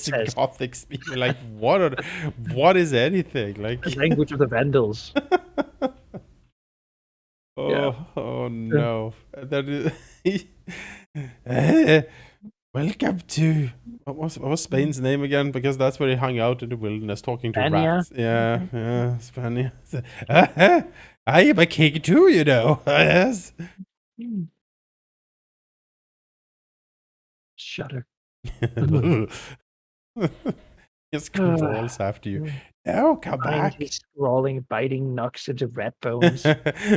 says. Gothic speak. Like, what is anything? Like, The language of the Vandals. Yeah. oh no. That is. Welcome to what was Spain's name again? Because that's where he hung out in the wilderness talking to Spania. rats. Yeah, Spania. I am a king too, you know. Yes. Shudder. Just crawls after you. Oh, come back. He's scrawling, biting knocks into rat bones.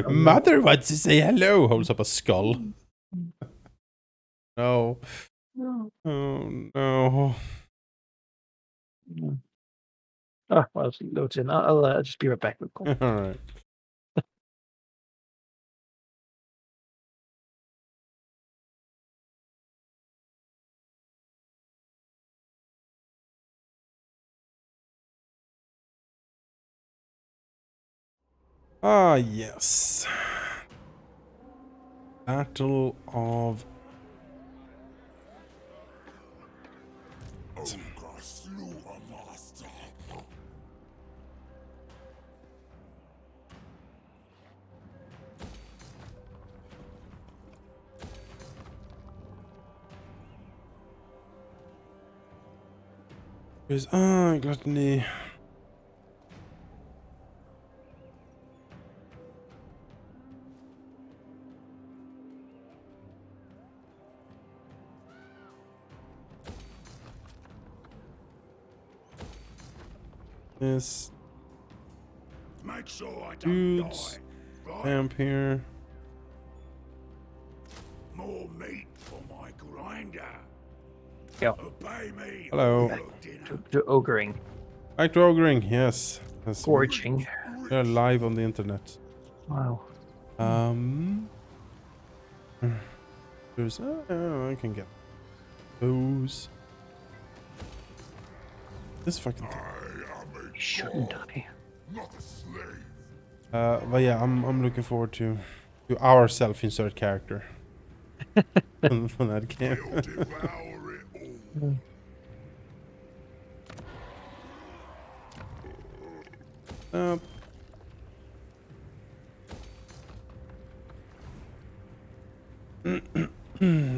Mother wants to say hello. Holds up a skull. No. Oh no. Oh, well, it loads in. I'll just be right back. All right. Ah, yes. Battle of. Ogre slew a master. There's gluttony. This Make sure I don't dudes die. Right? camp here. More meat for my grinder. Yeah. Obey me. Hello. or your dinner. To ogring. Back to ogring, yes. That's- Gorging. They're live on the internet. Wow. There's I can get those. This fucking thing. I am a Shouldn't god, I? not a slave. But yeah, I'm looking forward to our self-insert character for that game. I'll devour it all. Uh,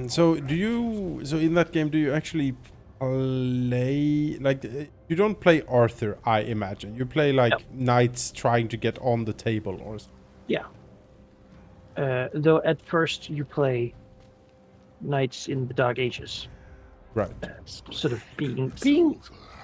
so in that game do you actually play like you don't play Arthur, I imagine. You play like knights trying to get on the table or Yeah. Though at first you play knights in the Dark Ages, right. sort of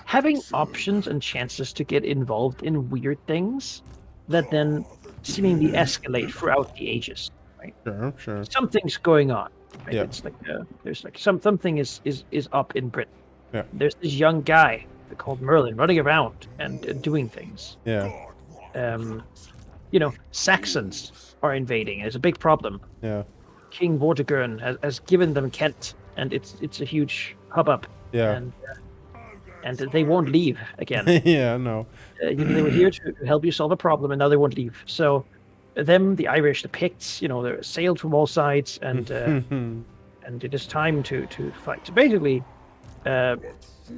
having options and chances to get involved in weird things that then seemingly escalate throughout the ages. Right? Sure. Something's going on. Right? Yeah. It's like there's like something is up in Britain. Yeah. There's this young guy called Merlin running around and doing things. Yeah. Saxons are invading. It's a big problem. Yeah. King Vortigern has given them Kent, and it's a huge hubbub. Yeah. And they won't leave again. Yeah, no. They were here to help you solve a problem, and now they won't leave. So, the Irish, the Picts, they're assailed from all sides, and it is time to fight. So basically,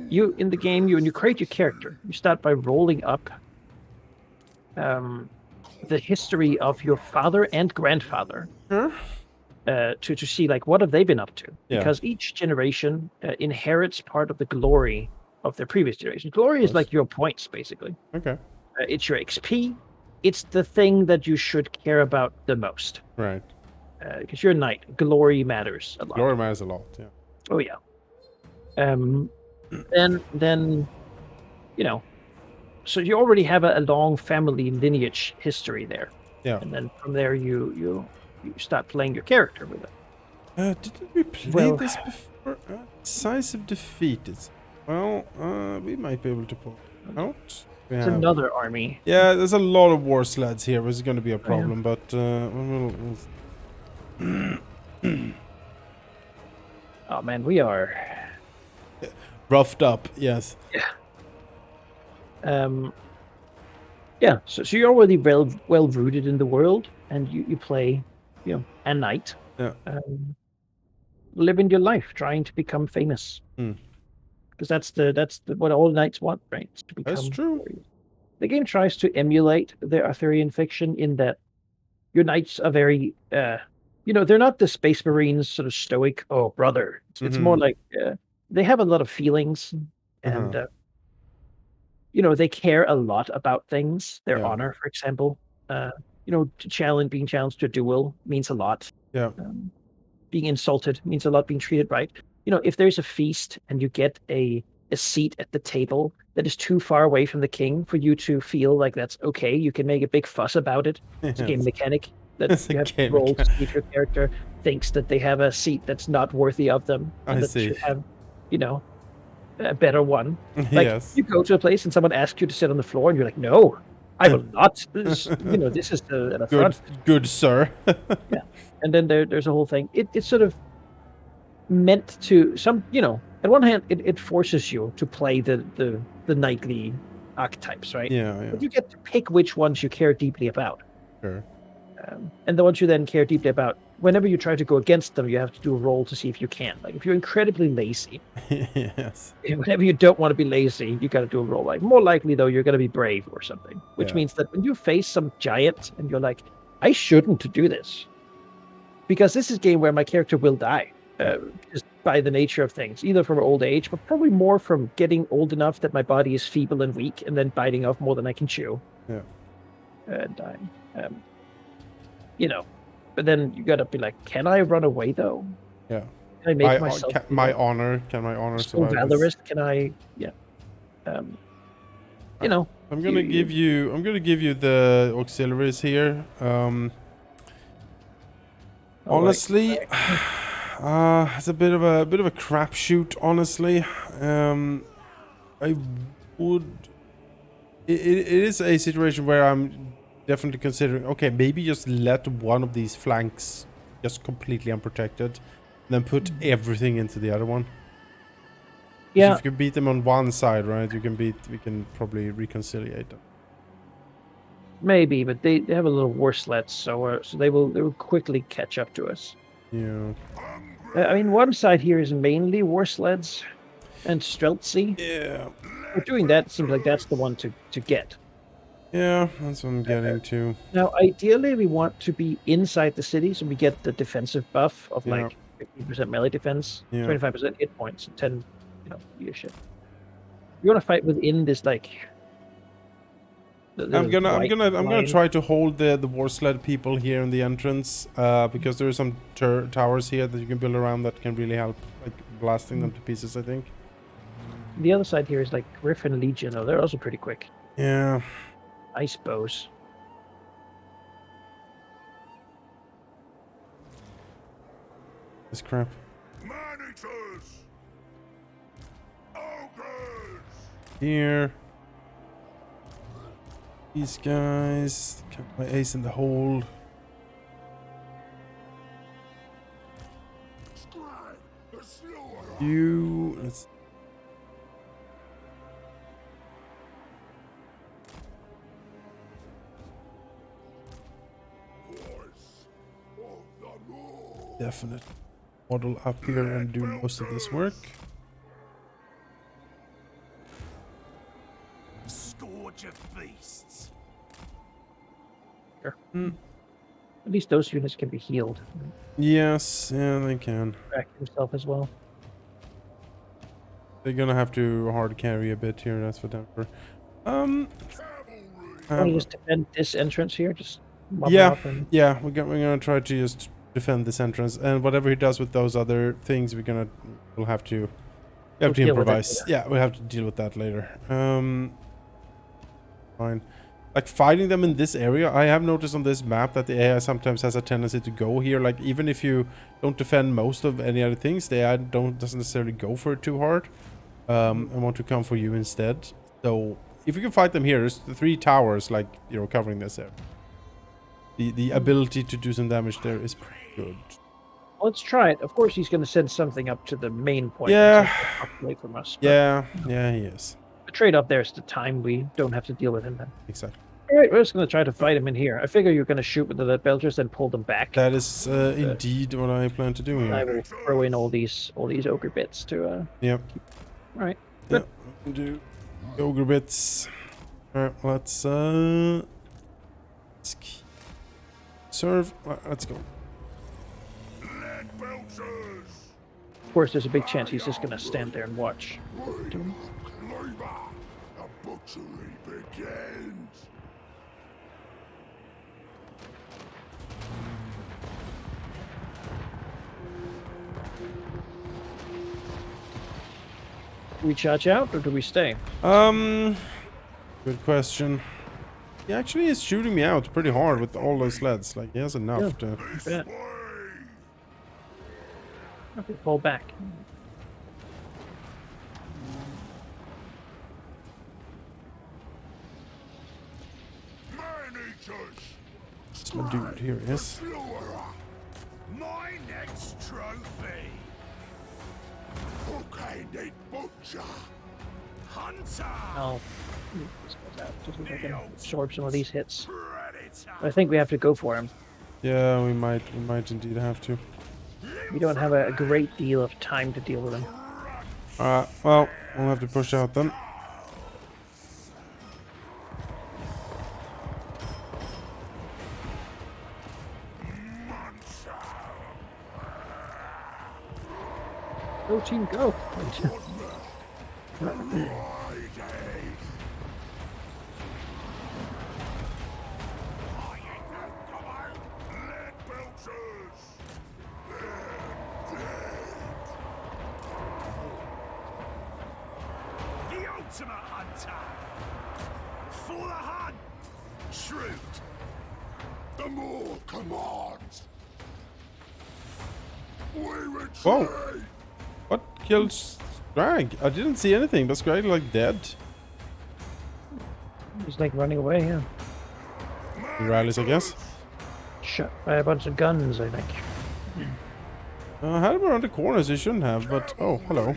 you in the game, when you create your character, you start by rolling up the history of your father and grandfather. To see like what have they been up to, because each generation inherits part of the glory of their previous generation. Glory is like your points, basically. Okay. It's your XP. It's the thing that you should care about the most. Right. Because you're a knight, glory matters a lot. Glory matters a lot. Yeah. Oh yeah. Then so you already have a long family lineage history there. Yeah. And then from there you start playing your character with it. Didn't we play this before? Decisive defeat. Well, we might be able to pull it out. It's another army. Yeah, there's a lot of war sleds here, which is going to be a problem, but Oh man, we are roughed up. Yes. Yeah. So you're already well rooted in the world, and you play, a knight. Yeah. Living your life, trying to become famous. because that's what all knights want, right? Is to become That's true. warriors. The game tries to emulate the Arthurian fiction in that your knights are very, they're not the Space Marines sort of stoic. Oh, brother. It's more like they have a lot of feelings, and they care a lot about things. Their Yeah. honor, for example. Being challenged to a duel means a lot. Yeah. Being insulted means a lot. Being treated right. If there's a feast and you get a seat at the table that is too far away from the king for you to feel like that's okay, you can make a big fuss about it. It's a game Yes. mechanic that It's a you have to game roll to mechanic. see if your character thinks that they have a seat that's not worthy of them and I that see. should have, a better one. Like Yes. you go to a place and someone asks you to sit on the floor and you're like, no, I will not. This is an Good, affront. good sir. Yeah. And then there's a whole thing. It's sort of meant to at one hand it forces you to play the knightly archetypes, right? Yeah. But you get to pick which ones you care deeply about. Sure. And the ones you then care deeply about, whenever you try to go against them, you have to do a roll to see if you can. Like if you're incredibly lazy, Yes. whenever you don't want to be lazy, you got to do a roll. Like more likely though, you're going to be brave or something, which Yeah. means that when you face some giant and you're like, I shouldn't do this, because this is a game where my character will die. Just by the nature of things, either from old age, but probably more from getting old enough that my body is feeble and weak, and then biting off more than I can chew. Yeah. And but then you gotta be like, can I run away though? Yeah. Can I make myself Can my honor so survive this? valorous? Can I? Yeah. I'm gonna give you the auxiliaries here. Honestly, it's a bit of a crapshoot. Honestly, I would. It is a situation where I'm definitely considering. Okay, maybe just let one of these flanks just completely unprotected, then put everything into the other one. Yeah. If you can beat them on one side, right? We can probably reconciliate them. Maybe, but they have a little war sleds, so they will quickly catch up to us. Yeah. I mean, one side here is mainly war sleds and Streltsy. Yeah. We're doing that. It seems like that's the one to get. Yeah, that's what I'm getting to. Now, ideally, we want to be inside the city, so we get the defensive buff of like 15% melee defense, 25% hit points, and 10, leadership. You want to fight within this like. I'm gonna try to hold the war sled people here in the entrance, because there are some towers here that you can build around that can really help, like blasting them to pieces, I think. The other side here is like Griffin Legion, though. They're also pretty quick. Yeah. Ice bows. This crap. Manitors! Ogres! Here. These guys. Kept my ace in the hole. Scribe, the slower! You. Let's. Voice of the Lord! Definitely model up here and do most of this work. Scourge of beasts! Sure. At least those units can be healed. Yes, yeah, they can. Track himself as well. They're gonna have to hard carry a bit here, that's for damn sure. Want to just defend this entrance here? Just yeah, we're gonna try to just defend this entrance, and whatever he does with those other things, we'll have to improvise. Yeah, we'll have to deal with that later. Fine. Like fighting them in this area, I have noticed on this map that the AI sometimes has a tendency to go here. Like even if you don't defend most of any other things, the AI doesn't necessarily go for it too hard, and want to come for you instead. So if you can fight them here, there's 3 towers like covering this area. The ability to do some damage there is pretty good. Let's try it. Of course, he's going to send something up to the main point. Yeah. Away from us. Yeah, he is. The trade-off there is the time we don't have to deal with him then. Exactly. All right, we're just going to try to fight him in here. I figure you're going to shoot with the lead belchers, then pull them back. That is indeed what I plan to do here. I will throw in all these ogre bits to. Yep. All right. Yeah, do ogre bits. Alright, let's serve. Let's go. Lead belters! Of course, there's a big chance he's just gonna stand there and watch. Cleaver! The butchery begins! Do we charge out or do we stay? Good question. He actually is shooting me out pretty hard with all those sleds. Like, he has enough to... Yeah. Way! Okay, pull back. Man-eaters! It's my dude. Here he is. Slaughterer! My next trophy! Hook-handed butcher! Hunter! I'll this goes out just so I can absorb some of these hits. Predator! I think we have to go for him. Yeah, we might indeed have to. We don't have a great deal of time to deal with him. Well, we'll have to push out then. Go team, go! Lead belters! The ultimate hunter! For the hunt! Shrewd! The more commands! We retreat! Whoa. What killed Scrag? I didn't see anything, but Scrag like dead. He's like running away, yeah. He rallies, I guess. Shot by a bunch of guns, I think. I had him around the corners, he shouldn't have, but... Oh, hello.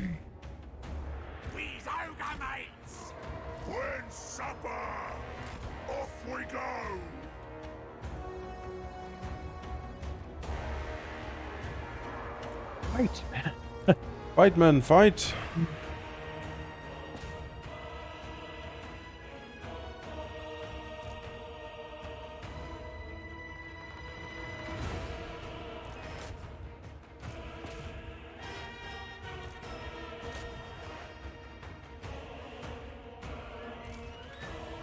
These ogre mates! When supper! Off we go! Right. Fight, man, fight!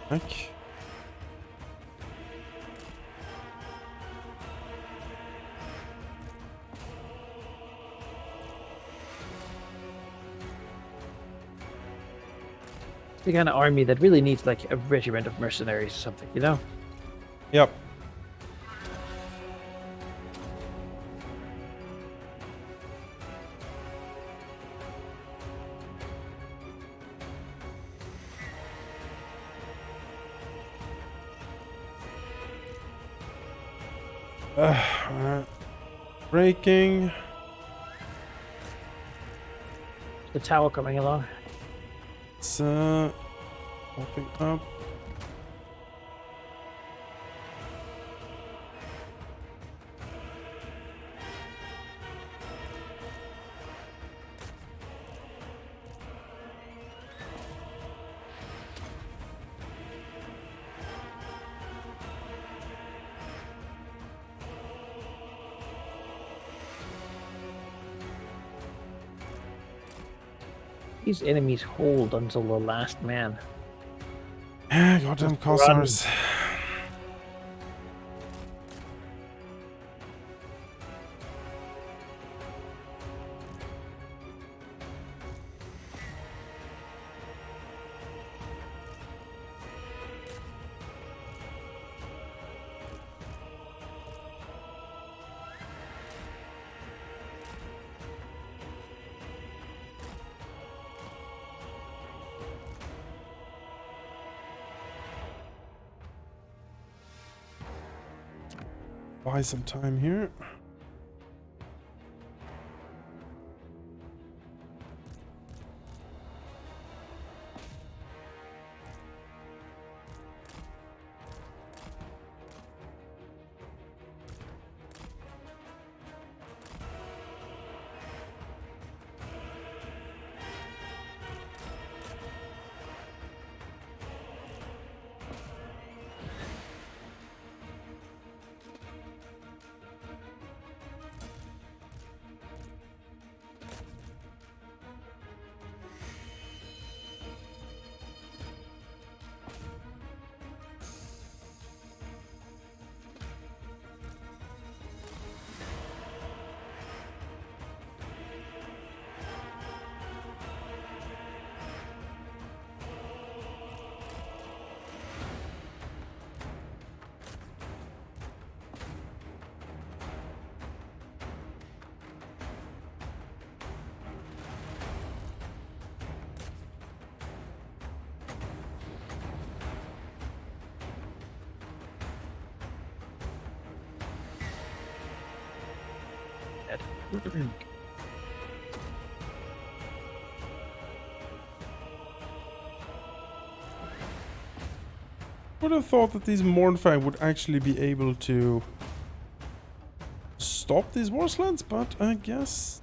Back. It's the kind of army that really needs like a regiment of mercenaries or something, you know? Yep. Breaking. The tower coming along. It's popping up. These enemies hold until the last man. Goddamn Cossars. Buy some time here. Would have thought that these Mournfang would actually be able to stop these Warslands, but I guess...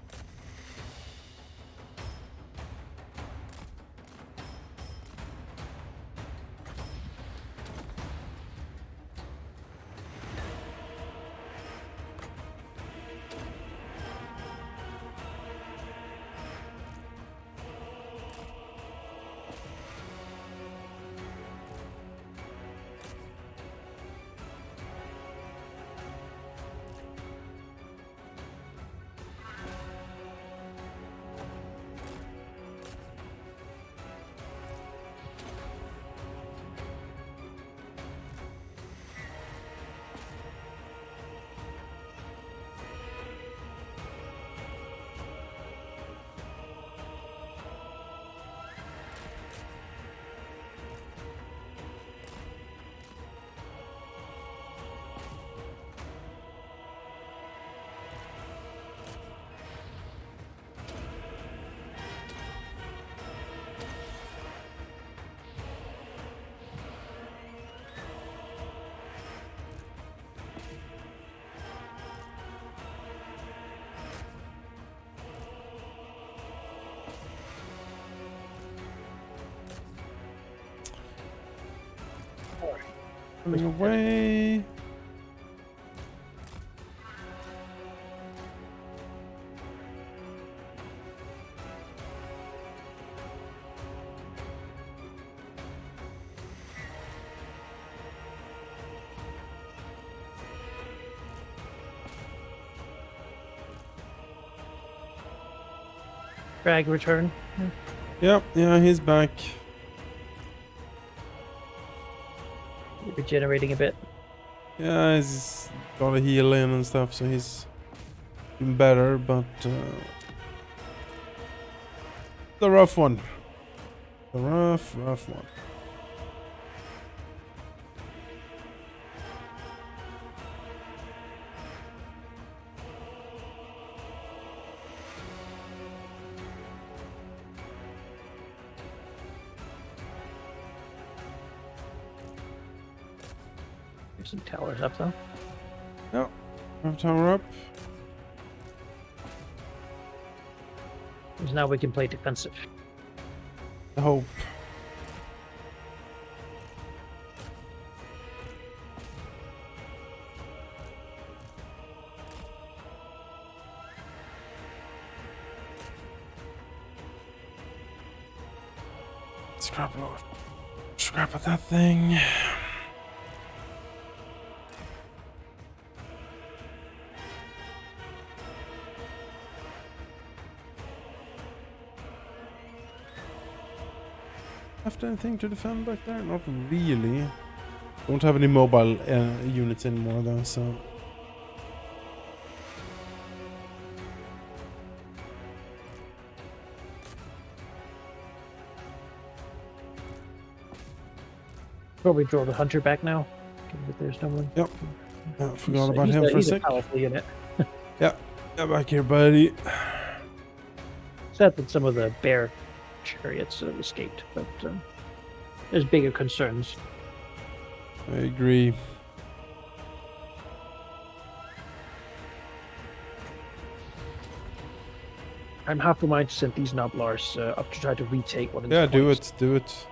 Coming away. Drag return. Yep, yeah, he's back. Regenerating a bit. Yeah, he's got a heal in and stuff, so he's doing better, but the rough one. The rough one. There's some towers up though. Yep, have tower up. Because now we can play defensive. I hope. Scrap at that thing. Have anything to defend back there? Not really. Don't have any mobile units anymore though, so... Probably draw the hunter back now. Given that there's no one. Yep. Yeah, forgot about him for a sec. Powerful unit. Yeah, back here, buddy. Sad that some of the bear chariots escaped, but there's bigger concerns. I agree. I'm half a mind to send these Noblars up to try to retake one of these Yeah, do points. it, do it.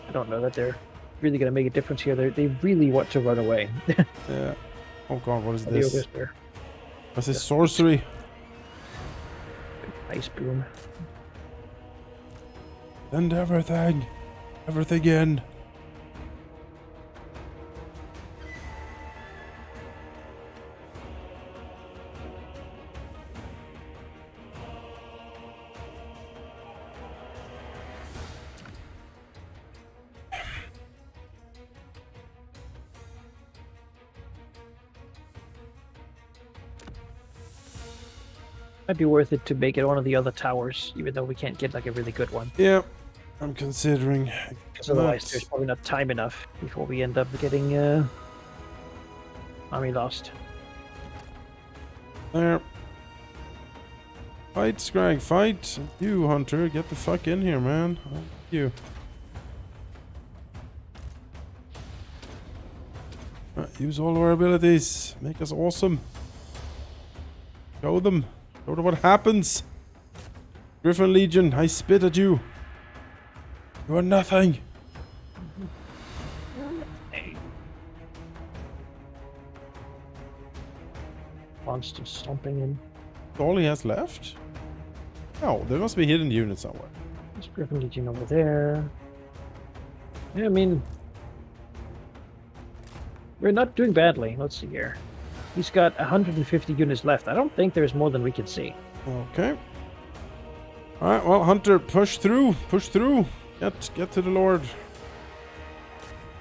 I don't know that they're really going to make a difference here. They really want to run away. Yeah. Oh god, what is The this? ogres there. What's this sorcery? Ice boom. And everything. Everything in. Might be worth it to make it one of the other towers, even though we can't get like a really good one. Yeah, I'm considering. Because otherwise, there's probably not time enough before we end up getting army lost. There. Fight, Scrag, fight. You, Hunter, get the fuck in here, man. You. Use all our abilities. Make us awesome. Show them. Show them what happens. Griffin Legion, I spit at you. You are nothing. Monster stomping in. All he has left? Oh, there must be hidden units somewhere. There's Griffin Legion over there. Yeah, I mean, we're not doing badly. Let's see here. He's got 150 units left. I don't think there's more than we can see. Okay. Alright, well, Hunter, push through. Push through. Get to the Lord.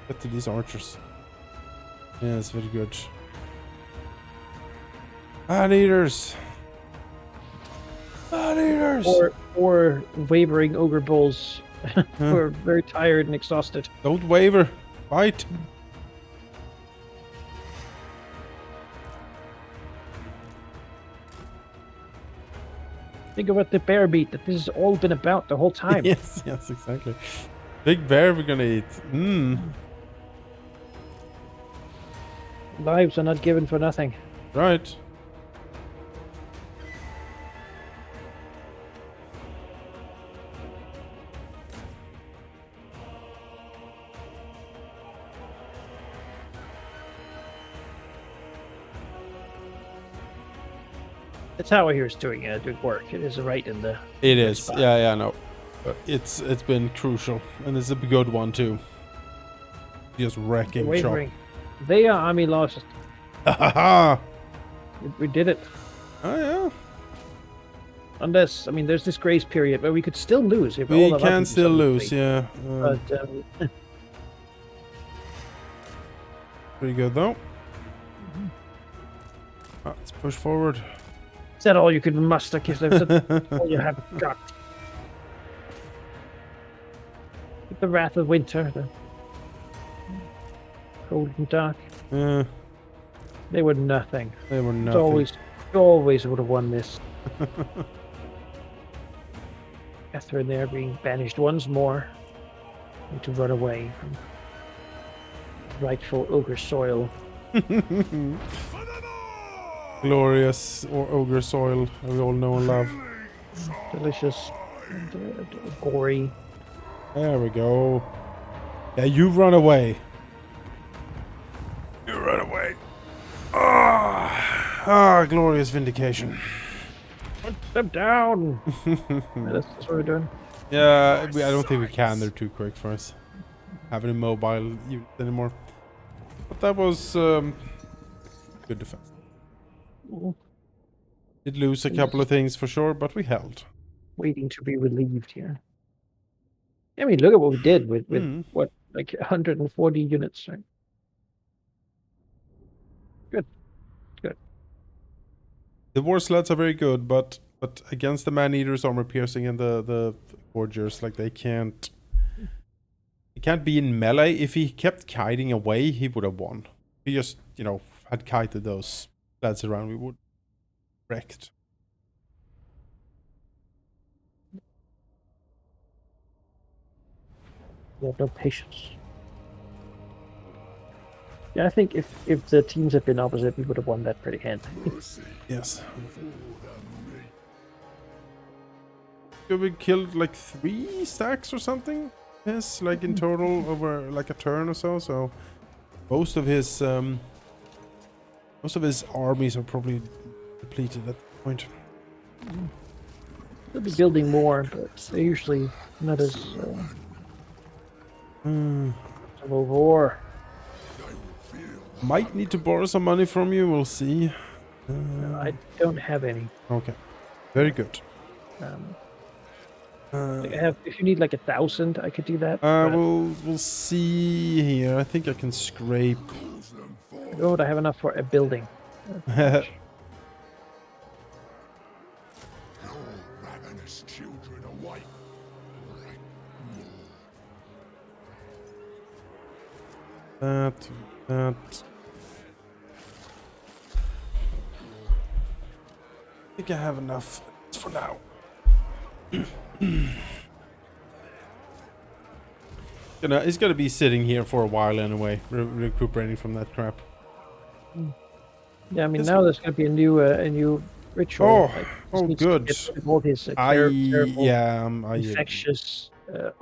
Get to these archers. Yes, very good. Eaters. Eaters. Or wavering ogre bulls who are very tired and exhausted. Don't waver. Fight. Think about the bear beat that this has all been about the whole time. Yes, exactly. Big bear we're gonna eat. Lives are not given for nothing. Right. That's how I hear it's doing work. It is right in the. It is. spot. Yeah, no. It's been crucial, and it's a good one too. Just wrecking shop. Wavering. They are army lost. Ha We did it. Oh yeah. Unless, I mean, there's this grace period where we could still lose. If We all of can us still do lose, something. yeah. But Pretty good though. Let's push forward. is that all you could muster? Because that's all you have got. With the wrath of winter, the cold and dark. Yeah, They were nothing. they were It's nothing. always would have won this. Catherine there being banished once more. Need to run away from rightful ogre soil. Glorious ogre soil we all know and love. Delicious, gory. There we go. Yeah, you run away. You run away. Glorious vindication. Put them down. That's what we're doing. Yeah, I don't think we can. They're too quick for us. Having a mobile unit anymore. But that was good defense. Did lose a couple of things for sure, but we held. Waiting to be relieved here. I mean, look at what we did with what, like 140 units, right? Good. The war sleds are very good, but against the man-eaters, armor piercing, and the forgers, like they can't be in melee. If he kept kiting away, he would have won. He just, had kited those sleds around, we would wrecked. They have no patience. Yeah, I think if the teams had been opposite, we would have won that pretty handily. Yes. We killed like 3 stacks or something. Yes, like in total over like a turn or so. So most of his armies are probably depleted at that point. They'll be building more, but they're usually not as civil war. Might need to borrow some money from you. We'll see. I don't have any. Okay, very good. I have. If you need like 1,000, I could do that. but We'll see here. I think I can scrape. I don't have enough for a building. Ravenous children awake. That. think I have enough for now. It's gonna be sitting here for a while anyway, recuperating from that crap. Yeah, I mean now there's going to be a new ritual. Oh, Like, oh, needs to good. get rid of all his terrible, Yeah, infectious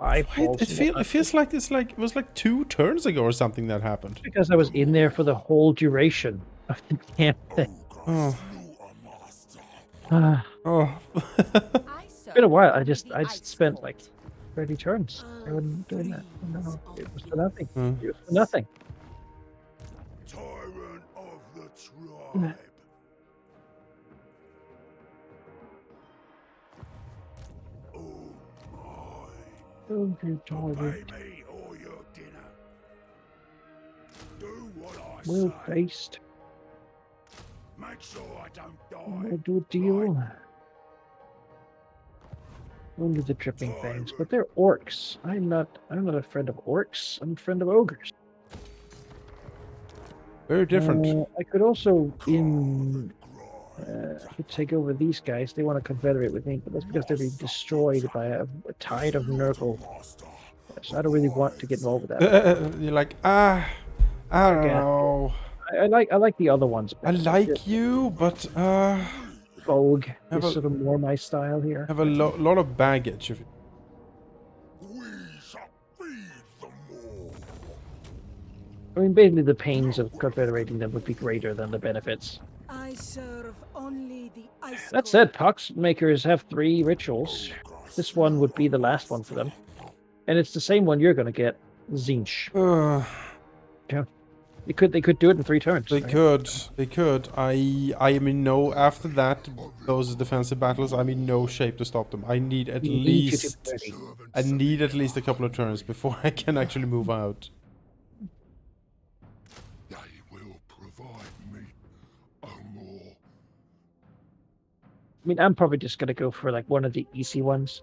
eyeballs. It feels like it was like 2 turns ago or something that happened. Because I was in there for the whole duration of the campaign. Oh, Ah, oh. it's been a while. I just spent like 30 turns. I wasn't doing that. No, it was for nothing. It was for nothing. Tyrant of the tribe. Oh my. Okay, tyrant. Pay me or your dinner. Do what I Well say. faced. Make sure I don't I'll die. do a deal. Only the dripping fangs, but they're orcs. I'm not a friend of orcs. I'm a friend of ogres. Very different. I could also I could take over these guys. They want to confederate with me, but that's because they're being destroyed by a tide of Nurgle. So I don't really want to get involved with that. You're like, I don't know. I like the other ones. I like you, but Vogue have is a- sort of more my style here. have a lot of baggage. We shall feed them all. I mean, basically, the pains of confederating them would be greater than the benefits. I serve only the ice. That said, pox makers have 3 rituals. This one would be the last one for them, and it's the same one you're going to get, Zinch. Yeah, they could do it in 3 turns. They right? could. I am in no, after that, those defensive battles, I'm in no shape to stop them. I need at We need you to least, be ready. I need at least a couple of turns before I can actually move out. They will provide me more. I mean, I'm probably just going to go for like one of the easy ones.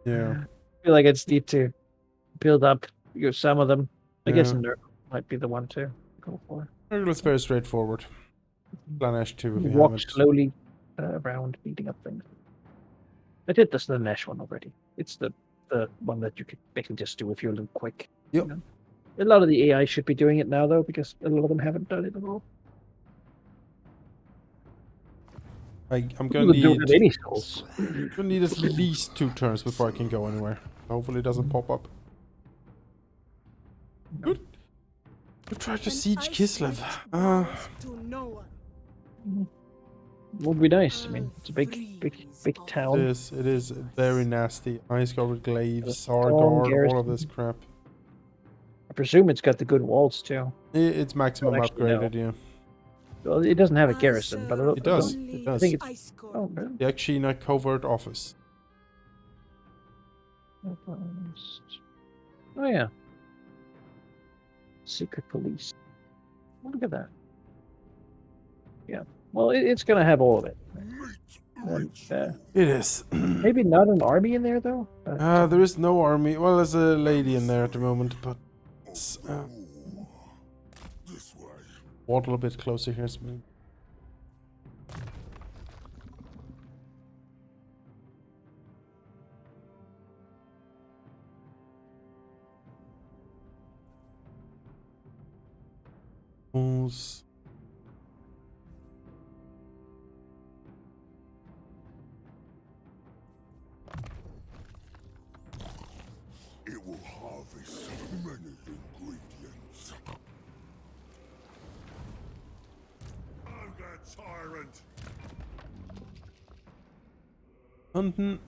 Yeah. I feel like I just need to build up some of them. I guess Yeah. Nurgle might be the one to go for. It's very straightforward. Slanesh 2 if you Walk haven't. slowly around, beating up things. I did this Slanesh one already. It's the one that you could basically just do if you're a little quick. Yep. You know? A lot of the AI should be doing it now, though, because a lot of them haven't done it at all. I'm People gonna that don't need, have any souls. at least 2 turns before I can go anywhere. Hopefully it doesn't pop up. Good. You try to siege Kislev. To no one. Would be nice. I mean, it's a big town. It is very nasty. Ice covered glaives, strong Sargard, all of garrison. this crap. I presume it's got the good walls too. It's maximum Well, actually, no. upgraded, yeah. Well, it doesn't have a garrison, but It does. Only It does. I think it's- ice cold. Oh, really? The Akshina covert office. Oh yeah. Secret police. Look at that. Yeah. Well, it's gonna have all of it. And, It is. maybe not an army in there though. But, There is no army. Well, there's a lady in there at the moment, but it's This way. waddle a bit closer here. Smooth. Moves. It will harvest many ingredients. Ogre tyrant. Hunting.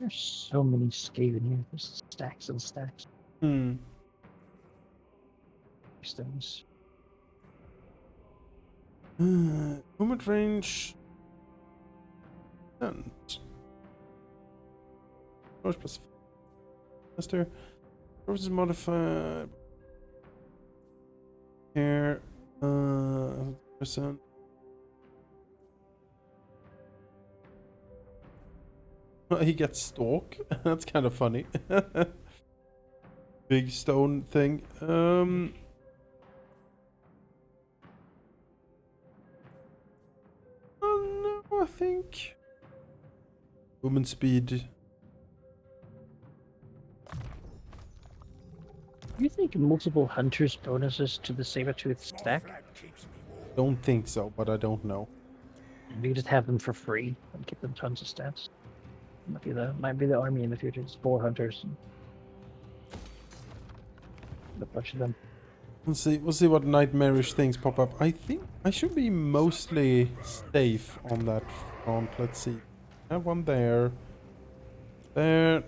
there's so many Skaven here. There's stacks and stacks Hmm. of stones. Movement range. And. Force plus. Master. Force is modified. Here. Percent. He gets stalk. That's kind of funny. Big stone thing. I think. Movement speed. Do you think multiple hunters bonuses to the saber-tooth stack? Flat keeps me warm. Don't think so, but I don't know. You could just have them for free and give them tons of stats. Might be the army in the future. It's 4 hunters. And a bunch of them. We'll see what nightmarish things pop up. I think I should be mostly safe on that front. Let's see. I have one there. There.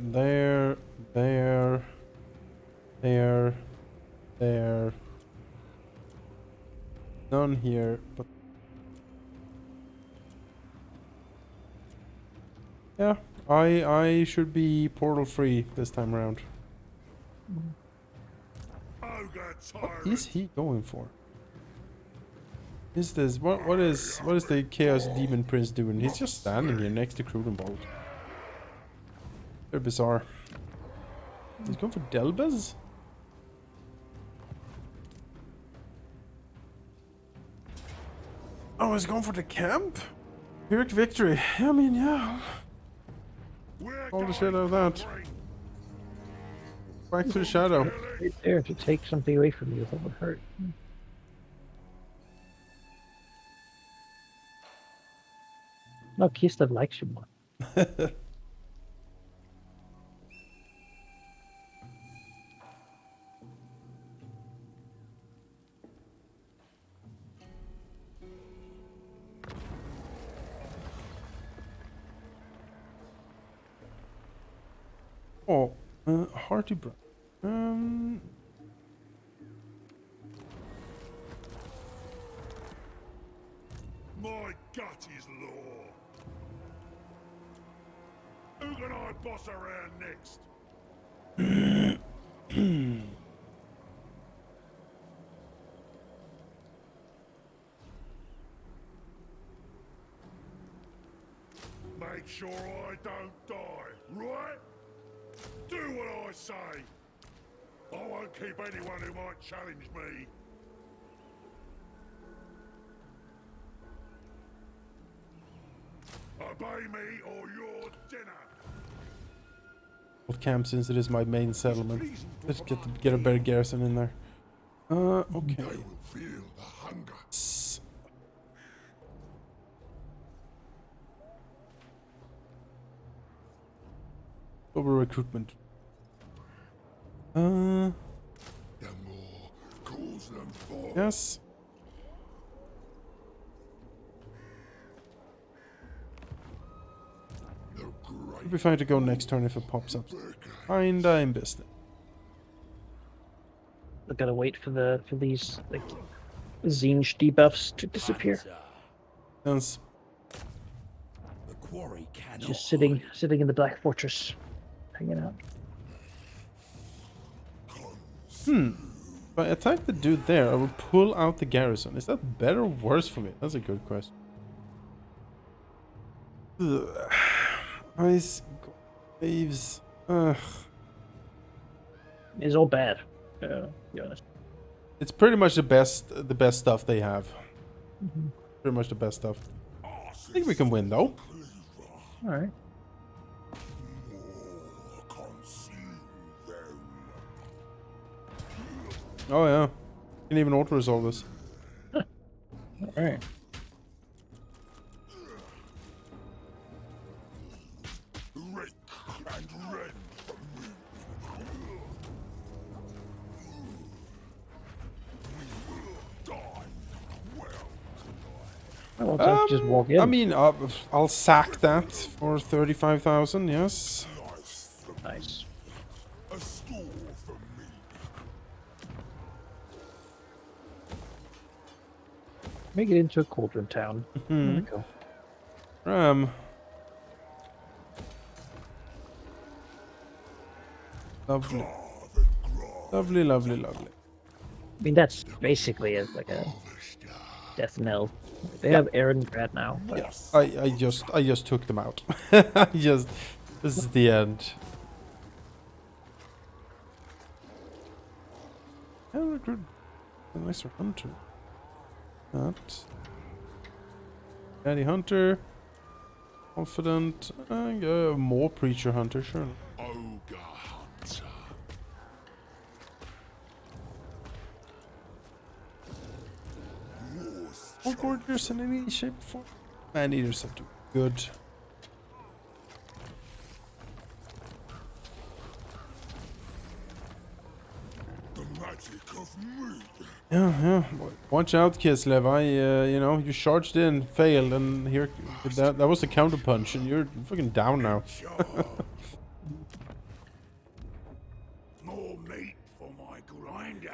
None here, but yeah, I should be portal free this time around. Ogre What tyrant. is he going for? Is this what is the Chaos Demon Prince doing? He's just standing here next to Crudenbolt. Very bizarre. He's going for Delbez? Oh, he's going for the camp? Pyrrhic victory. I mean, yeah. We're All the going shit out of that. for ring. Back to the shadow. Right there to take something away from you that would hurt. No, Kislev likes you more. Oh, hearty bro. My gut is law. Who can I boss around next? Make sure I don't die, right? Do what I say. I won't keep anyone who might challenge me. Obey me or your dinner. What camp, since it is my main settlement. Let's get a better garrison in there. Okay. They will feel the hunger. Over recruitment. The more calls them for. Yes. The great It'll be fine to go next turn if it pops up. Kinda in business. I gotta wait for these like Zinj debuffs to disappear. Yes. The quarry cannot. Just sitting in the Black Fortress, hanging out. If I attack the dude there, I will pull out the garrison. Is that better or worse for me? That's a good question. Ugh. Ice waves. Ugh. It's all bad. To be honest. It's pretty much the best stuff they have. Pretty much the best stuff. I think we can win though. All right. Oh yeah. You can even auto resolve this. All right. Rake and rend from me. Die well tonight. I won't have to just walk in. I mean, I'll sack that for 35,000. Yes. Nice. Nice. A score for me. Make it into a cauldron town. There we go. Lovely. Carve and grow. Lovely, lovely, lovely. I mean, that's basically like a death knell. They have Aaron Grad now. But Yes. I just took them out. This is the end. Yeah, recruit a nicer hunter. That. Daddy hunter. Confident. More preacher hunter, sure. Ogre hunter. More gorgeous in any shape or form. Man eaters have to be good. The magic of meat. Yeah. Watch out, Kislev. You know, you charged in, failed, and here, that was a counter punch, and you're fucking down now. More meat for my grinder.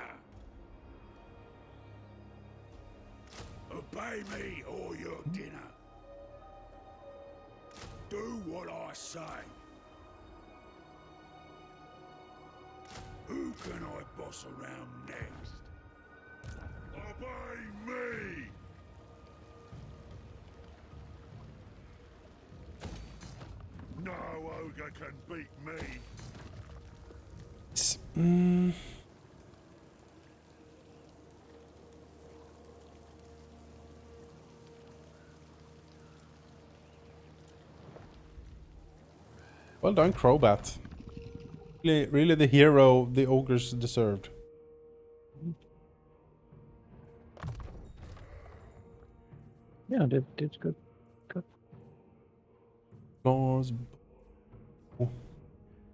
Obey me or your dinner. Do what I say. Who can I boss around next? Obey me! No ogre can beat me. Well done, Crobat. Really the hero the ogres deserved. Yeah, did good. Good. Claws.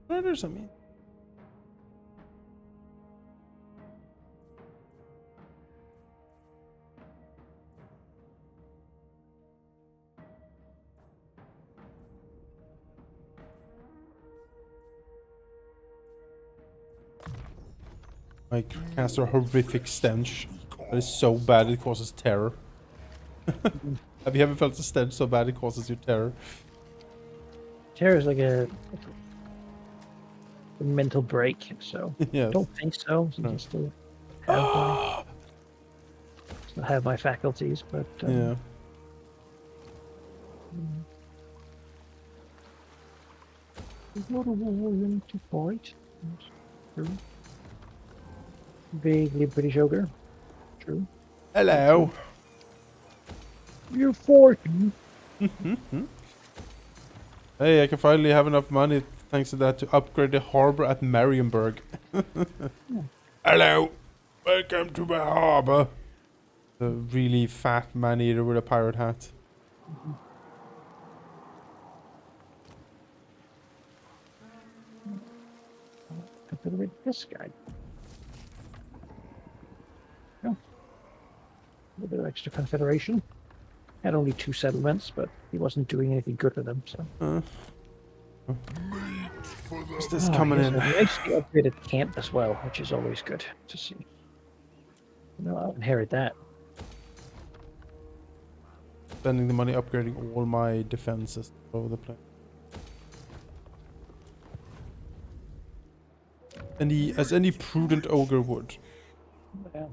There's I mean. I cast a horrific stench that is so bad it causes terror. Have you ever felt a stench so bad it causes you terror? Terror is like a mental break, so Yes. I don't think so. I still have my faculties, but Yeah. there's not a war to fight. True. Vaguely British ogre. True. Hello. You're fighting. Hey, I can finally have enough money thanks to that to upgrade the harbor at Marienburg. Hello. Welcome to my harbor. The really fat man-eater with a pirate hat. Confederate this guy. Oh. A little bit of extra confederation. Had only 2 settlements, but he wasn't doing anything good with them, so. What's this coming in? He actually upgraded camp as well, which is always good to see. No, I'll inherit that. Spending the money upgrading all my defenses all over the place. As any prudent ogre would. Yeah.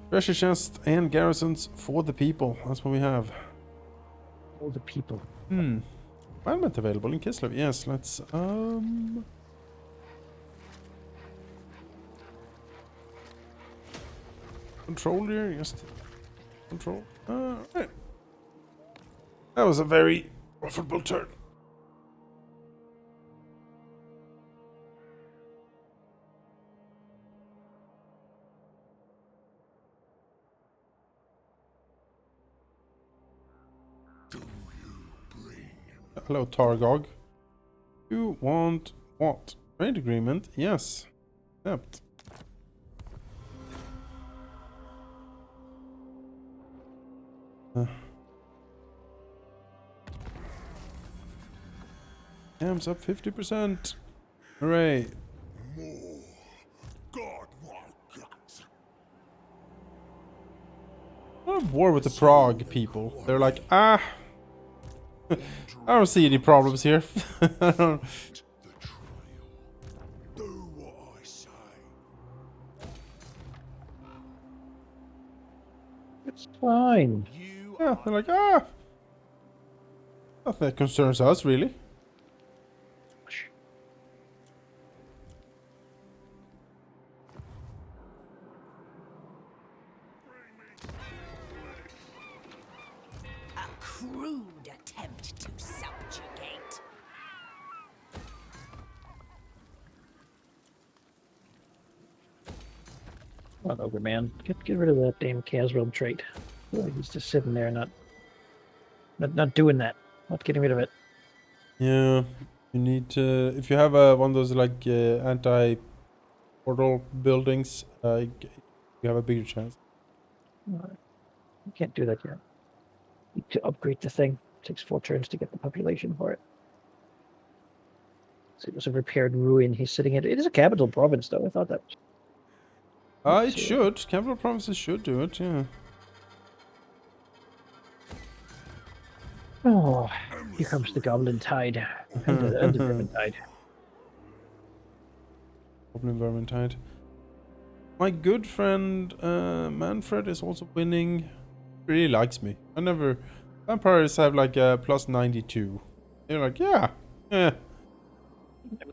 Treasure chest and garrisons for the people. That's what we have. All the people. Environment available in Kislev. Yes, let's control here. Just control. Right. That was a very profitable turn. Hello, Targog. You want what? Trade agreement? Yes. Accept. Cam's up 50%. Hooray. More. God, my guts. I'm at war with the Prague people. They're like, I don't see any problems here. I don't. Do what I say. It's fine. Yeah, they're like, nothing that concerns us, really. Come on, Ogre man. Get rid of that damn Caswell trait. He's just sitting there, not doing that. Not getting rid of it. Yeah, you need to. If you have one of those like anti-portal buildings, you have a bigger chance. You can't do that yet. Need to upgrade the thing. It takes 4 turns to get the population for it. So it was a repaired ruin he's sitting in. It is a capital province, though. I thought that. It should. Capital provinces should do it. Yeah. Oh, here comes the Goblin Tide and the Vermin Tide. Goblin Vermintide. My good friend Manfred is also winning. Really likes me. I never. Vampires have like a plus 92. You're like, yeah.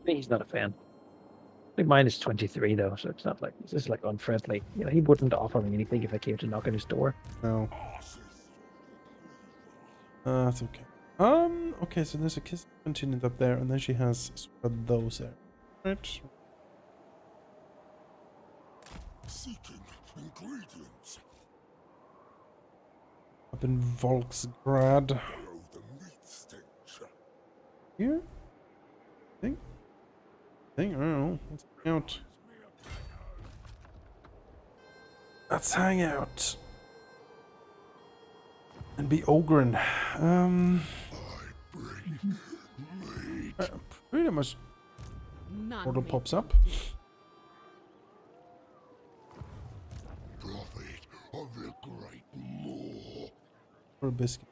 He's not a fan. I think mine is 23 though, so it's not like it's just like unfriendly. You know, he wouldn't offer me anything if I came to knock on his door. No. That's okay. Okay, so there's a kiss continued up there, and then she has spread those there. Right. Seeking ingredients. Up in Volksgrad. Follow the meat stench. Here? Thing? I don't know. Let's hang out. Let's hang out. And be ogren. Pretty much portal pops up. Prophet of the great Moor. For a biscuit.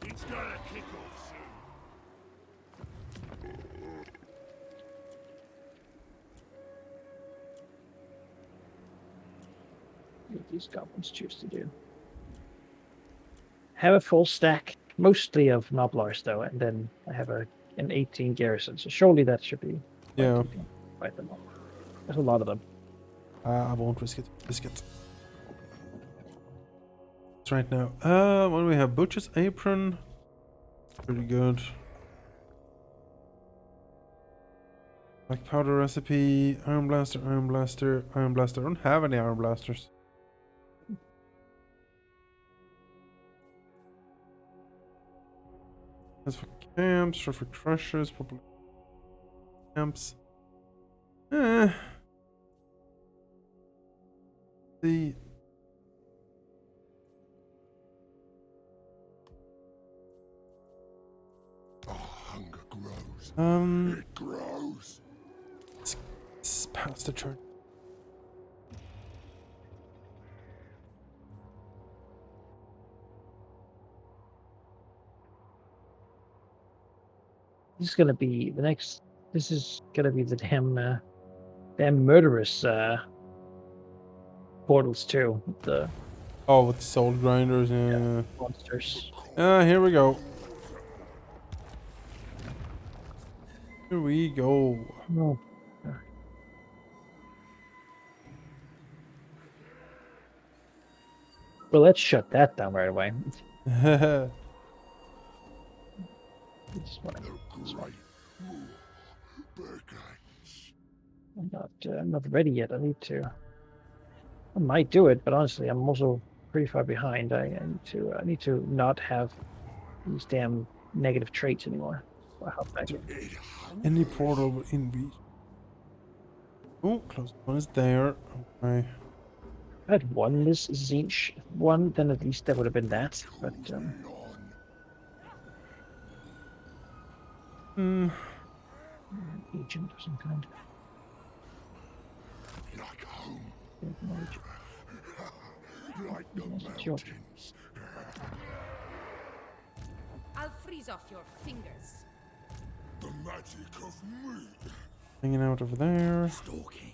It's gonna kick off soon. What these goblins choose to do. Have a full stack, mostly of Noblars though, and then I have an 18 garrison. So surely that should be. Yeah. Fight them all. There's a lot of them. I won't risk it. Biscuit. It's right now. What do we have? Butcher's apron. Pretty good. Black powder recipe. Iron blaster. Iron blaster. Iron blaster. I don't have any iron blasters. That's for camps. Short for crushers. Popular camps. The Oh, hunger grows. It grows. it's past the turn. This is gonna be the next. This is gonna be the damn murderous portals too. The Oh, with soul grinders. Yeah. monsters. Here we go. Here we go. No. Well, let's shut that down right away. This one. This one. I'm not ready yet. I need to. I might do it, but honestly, I'm also pretty far behind. I need to not have these damn negative traits anymore. I'll hop back in. Any portal in reach. Oh, close one is there. Okay. If I had won this Zinch one, then at least that would have been that. But agent of some kind. Like home. Agent. Like the It's yours. mountains. I'll freeze off your fingers. The magic of me. Hanging out over there. Stalking.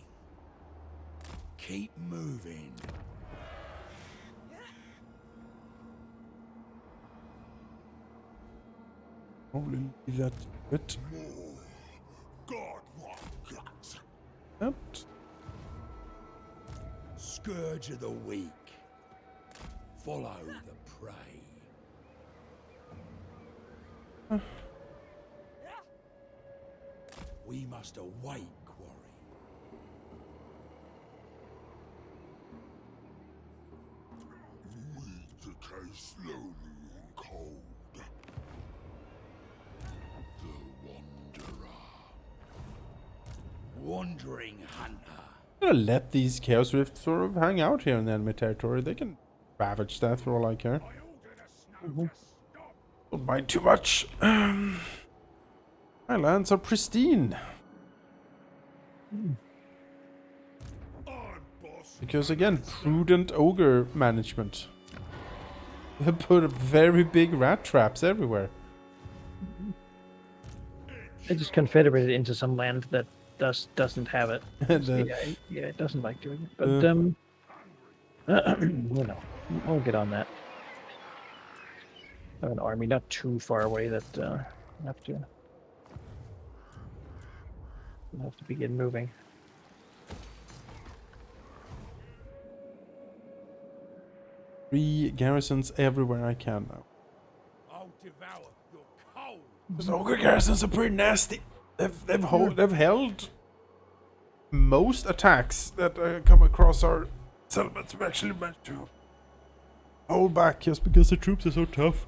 Keep moving. Probably leave that a bit. God, my guts. Yep. Scourge of the weak. Follow the prey. We must await quarry. We decay slowly and cold. The Wanderer. Wandering hunter. I'm gonna let these Chaos Rifts sort of hang out here in the enemy territory. They can ravage that for all I care. I order the snow to stop. Don't mind too much. My lands are pristine. I'm boss. Because again, prudent ogre management. They put very big rat traps everywhere. They just confederated into some land that doesn't have it. The- Yeah, it doesn't like doing it. But you know, we'll get on that. I have an army not too far away that have to begin moving. Three garrisons everywhere I can now. I'll devour your cold. Those ogre garrisons are pretty nasty. They've held most attacks that come across our settlements. We've actually managed to hold back just because the troops are so tough.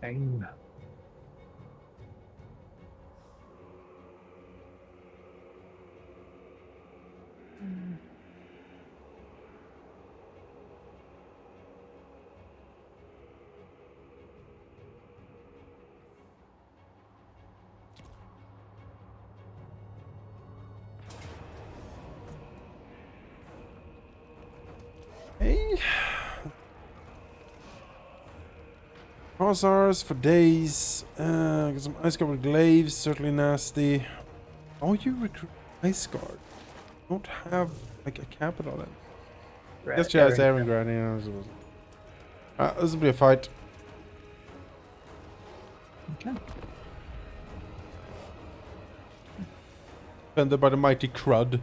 Dang. Hey. Crossars for days. Got some ice covered glaives, certainly nasty. Oh, you recruit ice guard. Don't have like a capital then. Yes, yeah, it's Aaron Grant. Yeah, this will be a fight. Okay. Defended by the mighty Crud.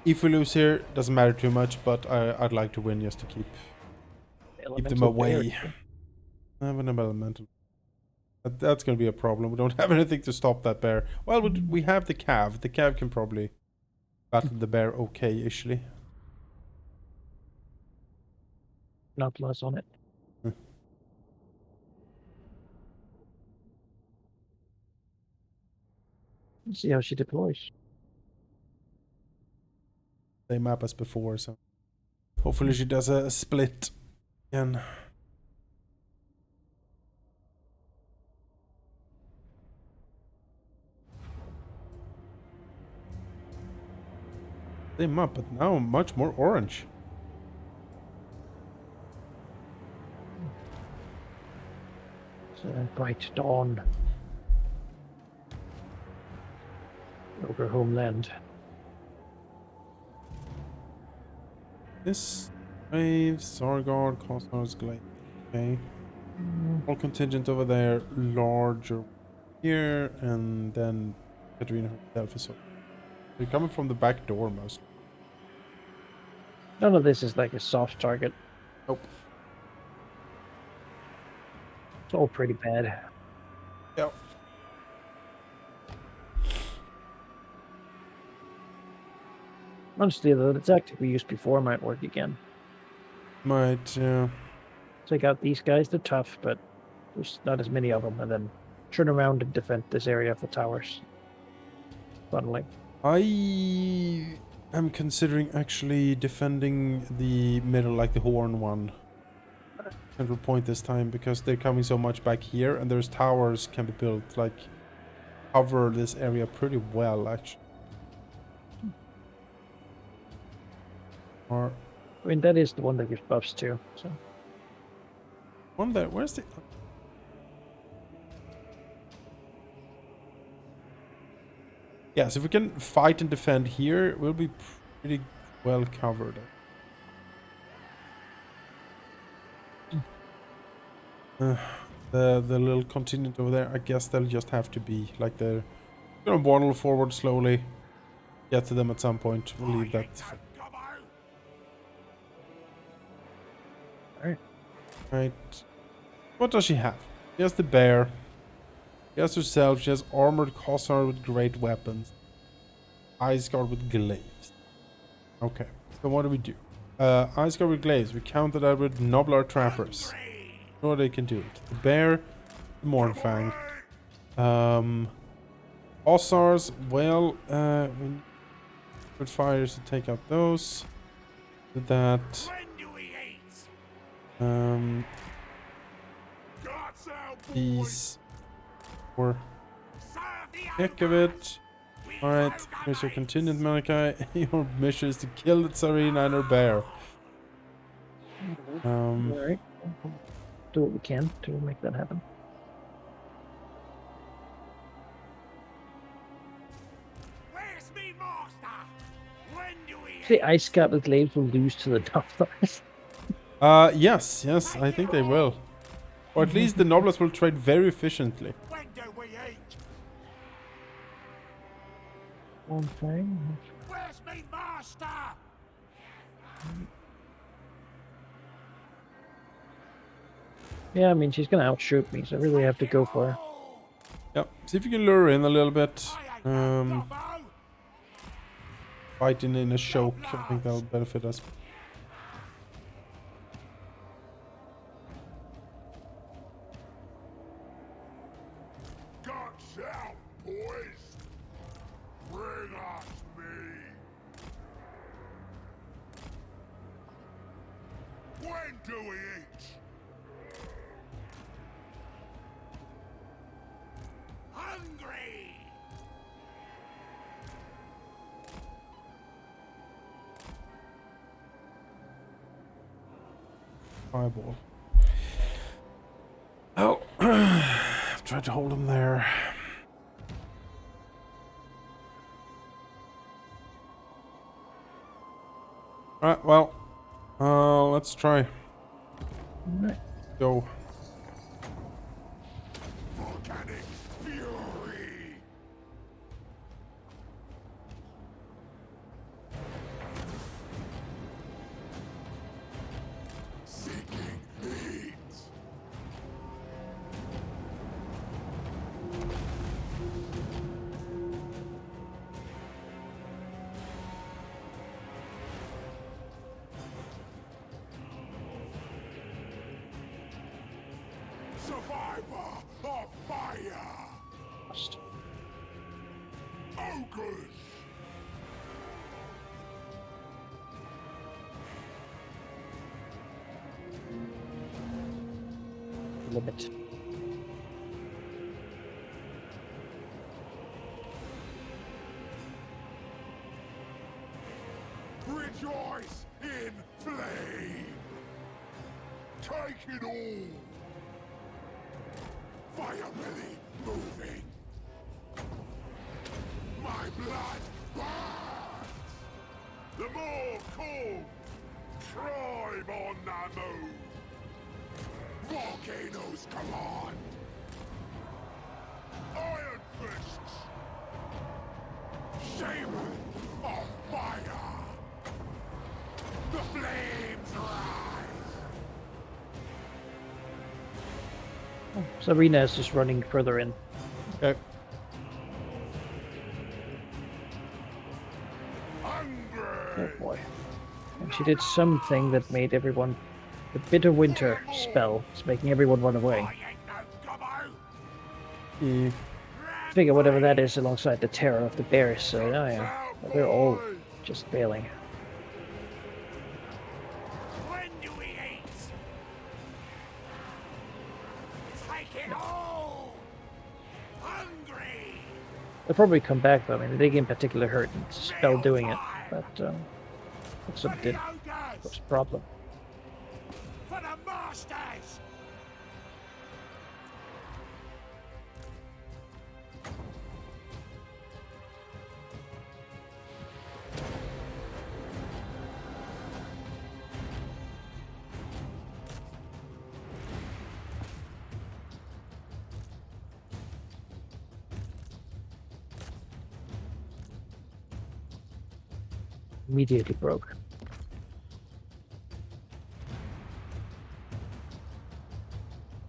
If we lose here, doesn't matter too much, but I'd like to win just to keep them away. I have an elemental. That's going to be a problem. We don't have anything to stop that bear. Well, we have the cav. The cav can probably battle the bear okay-ishly. Not less on it. Let's see how she deploys. Same map as before, so hopefully she does a split again. Same map, but now much more orange. It's a bright dawn over homeland. This wave, Sargard, Cosmos, Glade. Okay. All contingent over there, larger here, and then Katrina herself is over. They're coming from the back door mostly. None of this is like a soft target. Nope. It's all pretty bad. Yep. Honestly, though, the tactic we used before might work again. Might, yeah. Take out these guys, they're tough, but there's not as many of them, and then turn around and defend this area for towers. Suddenly. I am considering actually defending the middle, like the horn one. Central point this time, because they're coming so much back here, and there's towers can be built, like, cover this area pretty well, actually. Or I mean, that is the one that gives buffs too, so. one there, where's the... Yeah, so if we can fight and defend here, we'll be pretty well covered. The little contingent over there, I guess they'll just have to be like they're gonna waddle forward slowly, get to them at some point. We'll leave that. Right. What does she have? She has the bear. She has herself. She has armored Cossar with great weapons. Ice guard with glaives. Okay. So what do we do? Ice guard with glaives. We counter that with nobler trappers. Sure, they can do it. The bear, the Mornfang. Cossars. Well, we need good fires to take out those. Do that. When do we eat? Guts out, boys. These. For Serve the heck of it. Alright, here's your contingent, Manaki. Your mission is to kill the Tsarina and her bear. All right. Do what we can to make that happen. Where's me master? When do we The ice guard with glaives will lose to the Templars. Yes, I think they will. Or at least the nobles will trade very efficiently. When do we eat? One thing. Where's me master? Yeah, I mean, she's gonna outshoot me, so I really have to go for her. Yep, see if you can lure her in a little bit. I ain't no gobbo. Fighting in a choke, I think that'll benefit us. Guts out, boys. Bring us me. When do we eat? Hungry. Fireball. Oh, I've tried to hold him there. Alright, well, let's try. Alright. Go. Volcanic fury. Seeking heat. Survivor of fire. Ogres. Limit. Rejoice in flame. Take it all. Fire belly moving. My blood burns. The more cold. Tribe on the move. Volcanoes command. Iron fists. Shaman of fire. The flames rise. Sabrina is just running further in. Okay. Oh Hungry. boy. And she did something that made everyone... The bitter winter spell is making everyone run away. I ain't no gobbo. E. Figure whatever that is alongside the terror of the bears, so oh yeah. They're all just failing. When do we eat? Take it all. Hungry. They'll probably come back though. I mean, they in particular hurt and spell doing it, but that's what it did. What's the problem? For the masters. Immediately broke.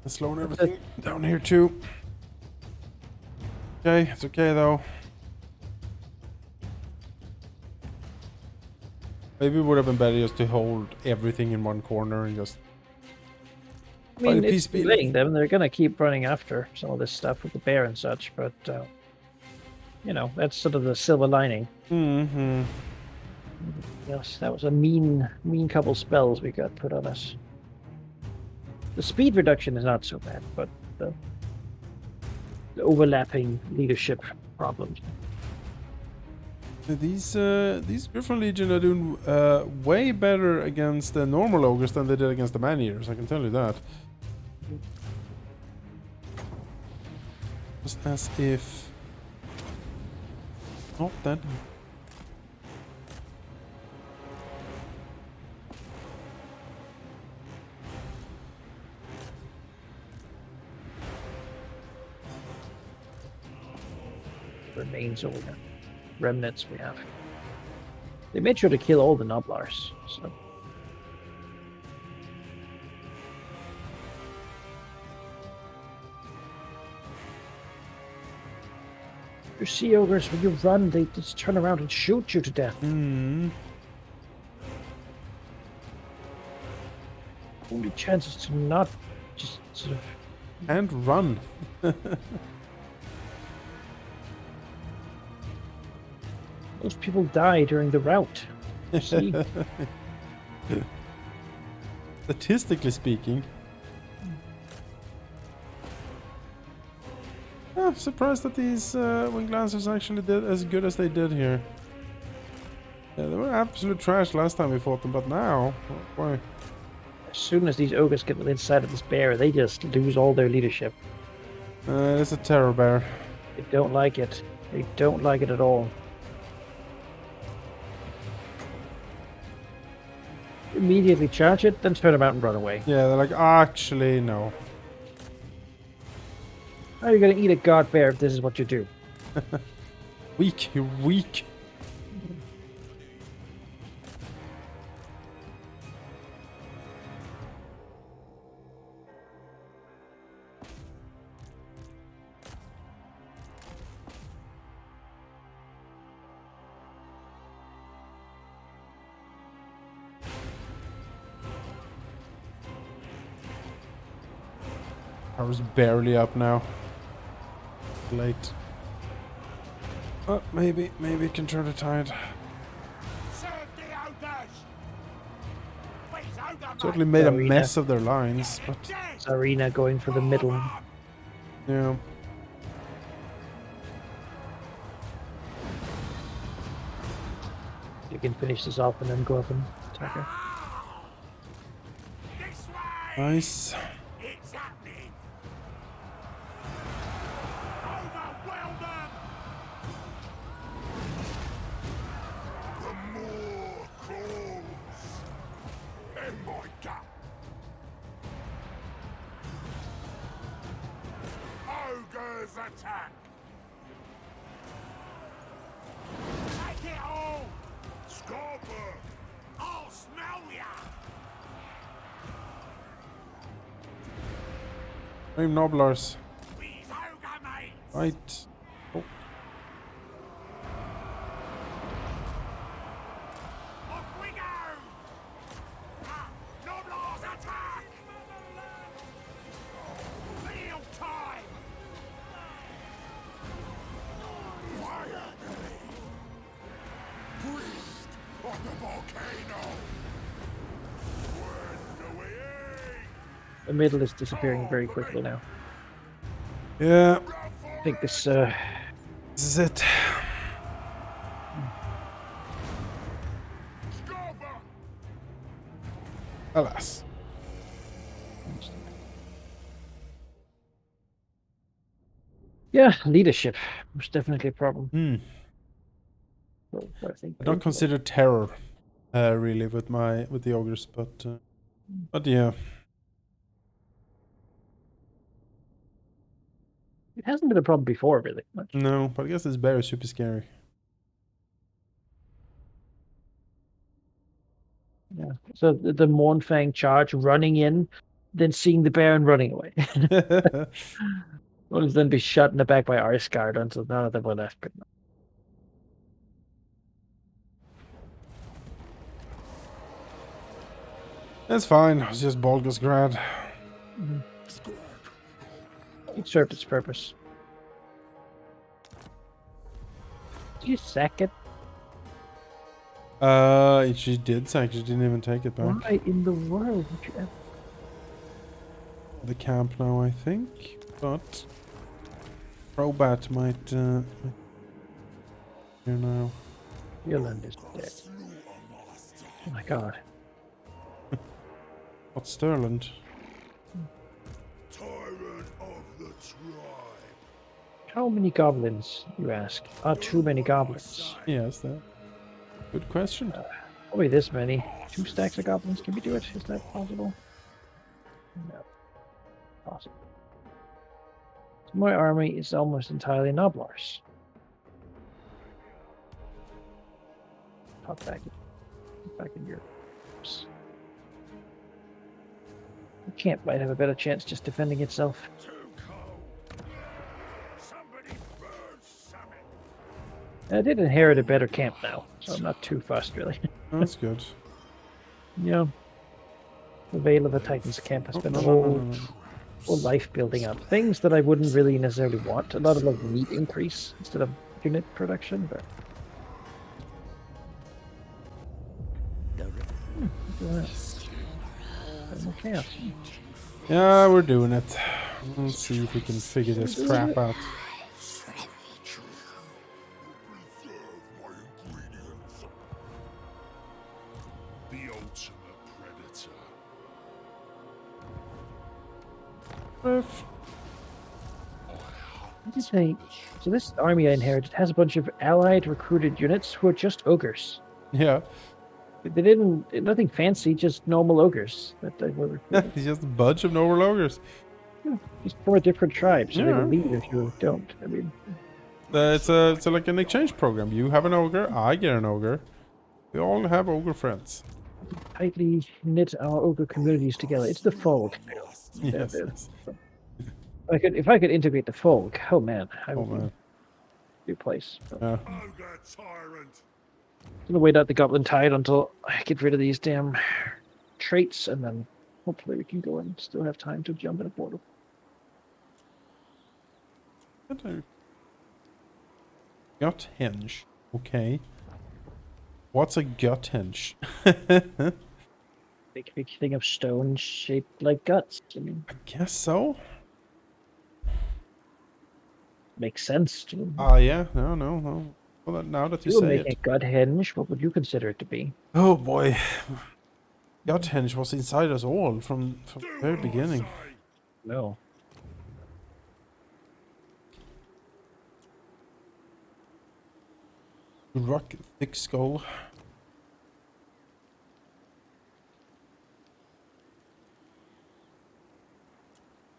slowing everything down here too. Okay, it's okay though. Maybe it would have been better just to hold everything in one corner and just... I mean, the it's peace be delaying them. They're going to keep running after some of this stuff with the bear and such, but, you know, that's sort of the silver lining. Mm-hmm. Yes, that was a mean couple spells we got put on us. The speed reduction is not so bad, but the overlapping leadership problems. These Griffin Legion are doing way better against the normal ogres than they did against the man-eaters, I can tell you that. Just as if... Not that... Remains over there. Remnants we have. They made sure to kill all the Noblars, so. Your sea ogres, when you run, they just turn around and shoot you to death. Only chances to not just sort of... And run. Most people die during the rout. See? Statistically speaking. I'm surprised that these wing lancers actually did as good as they did here. Yeah, they were absolute trash last time we fought them, but now, why? As soon as these ogres get inside of this bear, they just lose all their leadership. It's a terror bear. They don't like it. They don't like it at all. Immediately charge it, then turn about and run away. Yeah, they're like, actually, no. How are you going to eat a god bear if this is what you do? Weak, you're weak. Power's barely up now. Late. Oh, maybe it can turn the tide. Serve the ogres! Please, ogre Certainly mate. made a Arena. mess of their lines, but Zarina going for the middle. yeah. You can finish this off and then go up and attack her. This way! Nice. It's happening! Overwhelm them! The more calls. In my gut. Ogres attack. Take it all! Scorper. I'll smell ya! Name Noblars. These ogre mates! Right. Oh. Off we go! Ah, Noblars attack! Field time! Fire me. Priest of the volcano. When do we eat? The middle is disappearing very quickly now. Yeah, I think this, this is it. Scorper. Alas. yeah, leadership was definitely a problem. Hmm. So, I think I don't consider terror, really, with the ogres, but yeah. it hasn't been a problem before, really. Much. No, but I guess this bear is super scary. Yeah. So the Mournfang charge running in, then seeing the bear and running away. Or then be shot in the back by Arsgard until none of them were left. But That's fine. It's just Bolga's grad. it served its purpose. Did you sack it? She did sack. She didn't even take it back. Why in the world would you ever? The camp now, I think. But Probat might here now. Irland is dead. Oh my god. What's Stirland? Tyrant of the tribe. How many goblins, you ask? Are too many goblins? Yes, that. Good question. Probably this many. 2 stacks of goblins. Can we do it? Is that possible? No. Possible. My army is almost entirely Noblars. Hop back in Europe. The camp might have a better chance just defending itself. Too cold. Somebody burn something. I did inherit a better camp now, so I'm not too fussed really. That's good. Yeah. The Veil of the Titans camp has been a whole life building up. Things that I wouldn't really necessarily want. A lot of like meat increase instead of unit production, but chaos. Yeah, we're doing it. Let's see if we can figure this crap out. The ultimate predator. What did they? So this army I inherited has a bunch of allied recruited units who are just ogres. Yeah, They didn't nothing fancy, just normal ogres that they were recruited. it's just a bunch of noble ogres. Just from a different tribe, so they Yeah. will leave if you don't. I mean, It's like an exchange program. You have an ogre, I get an ogre. We all have ogre friends. tightly knit our ogre communities together. It's the folk. Yes. Yeah. yes. If I could integrate the folk, oh man, I Oh would man. be a place. Yeah. Ogre tyrant. I'm gonna wait out the goblin tide until I get rid of these damn traits, and then hopefully we can go and still have time to jump in a portal. Gut henge. Okay. What's a gut henge? Big thing of stone shaped like guts. I mean, I guess so. makes sense to Yeah. No. Well, now that you you. say Making a it. gut henge, what would you consider it to be? Oh boy. Gut henge was inside us all from the very beginning. No. Rock thick skull.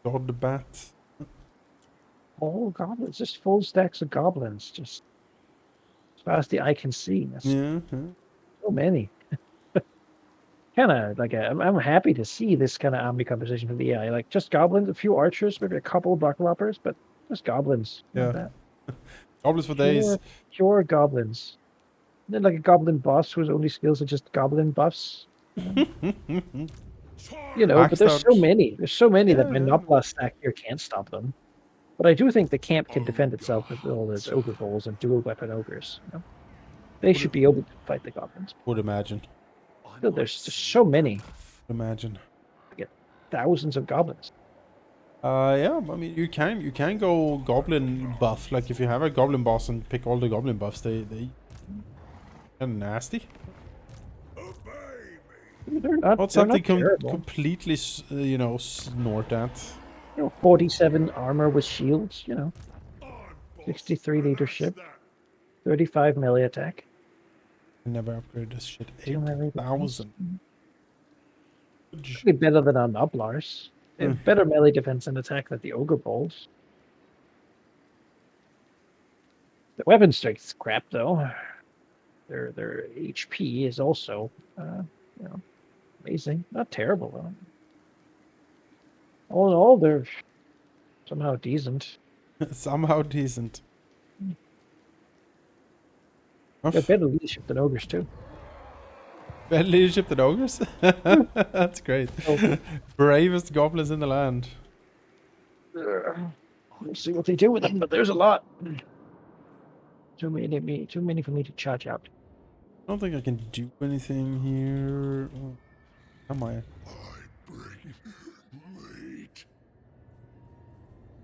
God the bat. Oh, goblins! Just full stacks of goblins, just as far as the eye can see. That's Yeah. so many. Kind of like I'm happy to see this kind of army composition from the AI. Like just goblins, a few archers, maybe a couple of buckloppers, but just goblins. Yeah. That. Goblins for days. Pure goblins. And then like a goblin boss whose only skills are just goblin buffs. You know, but there's so Maxed out. many. There's so many that Yeah, my yeah. Nobla stack here can't stop them. But I do think the camp can defend itself with all those ogre bowls and dual weapon ogres. You know? They should be able to fight the goblins. Would imagine. Still, there's just so many. Imagine. Thousands of goblins. Yeah, I mean you can go goblin buff, like if you have a goblin boss and pick all the goblin buffs, they kind of nasty. They're not, What's they're something not terrible. completely snort at? 47 armor with shields, 63 leadership, 35 melee attack. I never upgraded this shit. Two melee 8,000. Probably better than our Noblars. They have better melee defense and attack than the Ogre Bowls. The weapon strength's crap though. Their HP is also amazing. Not terrible though. All in all, they're somehow decent. Somehow decent. They're Oof. better leadership than ogres too. Better leadership than ogres? That's great. So, Bravest goblins in the land. we'll see what they do with them, but there's a lot. Too many for me to charge out. I don't think I can do anything here. Oh, am I? bring meat.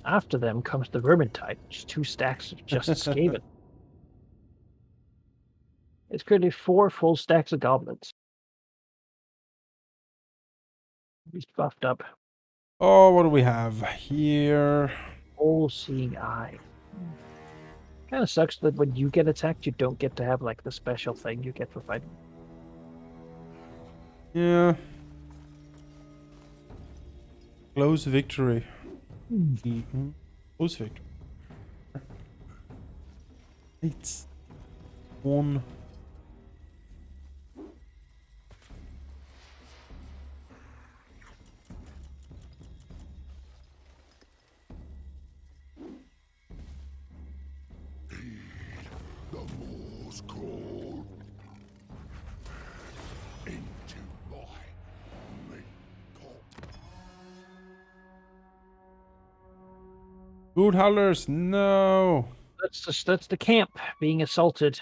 After them comes the Vermintide, which is 2 stacks of just Skaven. It's currently 4 full stacks of goblins. He's buffed up. Oh, what do we have here? All-seeing eye. Kind of sucks that when you get attacked, you don't get to have like the special thing you get for fighting. Yeah. Close victory. Close victory. It's 1. The moor's call. Into my meat pot. Good howlers, no. That's the camp being assaulted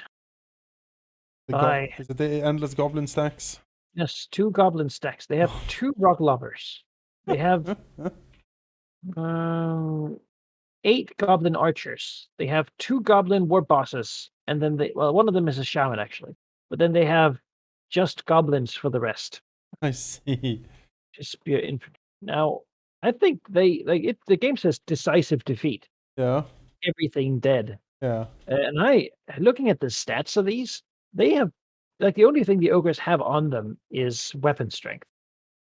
by Is it the endless goblin stacks? yes, 2 goblin stacks. They have 2 rock lovers. They have 8 goblin archers. They have 2 goblin war bosses, and then one of them is a shaman actually. But then they have just goblins for the rest. I see. Just spear infantry. Now, I think the game says decisive defeat. Yeah. Everything dead. Yeah. And looking at the stats of these, they have like the only thing the ogres have on them is weapon strength.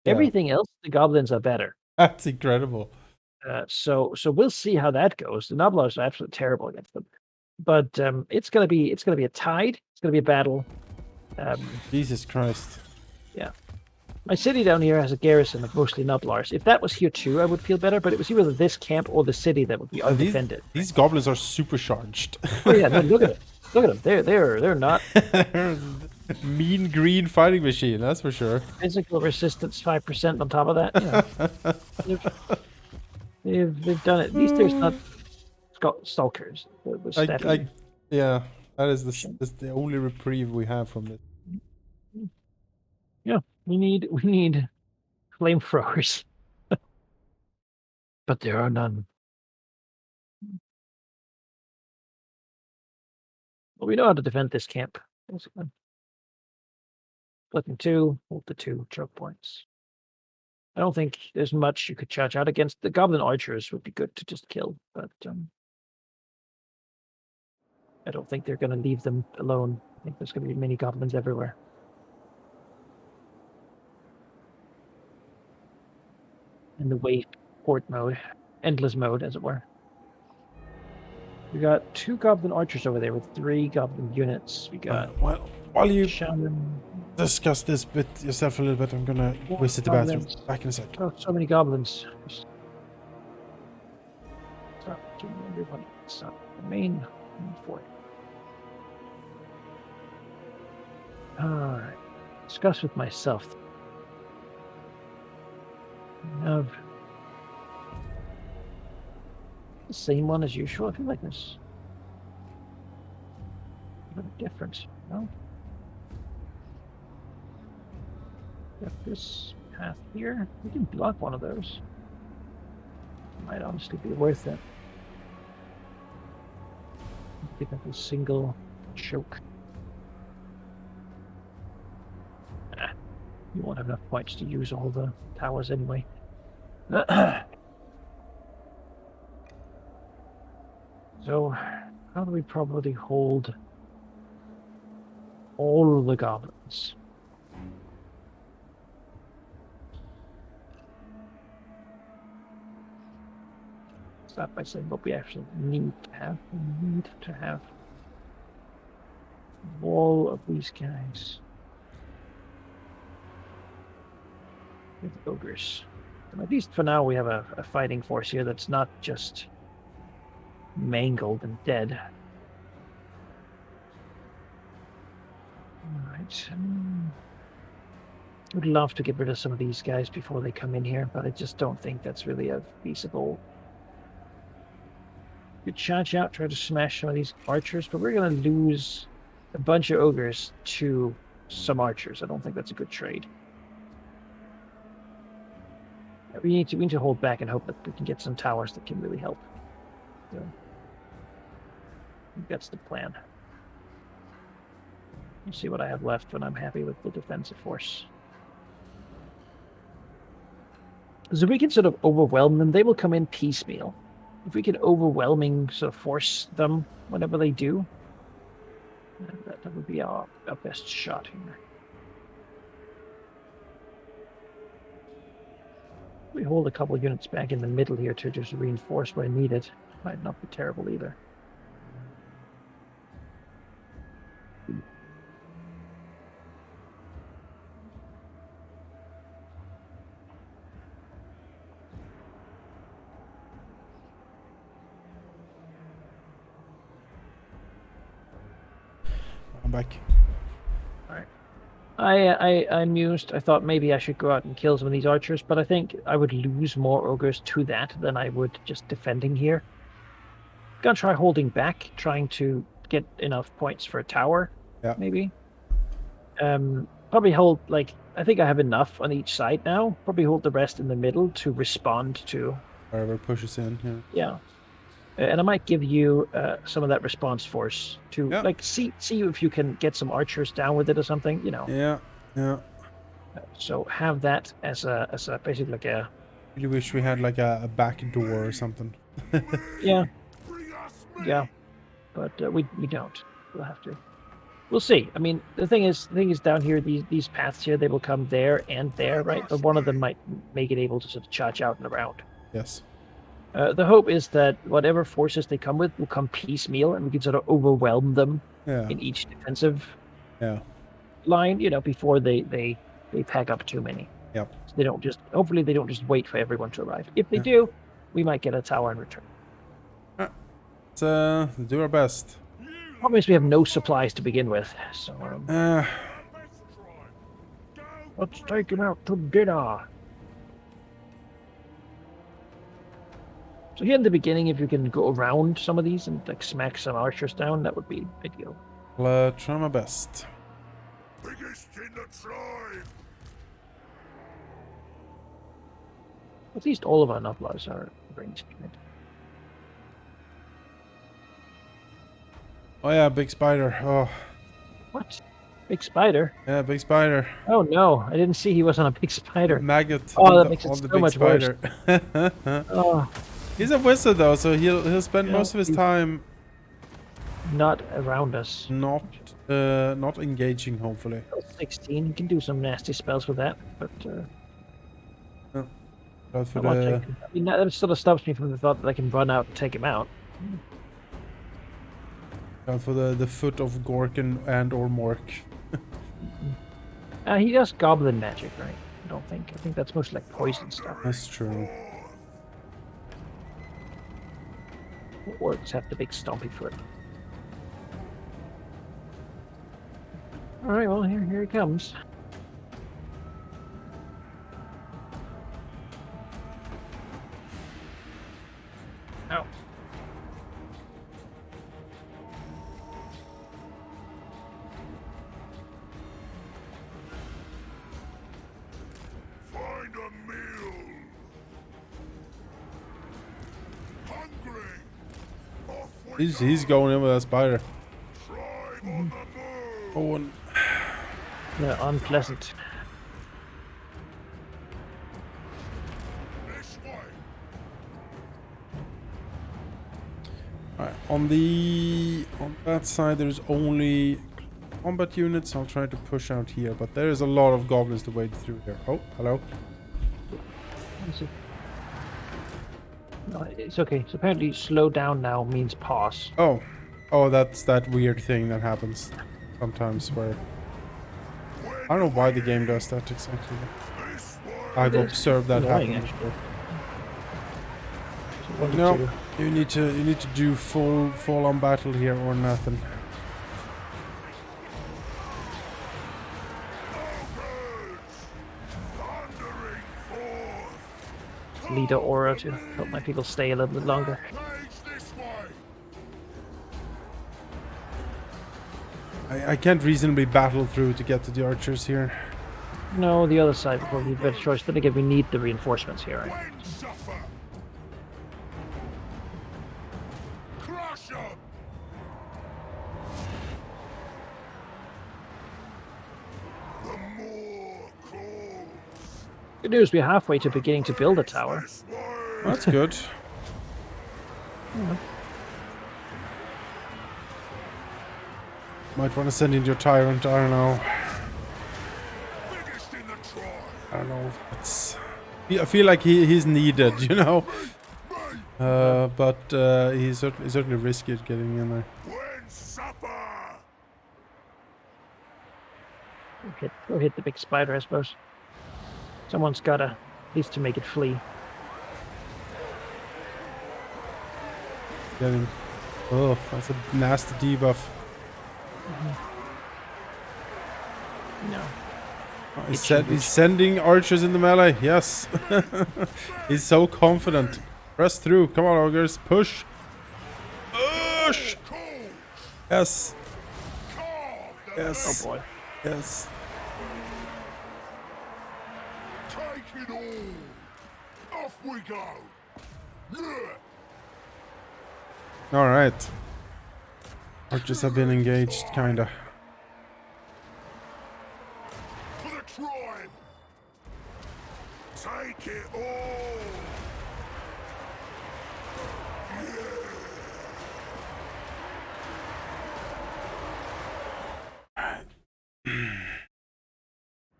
Yeah. Everything else, the goblins are better. That's incredible. So we'll see how that goes. The Noblars are absolutely terrible against them, but it's gonna be a tide. It's gonna be a battle. Jesus Christ. Yeah, my city down here has a garrison of mostly Noblars. If that was here too, I would feel better. But it was either this camp or the city that would be undefended. These goblins are supercharged. Oh yeah, no, look at it. Look at them. They're not Mean green fighting machine, that's for sure. physical resistance 5% on top of that. You know, they've done it. At least there's not stalkers. Yeah, that is the only reprieve we have from this. Yeah, we need flamethrowers, but there are none. Well, we know how to defend this camp. Basically, clicking 2, hold the 2 choke points. I don't think there's much you could charge out against. The goblin archers would be good to just kill, but I don't think they're going to leave them alone. I think there's going to be many goblins everywhere. In the wayport mode, endless mode, as it were. We got 2 goblin archers over there with 3 goblin units. We got Well, while you shaman. discuss this bit yourself a little bit, I'm gonna visit the bathroom. Goblins. Back in a sec. Oh, so many goblins. Stop killing everybody. Stop the main fort. Alright. Discuss with myself. I have the same one as usual. I feel like there's a difference, no? Got this path here. We can block one of those. Might honestly be worth it. Pick up a single choke. You won't have enough points to use all the towers anyway. So, how do we probably hold all the goblins? Start by saying what we actually need to have. We need to have all of these guys. With ogres. At least for now, we have a fighting force here that's not just mangled and dead. All right. Would love to get rid of some of these guys before they come in here, but I just don't think that's really a feasible. You charge out, try to smash some of these archers, but we're going to lose a bunch of ogres to some archers. I don't think that's a good trade. We need to hold back and hope that we can get some towers that can really help. So, I think that's the plan. We'll see what I have left when I'm happy with the defensive force. So we can sort of overwhelm them. They will come in piecemeal. If we can overwhelming sort of force them whenever they do, that would be our best shot here. We hold a couple units back in the middle here to just reinforce where needed. Might not be terrible either. I'm back. All right. I'm used. I thought maybe I should go out and kill some of these archers, but I think I would lose more ogres to that than I would just defending here. Gonna try holding back, trying to get enough points for a tower. Yeah. Maybe. Probably hold like I think I have enough on each side now. Probably hold the rest in the middle to respond to. Wherever pushes in. Yeah. Yeah. And I might give you some of that response force to like see if you can get some archers down with it or something, you know. Yeah. So have that as a basically like a. Really wish we had like a back door or something. Yeah. Yeah, but we don't. We'll have to. We'll see. I mean, the thing is down here, these paths here, they will come there and there, right? But one of them might make it able to sort of charge out and around. Yes. The hope is that whatever forces they come with will come piecemeal, and we can sort of overwhelm them in each defensive line, you know, before they pack up too many. Yep. So they don't just. Hopefully, they don't just wait for everyone to arrive. If they do, we might get a tower in return. Let's do our best. Problem is we have no supplies to begin with, so let's take him out to dinner. So here in the beginning, if you can go around some of these and like smack some archers down, that would be ideal. I'll try my best. Biggest in the tribe. At least all of our nobblers are ranged. Oh yeah, big spider. Oh. What? Big spider? Yeah, big spider. Oh no, I didn't see he was on a big spider. Maggot. Oh, that makes it on so the big much spider. worse. Oh. He's a wizard though, so he'll spend most of his time not around us. not engaging. Hopefully. 16. He can do some nasty spells with that, but. For I mean, that sort of stops me from the thought that I can run out and take him out. for the foot of Gorkin and or Mork. He does goblin magic, right? I don't think. I think that's mostly like poison stuff. That's true. Orcs have the big stompy foot. All right, well here he comes. Ow. Find a meal. Hungry. Off we He's going in with that spider. tribe on the move. Oh, and Yeah, unpleasant. This way. Alright, on that side there's only combat units. I'll try to push out here, but there is a lot of goblins to wade through here. Oh, hello. No, it's okay. So apparently slow down now means pause. Oh, that's that weird thing that happens sometimes where I don't know why the game does that exactly. This way. I've It's observed that annoying, happen. actually. So what do you No, do? you need to do full on battle here or nothing. Thundering forth! Leader aura to help my people stay a little bit longer. Rampage this way! I can't reasonably battle through to get to the archers here. No, the other side would probably be a better choice. Then again, we need the reinforcements here. Right? When suffer! Crush 'em! The more calls Good news, we're halfway to beginning to build a tower. this way! That's good. Might want to send in your tyrant. I don't know. Biggest in the tribe! I don't know. It's. I feel like he's needed, you know. But he's certainly risky at getting in there. When supper! Go hit the big spider, I suppose. Someone's gotta, at least to make it flee. Getting. Oh, that's a nasty debuff. No. He's sending archers in the melee. Yes. He's so confident. Press through. Come on, ogres. Push. Push. Yes. Yes. Oh boy. Yes. Take it all! Off we go! Yeah! All right. Archers have been engaged, kinda. For the tribe! Take it all!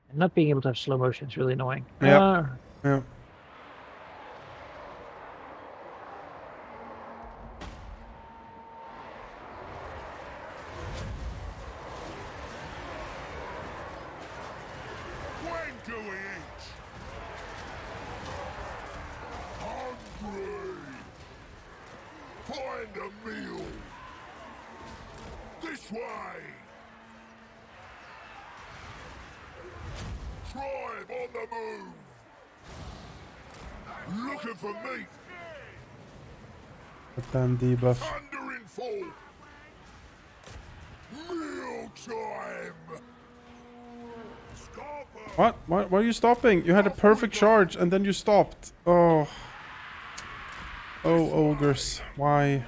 And not being able to have slow motion is really annoying. Yeah. Yeah. When do we eat? Hungry! Find a meal! This way! Tribe on the move! Looking for meat! But then debuff. Thundering forth! Meal time! Scalper! What? Why are you stopping? You had a perfect charge and then you stopped. Oh. Oh, ogres. Why?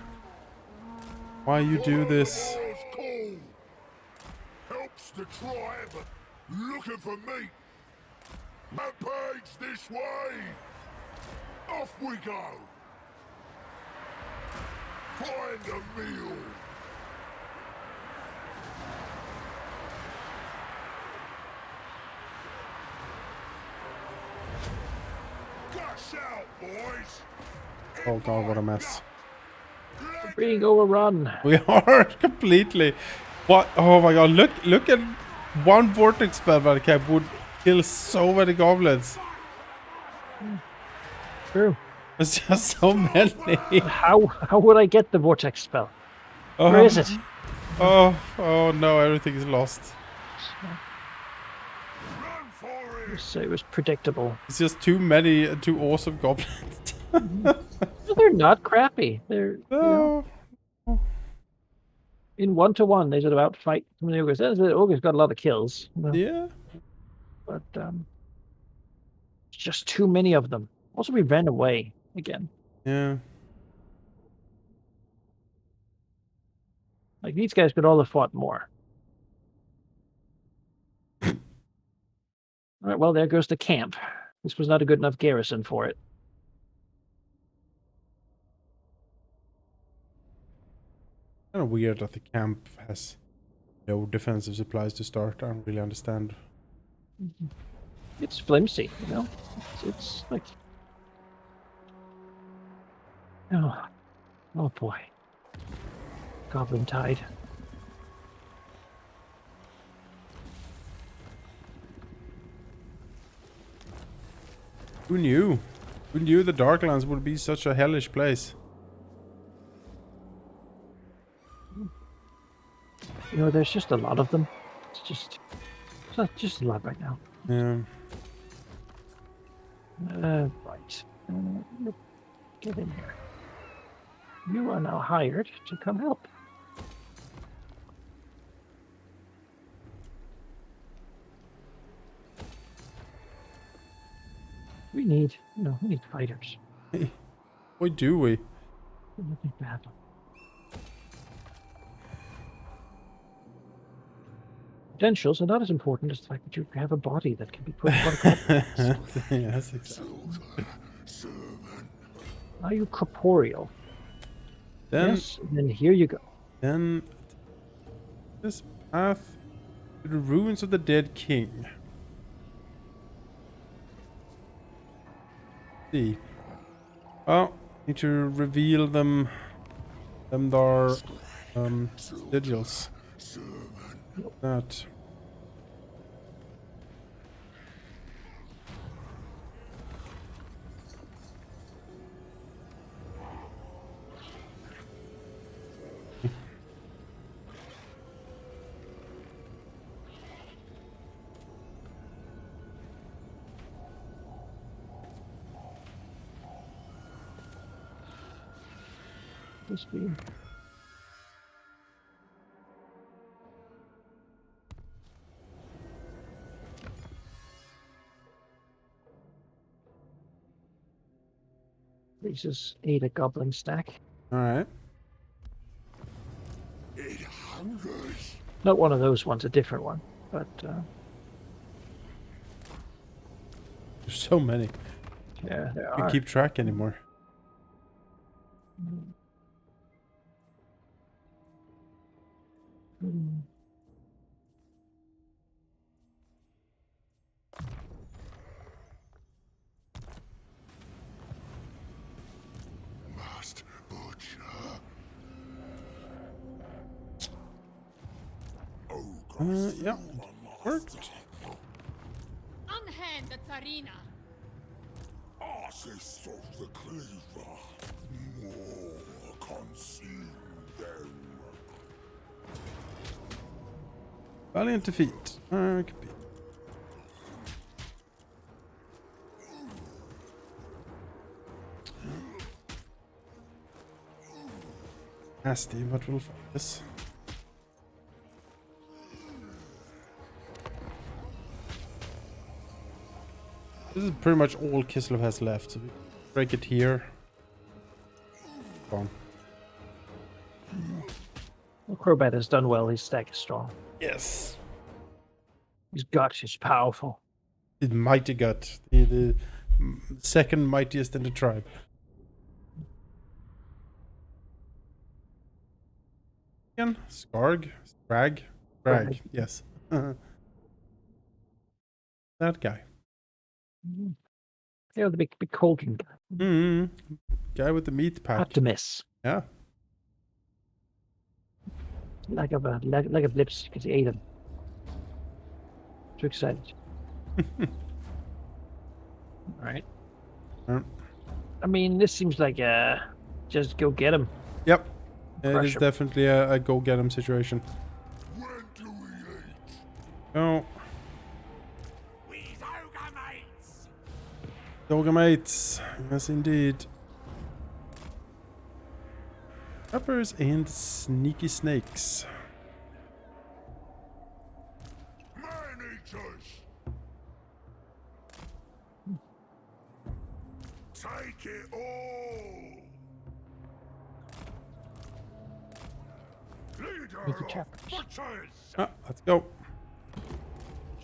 Why you do this? War's call. Helps the tribe. Looking for meat. Rampage this way. Off we go. Find a meal. Gush out, boys. Oh god, what a mess. Being overrun. We are completely. What? Oh my god! Look at one vortex spell that cap would kill so many goblins. True. It's just so many. How would I get the vortex spell? Oh, Where is it? Oh no! Everything is lost. Run for it. So it was predictable. It's just too many and too awesome goblins. Well, they're not crappy. They're you know, Oh. in 1-to-1. They sort of outfight some of the ogres. The ogres got a lot of kills, Yeah. but it's just too many of them. Also, we ran away again. Yeah. Like these guys could all have fought more. All right. Well, there goes the camp. This was not a good enough garrison for it. Kind of weird that the camp has no defensive supplies to start. I don't really understand. It's flimsy, you know. It's like, oh boy, Goblin Tide. Who knew? Who knew the Darklands would be such a hellish place? You know, there's just a lot of them. It's just a lot right now. Yeah. Right. Get in here. You are now hired to come help. We need fighters. Why do we? Nothing bad. Credentials are not as important as the fact that you have a body that can be put in protocol. Yes, exactly. Are you corporeal? Then, Yes, then here you go. then this path to the ruins of the dead king. See. Oh, need to reveal them. Them are sigils. That. This be. This is 8 a goblin stack. All right. It hungers. Not one of those ones, a different one. But There's so many. yeah, there I are. keep track anymore. Hmm. Must butcher. Ogre. Yeah. Worked. Unhand the Tsarina. Artists of the cleaver. More consume them. Valiant defeat. Okay. Nasty, but we'll find this. This is pretty much all Kislev has left, so we break it here. Gone. Well, Crobat has done well. His stack is strong. Yes. His gut is powerful. The mighty gut. The second mightiest in the tribe. Again, Skarg? Brag? Brag, yes. That guy. Yeah, the big cauldron guy. Mm. Guy with the meat pack. Not to miss. Yeah. Like of lips because he ate them. Too excited. All right. Yeah. I mean, this seems like just go get him. Yep. It Crush is him. definitely a go get him situation. When do we eat? Oh, We's ogre mates. Ogre mates. Yes, indeed. Peppers and sneaky snakes. Man-eaters! Take it all! Leader With the of chappers. butchers! Ah, let's go.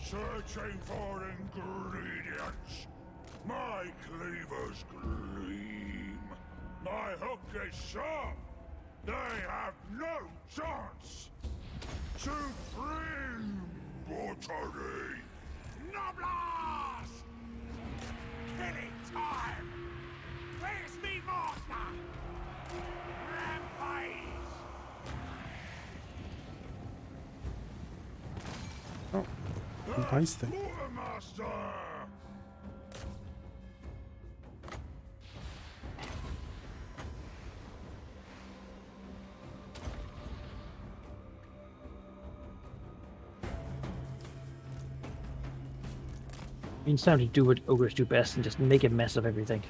Searching for ingredients. My cleavers gleam. My hook is sharp. They have no chance. Supreme butchery. Noblars! Killing time! Where's me master? Rampage! Oh, nice thing. Quartermaster! It's time to do what ogres do best and just make a mess of everything.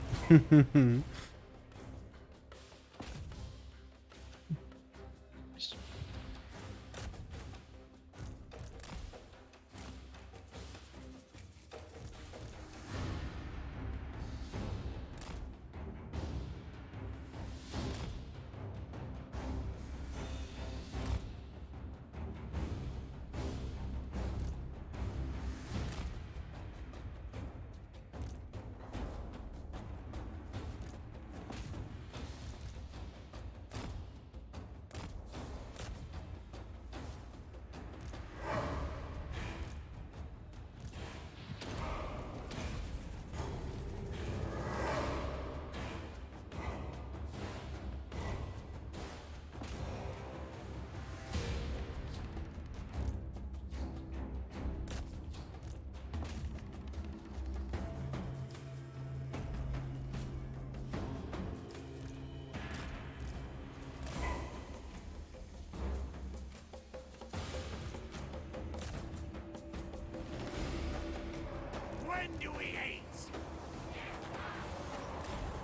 When do we eat?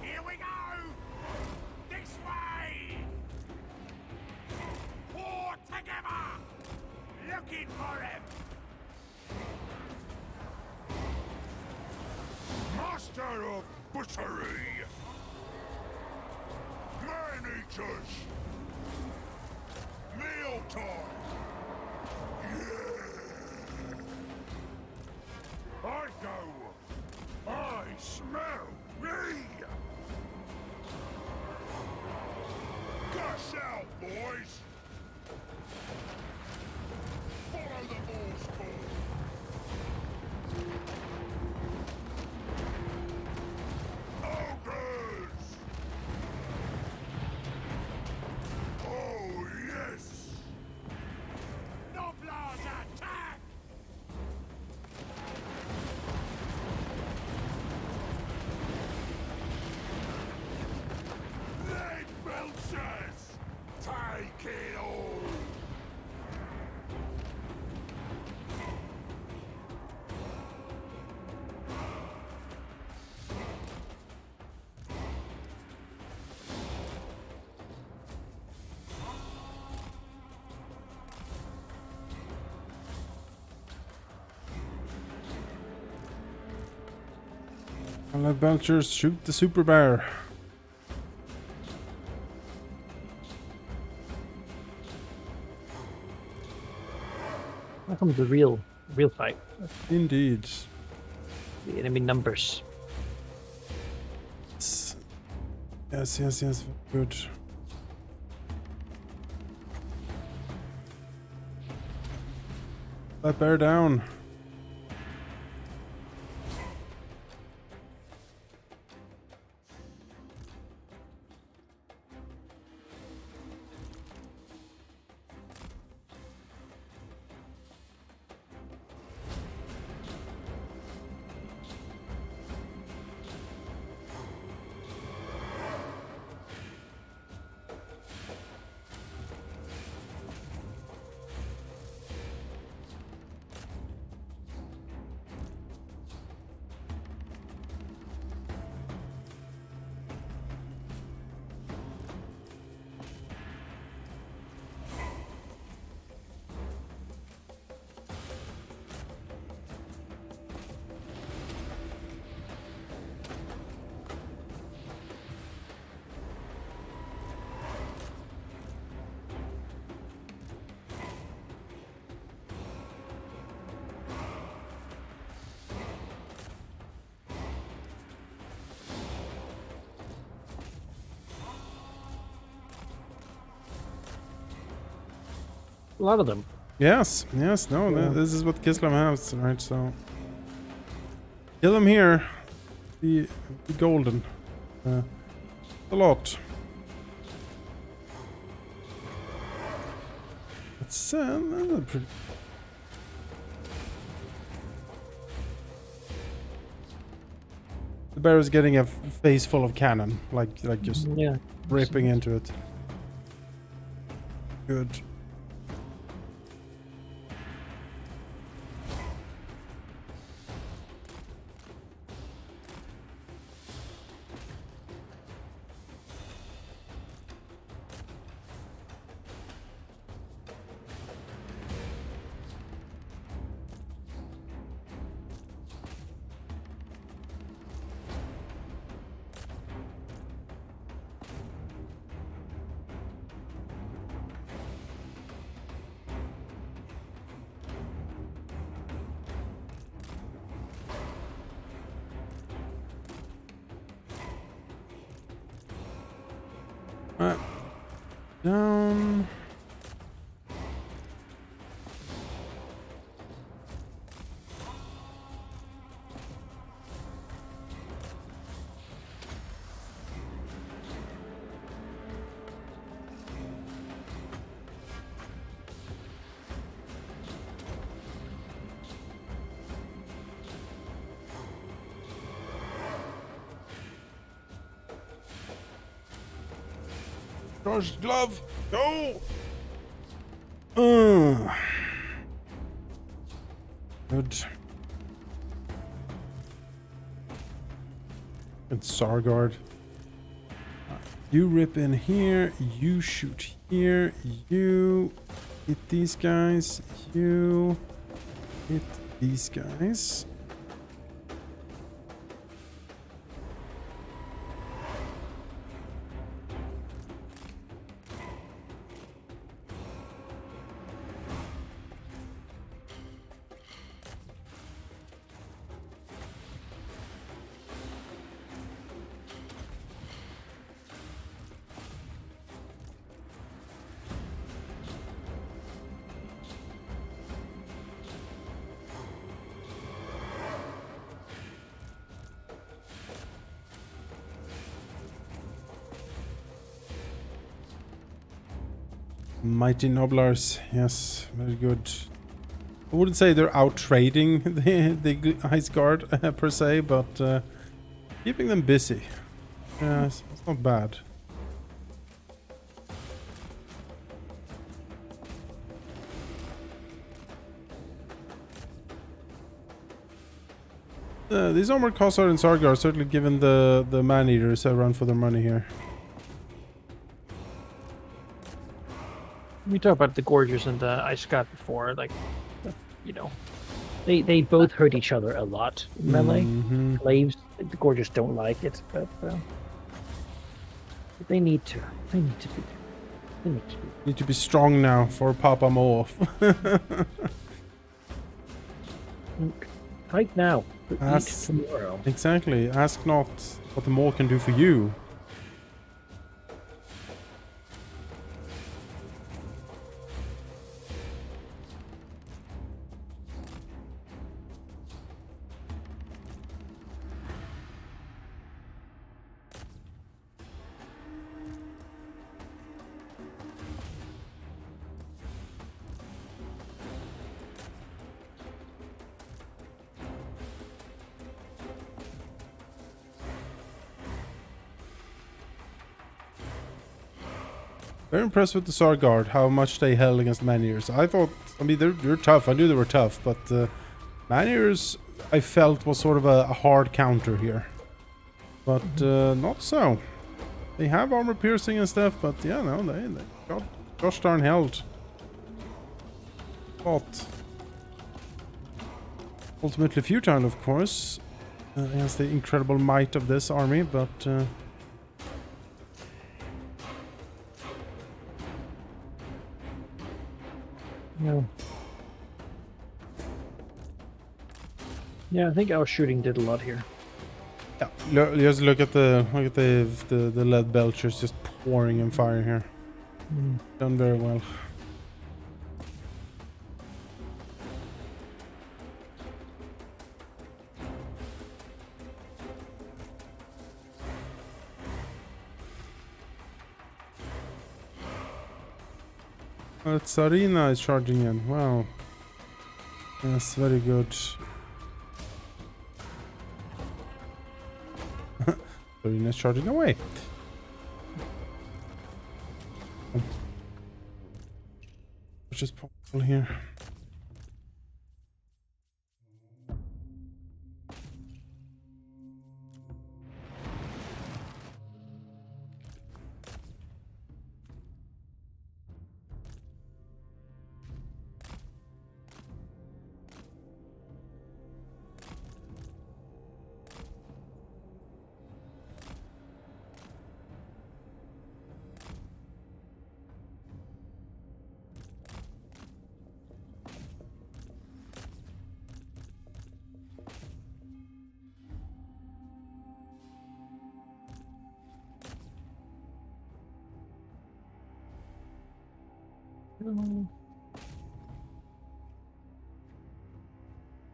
Here we go! This way! War together! Looking for him! Master of butchery! Man-eaters! Meal time! I go! I smell me! Gush out, boys! Follow the Morse code! Ogres! Oh, yes! Noblars attack! Lead belchers! Take it all! And let Belchers shoot the super bear. Now comes the real fight. Indeed. The enemy numbers. Yes. Good. Let bear down. A lot of them. Yes. No, this is what Kislev has, right? So kill him here. Be golden. A lot. It's pretty. The bear is getting a face full of cannon, like just Yeah. ripping into it. Good. Down. Charged glove. Go. Good. And Sargard. You rip in here. You shoot here. You hit these guys. You hit these guys. Mighty Noblars, yes, very good. I wouldn't say they're out trading the Ice Guard per se, but keeping them busy. Yes, it's not bad. These armored Khazar and Sargar are certainly giving the man-eaters a run for their money here. We talked about the Gorgers and the Ice God before, like, you know, they both hurt each other a lot in melee. Slaves, the Gorgers don't like it, but they need to. They need to be. They need to be. Need to be strong now for Papa Mo. Fight now. Eat Eat tomorrow. Exactly. Ask not what the Maw can do for you. Very impressed with the Sargard, how much they held against man-eaters. I thought, I mean, they're tough. I knew they were tough, but man-eaters, I felt, was sort of a hard counter here. But not so. They have armor piercing and stuff, but yeah, no, they got gosh darn held. But ultimately futile, of course, against the incredible might of this army, but No. Yeah, I think our shooting did a lot here. yeah, just look at the lead belchers just pouring and firing here. Done very well. Tsarina is charging in. Wow. Yes, very good. Tsarina is charging away. Which is possible here.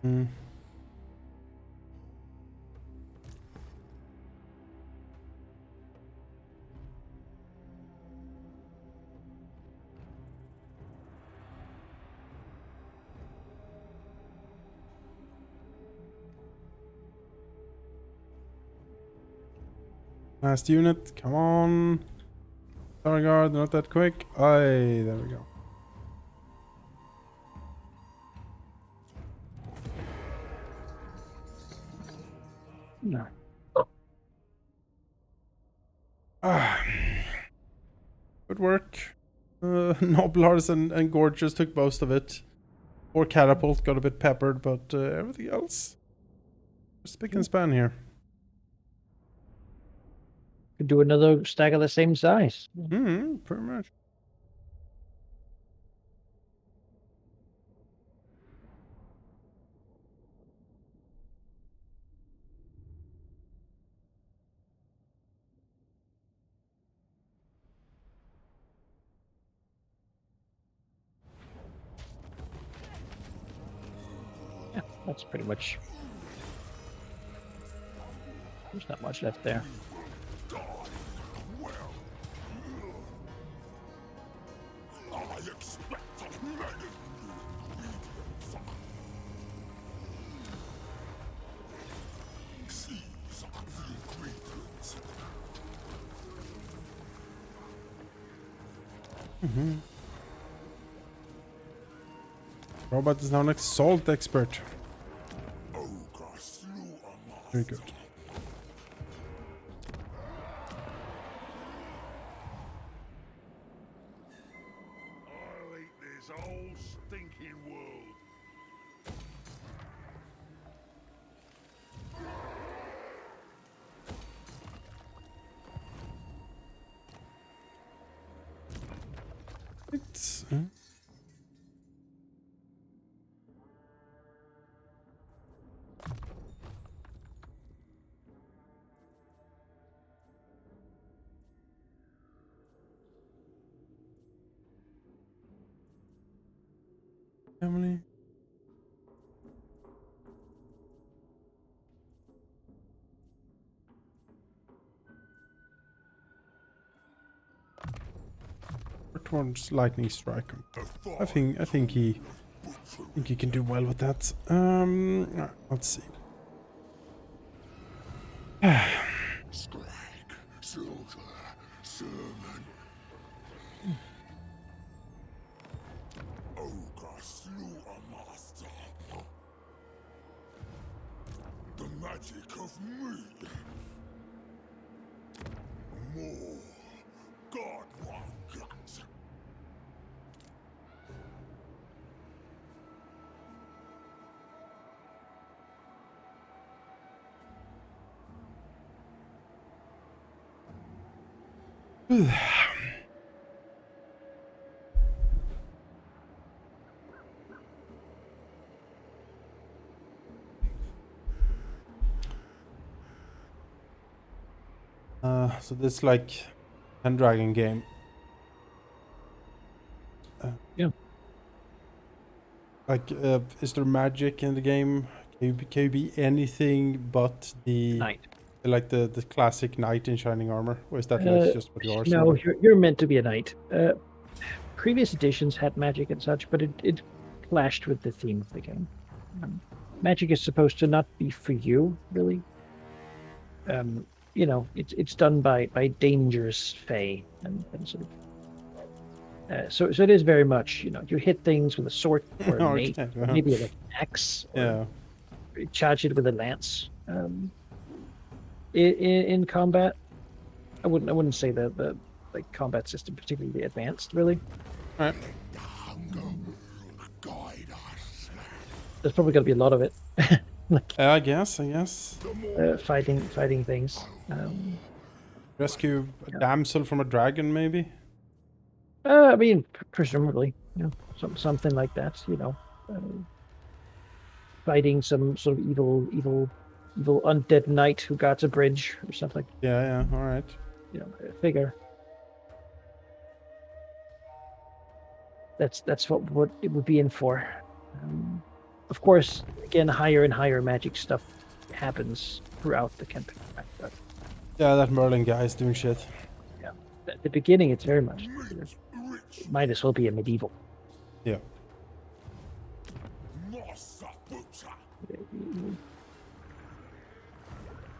Hmm. Last unit, come on. Sorry, guard, not that quick. Aye, there we go. No. Ah. Good work. Noblars and Gorgeous took most of it. Or Catapult got a bit peppered, but everything else, spick and span here. Could do another stack of the same size. Pretty much. Yeah, that's pretty much. There's not much left there. I expect many. Seize the ingredients. Robot is now an assault expert. Ogre slew a master. Very good. I'll eat this whole stinking world. It's, Emily. Towards lightning strike. I think he can do well with that. Let's see. Scrag, soldier, sermon. Ogre slew a master. The magic of me. More. God one gut. So this like Pendragon game. Yeah. Like, is there magic in the game? Can you be anything but the Knight. like the classic knight in shining armor, or is that like just what you are? No, Sort of? you're meant to be a knight. Previous editions had magic and such, but it clashed with the theme of the game. Magic is supposed to not be for you, really. You know, it's done by dangerous fae and sort of. So it is very much, you know, you hit things with a sword or a mace, Okay, maybe like an axe, or Yeah. charge it with a lance. In combat, I wouldn't say that the like combat system particularly advanced, really. All right. Guide us. There's probably going to be a lot of it, like I guess. fighting things. Rescue a damsel from a dragon, maybe. I mean, presumably, you know, something like that. You know, fighting some sort of evil undead knight who guards a bridge or something. Yeah. All right. You know, figure. That's what it would be in for. Of course, again, higher and higher magic stuff happens throughout the campaign. Right? But Yeah, that Merlin guy is doing shit. yeah, at the beginning, it's very much. It might as well be a medieval. Yeah.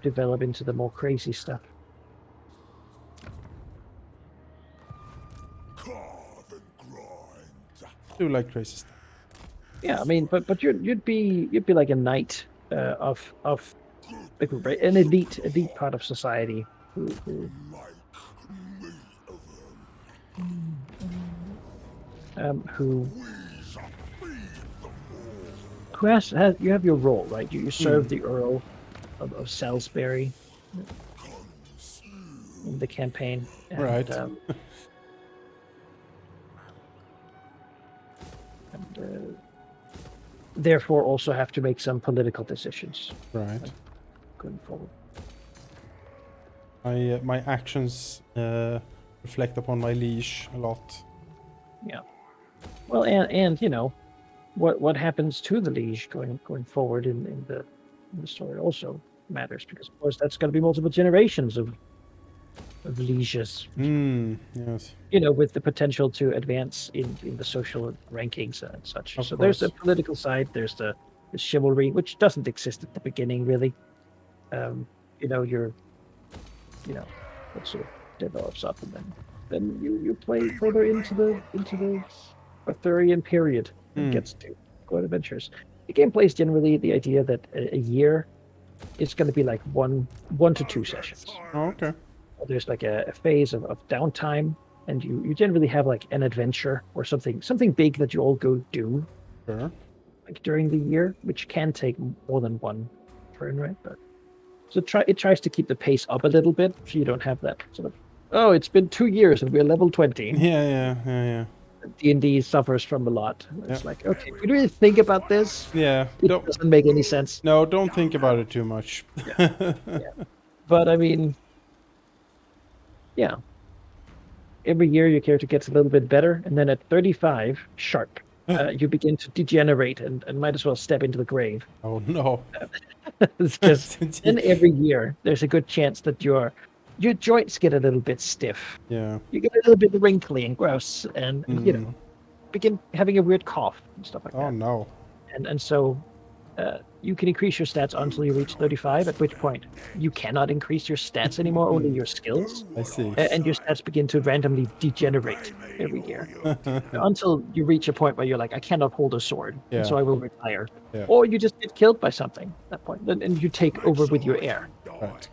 Develop into the more crazy stuff. Do like crazy stuff. Yeah, I mean, but you'd be like a knight of like an elite part of society who has you have your role, right? You serve the Earl of Salisbury in the campaign, and, Right. Therefore also have to make some political decisions Right. going forward. My actions reflect upon my liege a lot. Yeah. Well, and you know, what happens to the liege going forward in the story also matters, because of course that's going to be multiple generations of lieges. Yes. You know, with the potential to advance in the social rankings and such. Of So there's the course. political side. There's the chivalry, which doesn't exist at the beginning really. You know, what sort of develops up, and then you play further into the Arthurian period and gets to go on adventures. The gameplay is generally the idea that a year is going to be like one to 2 sessions. Oh, okay. There's like a phase of downtime, and you generally have like an adventure or something big that you all go do Sure. like during the year, which can take more than one turn, right? But so it tries to keep the pace up a little bit, so you don't have that sort of, oh, it's been 2 years and we're level 20. Yeah. D&D suffers from a lot. It's like, okay, if we really think about this, Yeah. it doesn't make any sense. No, don't think about it too much. Yeah. But I mean, yeah. Every year your character gets a little bit better, and then at 35 sharp, you begin to degenerate and might as well step into the grave. Oh no. Because then every year there's a good chance that your joints get a little bit stiff. Yeah. You get a little bit wrinkly and gross, and you know, begin having a weird cough and stuff like that. Oh no. And so you can increase your stats until you reach 35, at which point you cannot increase your stats anymore, only your skills. I see. And your stats begin to randomly degenerate every year until you reach a point where you're like, I cannot hold a sword, Yeah. and so I will retire. Yeah. Or you just get killed by something at that point, and you take over with your heir, Right.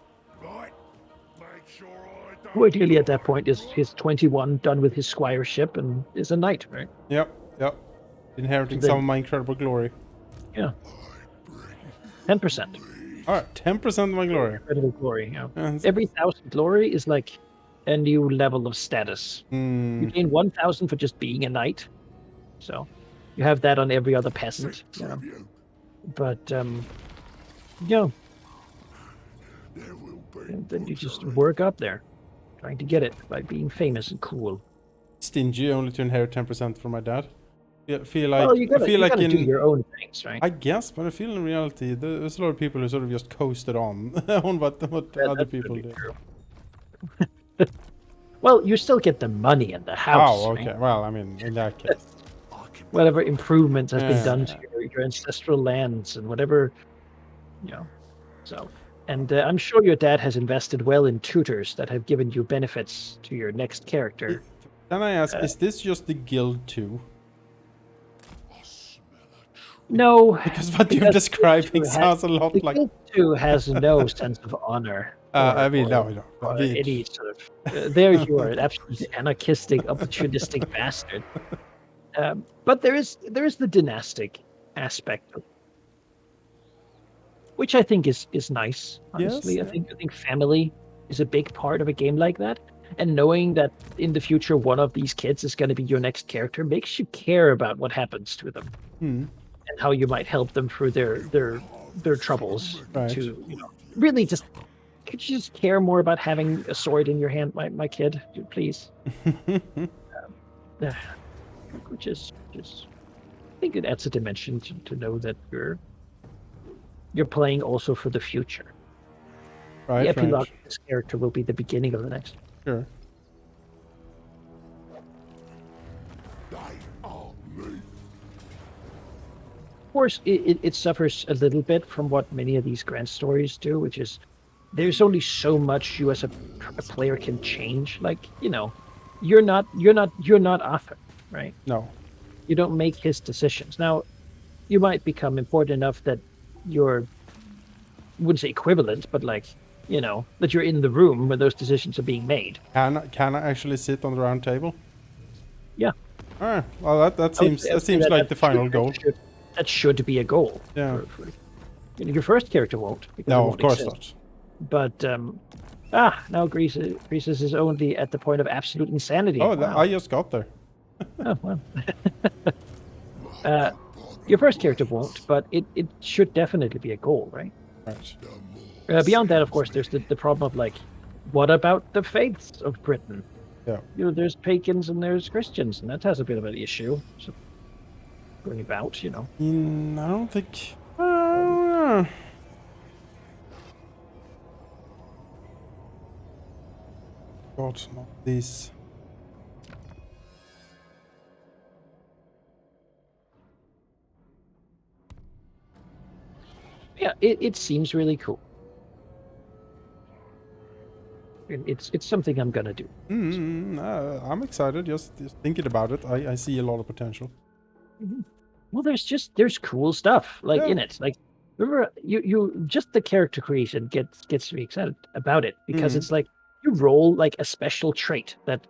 who ideally at that point is 21, done with his squireship, and is a knight, right? Yep. Inheriting Then- some of my incredible glory. Yeah. 10%. Alright, 10% of my glory. Incredible glory. Yeah. That's- Every 1,000 glory is like a new level of status. You gain 1,000 for just being a knight. So you have that on every other peasant. You know? But yeah. And then you just work up there, trying to get it by being famous and cool. Stingy only to inherit 10% from my dad. Feel like Well, you gotta, I feel you like gotta do in your own things, right? I guess, but I feel in reality there's a lot of people who sort of just coasted on on what other That's people really do. true. Well, you still get the money in the house. Oh, right? okay. Well, I mean, in that case. Whatever improvements has been Yeah. done to your ancestral lands and whatever, you know. So, and I'm sure your dad has invested well in tutors that have given you benefits to your next character. Can I ask, is this just the guild too? No, Because what you're because describing Guild 2 sounds a lot the like. Guild 2 has no sense of honor. I mean, or- no. or I mean, any sort of. There you are, an absolutely anarchistic, opportunistic bastard. But there is the dynastic aspect, which I think is nice. Honestly, Yes, I think family is a big part of a game like that, and knowing that in the future one of these kids is going to be your next character makes you care about what happens to them and how you might help them through their troubles. Right. To really just. Could you just care more about having a sword in your hand, my kid? Please. which is I think it adds a dimension to know that you're playing also for the future. Right, The epilogue right. of this character will be the beginning of the next. Sure. They are me. Of course, it suffers a little bit from what many of these grand stories do, which is there's only so much you as a player can change. Like, you're not Arthur, right? No. You don't make his decisions. Now, you might become important enough that you're, I wouldn't say equivalent, but like, that you're in the room where those decisions are being made. Can I actually sit on the round table? Yeah. Alright. Well, that I would seems say like the final goal. That should be a goal. Yeah. Your first character won't. Because it No, won't of course exist. not. But now Greece is only at the point of absolute insanity. Oh, Wow. I just got there. Oh, well. Your first character won't, but it should definitely be a goal, right? Right. Beyond that, of course, there's the problem of like, what about the faiths of Britain? Yeah. There's pagans and there's Christians, and that has a bit of an issue. So, going about, I don't think. God, not these. Yeah, it seems really cool. It's something I'm gonna do. I'm excited just thinking about it. I see a lot of potential. Well, there's cool stuff in it. Like, remember, you just the character creation gets me excited about it because it's like you roll like a special trait that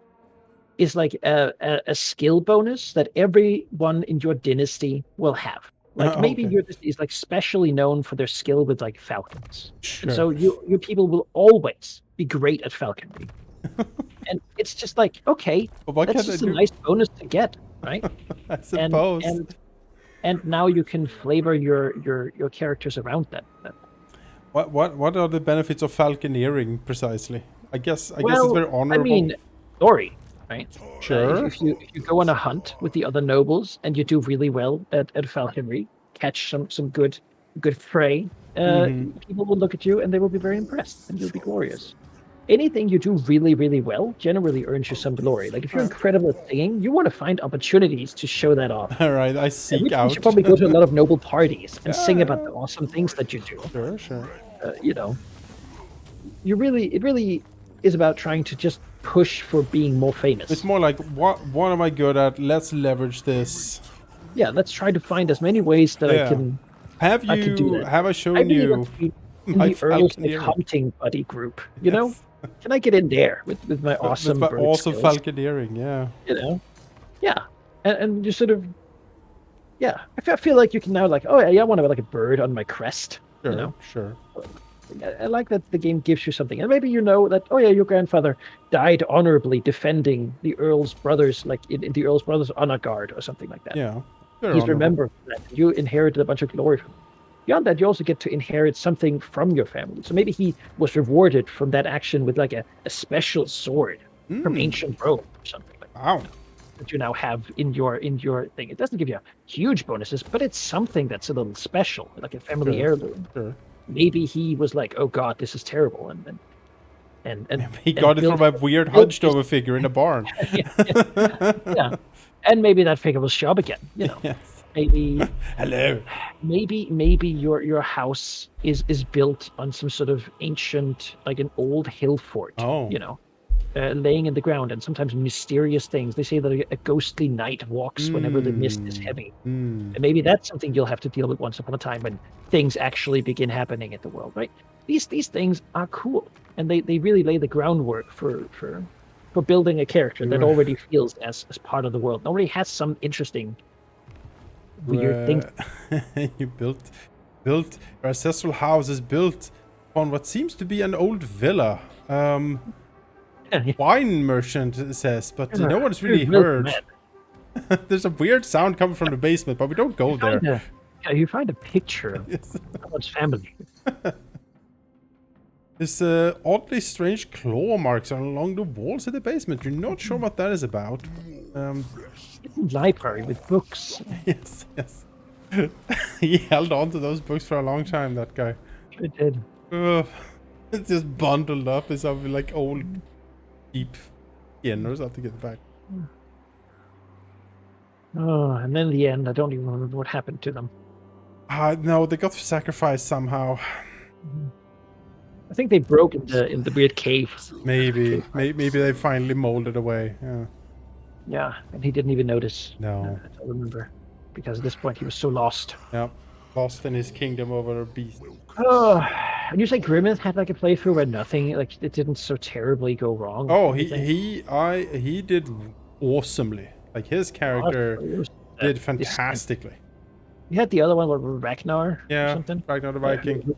is like a skill bonus that everyone in your dynasty will have. Like maybe Okay. your dynasty is like specially known for their skill with like falcons. Sure. And so your people will always be great at falconry. And it's just like, okay, But what that's can I just a do? nice bonus to get, right? I suppose. And now you can flavor your characters around that. What are the benefits of falconeering precisely? I guess it's Well, very honorable. I mean, story, right? Sure. If you go on a hunt with the other nobles and you do really well at falconry, catch some good prey, people will look at you and they will be very impressed, and you'll be glorious. Anything you do really, really well generally earns you some glory. Like if you're incredible at singing, you want to find opportunities to show that off. All right, I seek Which means out. you probably go to a lot of noble parties and sing about the awesome things that you do. Sure. It really is about trying to just push for being more famous. It's more like what am I good at? Let's leverage this. Yeah, let's try to find as many ways that I can. Have I can do you? that. Have I I shown really you? want to be in my the Earl's falconeering? hunting buddy group. You know, can I get in there with my awesome With my bird awesome skills? falconeering, yeah. Yeah, and you sort of, I feel like you can now like, I want to have like a bird on my crest. Sure. I like that the game gives you something, and maybe that your grandfather died honorably defending the Earl's brothers, like in the Earl's brothers honor guard or something like that. Yeah. He's remembered for that. You inherited a bunch of glory from him. Beyond that, you also get to inherit something from your family. So maybe he was rewarded from that action with like a special sword from ancient Rome or something like that. Wow. That you now have in your thing. It doesn't give you huge bonuses, but it's something that's a little special, like a family heirloom. Sure. Maybe he was like, "Oh God, this is terrible," and He got it from a weird hunched over figure in a barn. yeah. And maybe that figure will show up again. Yes. Maybe. Hello. Maybe your house is built on some sort of ancient, like an old hill fort. Oh. Laying in the ground, and sometimes mysterious things. They say that a ghostly knight walks whenever the mist is heavy. And maybe that's something you'll have to deal with once upon a time when things actually begin happening in the world, right? These things are cool, and they really lay the groundwork for building a character that already feels as part of the world, already has some interesting weird things. You built your ancestral house is built on what seems to be an old villa. Wine merchant says, but no one's really heard. There's a weird sound coming from the basement, but we don't go there. You find a picture of someone's family. There's oddly strange claw marks along the walls of the basement. You're not sure what that is about. Library with books. Yes, yes. He held on to those books for a long time, that guy. Sure did. Ugh. It's just bundled up in something like old deep skin or something at the back. Oh, and then in the end, I don't even remember what happened to them. No, they got sacrificed somehow. I think they broke in the weird cave. Maybe they finally molded away. Yeah. Yeah, and he didn't even notice. No. I don't remember. Because at this point he was so lost. Yep. Lost in his kingdom over a beast. Oh, and you say Grimmeth had like a playthrough where nothing, like it didn't so terribly go wrong. Oh, he did awesomely. Like his character did fantastically. You had the other one with Ragnar or Yeah, something. Ragnar the Viking.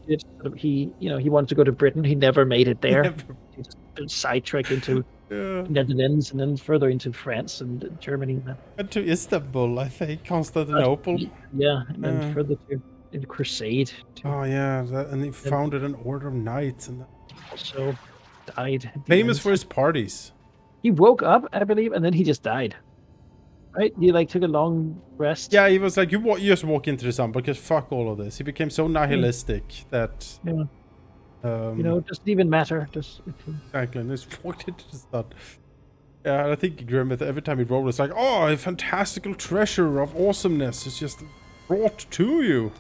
He wanted to go to Britain. He never made it there. He just got sidetracked into Netherlands and then further into France and Germany. And to Istanbul, I think, Constantinople. Yeah, and then further to in the Crusade. Oh yeah, and he founded an order of knights and also died. Famous for his parties. He woke up, I believe, and then he just died. Right? He like took a long rest. Yeah, he was like, you just walk into the sun because fuck all of this. He became so nihilistic that it doesn't even matter. Exactly, and just walked into the sun. Yeah, I think Grimmeth, every time he rolled, it's like, oh, a fantastical treasure of awesomeness is just brought to you.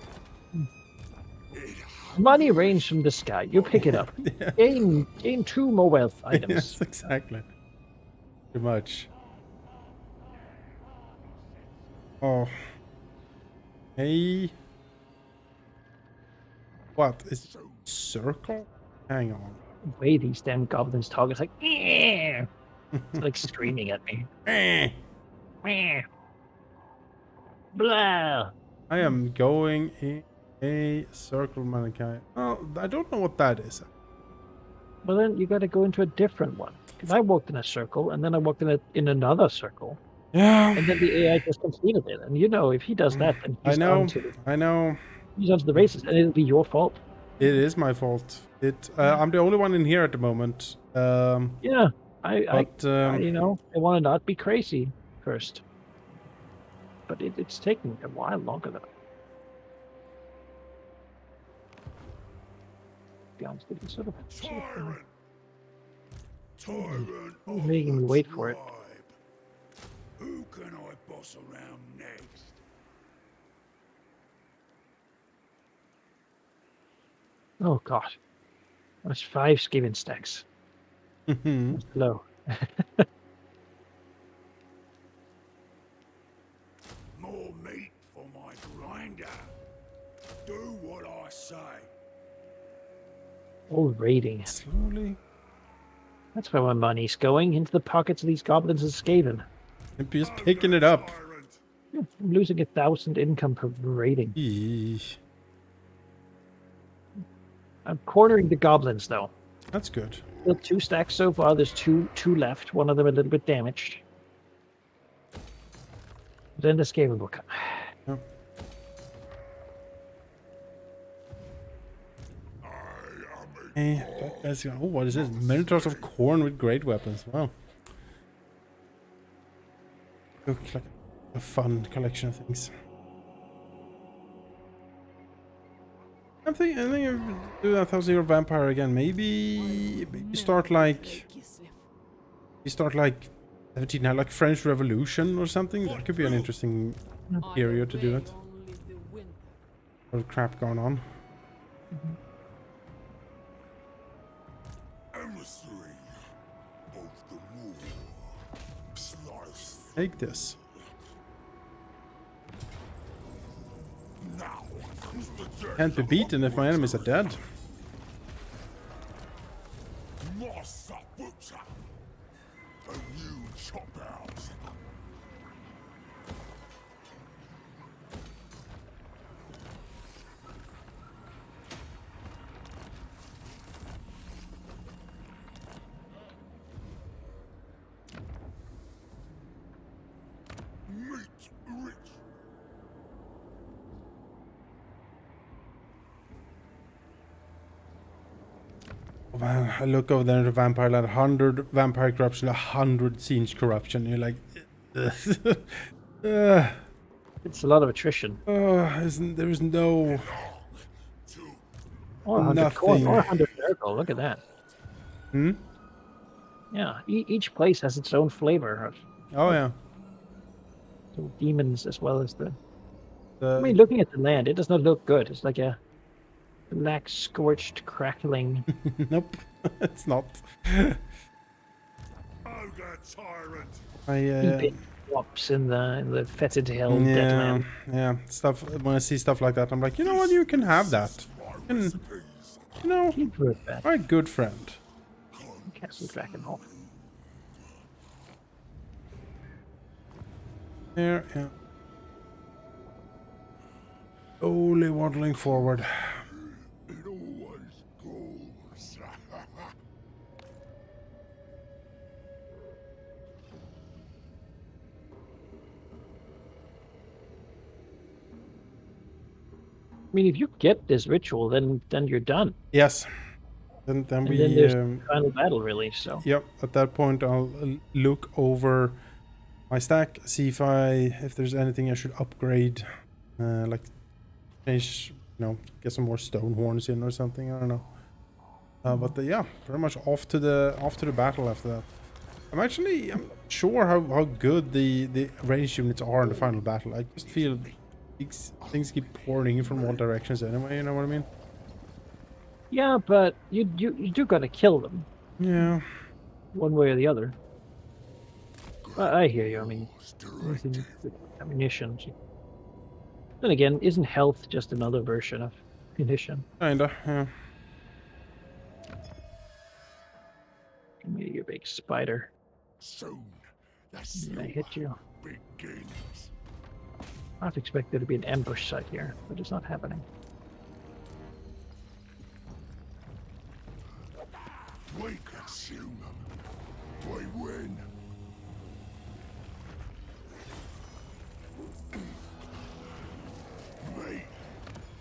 Money rains from the sky. You pick it up. Gain 2 more wealth items. Yes, exactly. Too much. Oh. Hey. What? Is it a circle? Hang on. The way these damn goblins talk, it's like, it's like screaming at me. Blah. I am going in a circle, Manaki. Oh, I don't know what that is. Well, then you got to go into a different one. Because I walked in a circle, and then I walked in another circle. Yeah. And then the AI just completed it. And if he does that, then he's I know. He's onto the races, and it'll be your fault. It is my fault. I'm the only one in here at the moment. Yeah, I want to not be crazy first. But it's taking a while longer than. To be honest, it's sort of making me wait for it. Who can I boss around next? Oh god, that's 5 skimming stacks. That's low. More meat for my grinder. Do what I say. All raiding. Slowly. That's where my money's going, into the pockets of these goblins and Skaven. I'm just picking it up. Yeah, I'm losing 1,000 income per raiding. Eesh. I'm cornering the goblins though. That's good. Still 2 stacks so far. There's two left. One of them a little bit damaged. Then the Skaven will come. Yep. Hey, that guy's going, oh, what is this? Minotaurs of corn with great weapons. Wow. Looks like a fun collection of things. I think I'll do that 1,000-year vampire again. Maybe start like 1700, like French Revolution or something. That could be an interesting period to do it. A lot of crap going on. Emissary of the war. Slice. Take this. Now comes the death. Can't be beaten if my enemies are dead. Master Butcher. A new chop out. Meat rich. Oh man, I look over there at the vampire land, 100 vampire corruption, 100 siege corruption. You're like, It's a lot of attrition. There is no Or 100 corn, nothing. or 100 circle. Look at that. Hmm? Yeah, each place has its own flavor. Oh yeah. So demons as well as the. I The mean, looking at the land, it does not look good. It's like a black, scorched, crackling. nope, it's not. Ogre tyrant. I Wops in the fetid hell yeah, deadland. yeah, stuff. When I see stuff like that, I'm like, you know what? You can have that. You know, Keep with that. my good friend. Castle Drakenhof. There, yeah. Slowly waddling forward. It always goes. I mean, if you get this ritual, then you're done. Yes. Then And we then there's the final battle, really. So yep. At that point, I'll look over my stack, see if there's anything I should upgrade, like change, get some more stone horns in or something. I don't know. But yeah, pretty much off to the battle after that. I'm not sure how good the range units are in the final battle. I just feel things keep pouring in from all directions anyway. You know what I mean? yeah, but you do gotta kill them Yeah. one way or the other. I hear you. I mean, anything with ammunition. Then again, isn't health just another version of munition? Kinda. Yeah. Maybe you big spider. Soon, the I hit you. begins. I have expect there to be an ambush site here, but it's not happening. We consume them. We win. Meat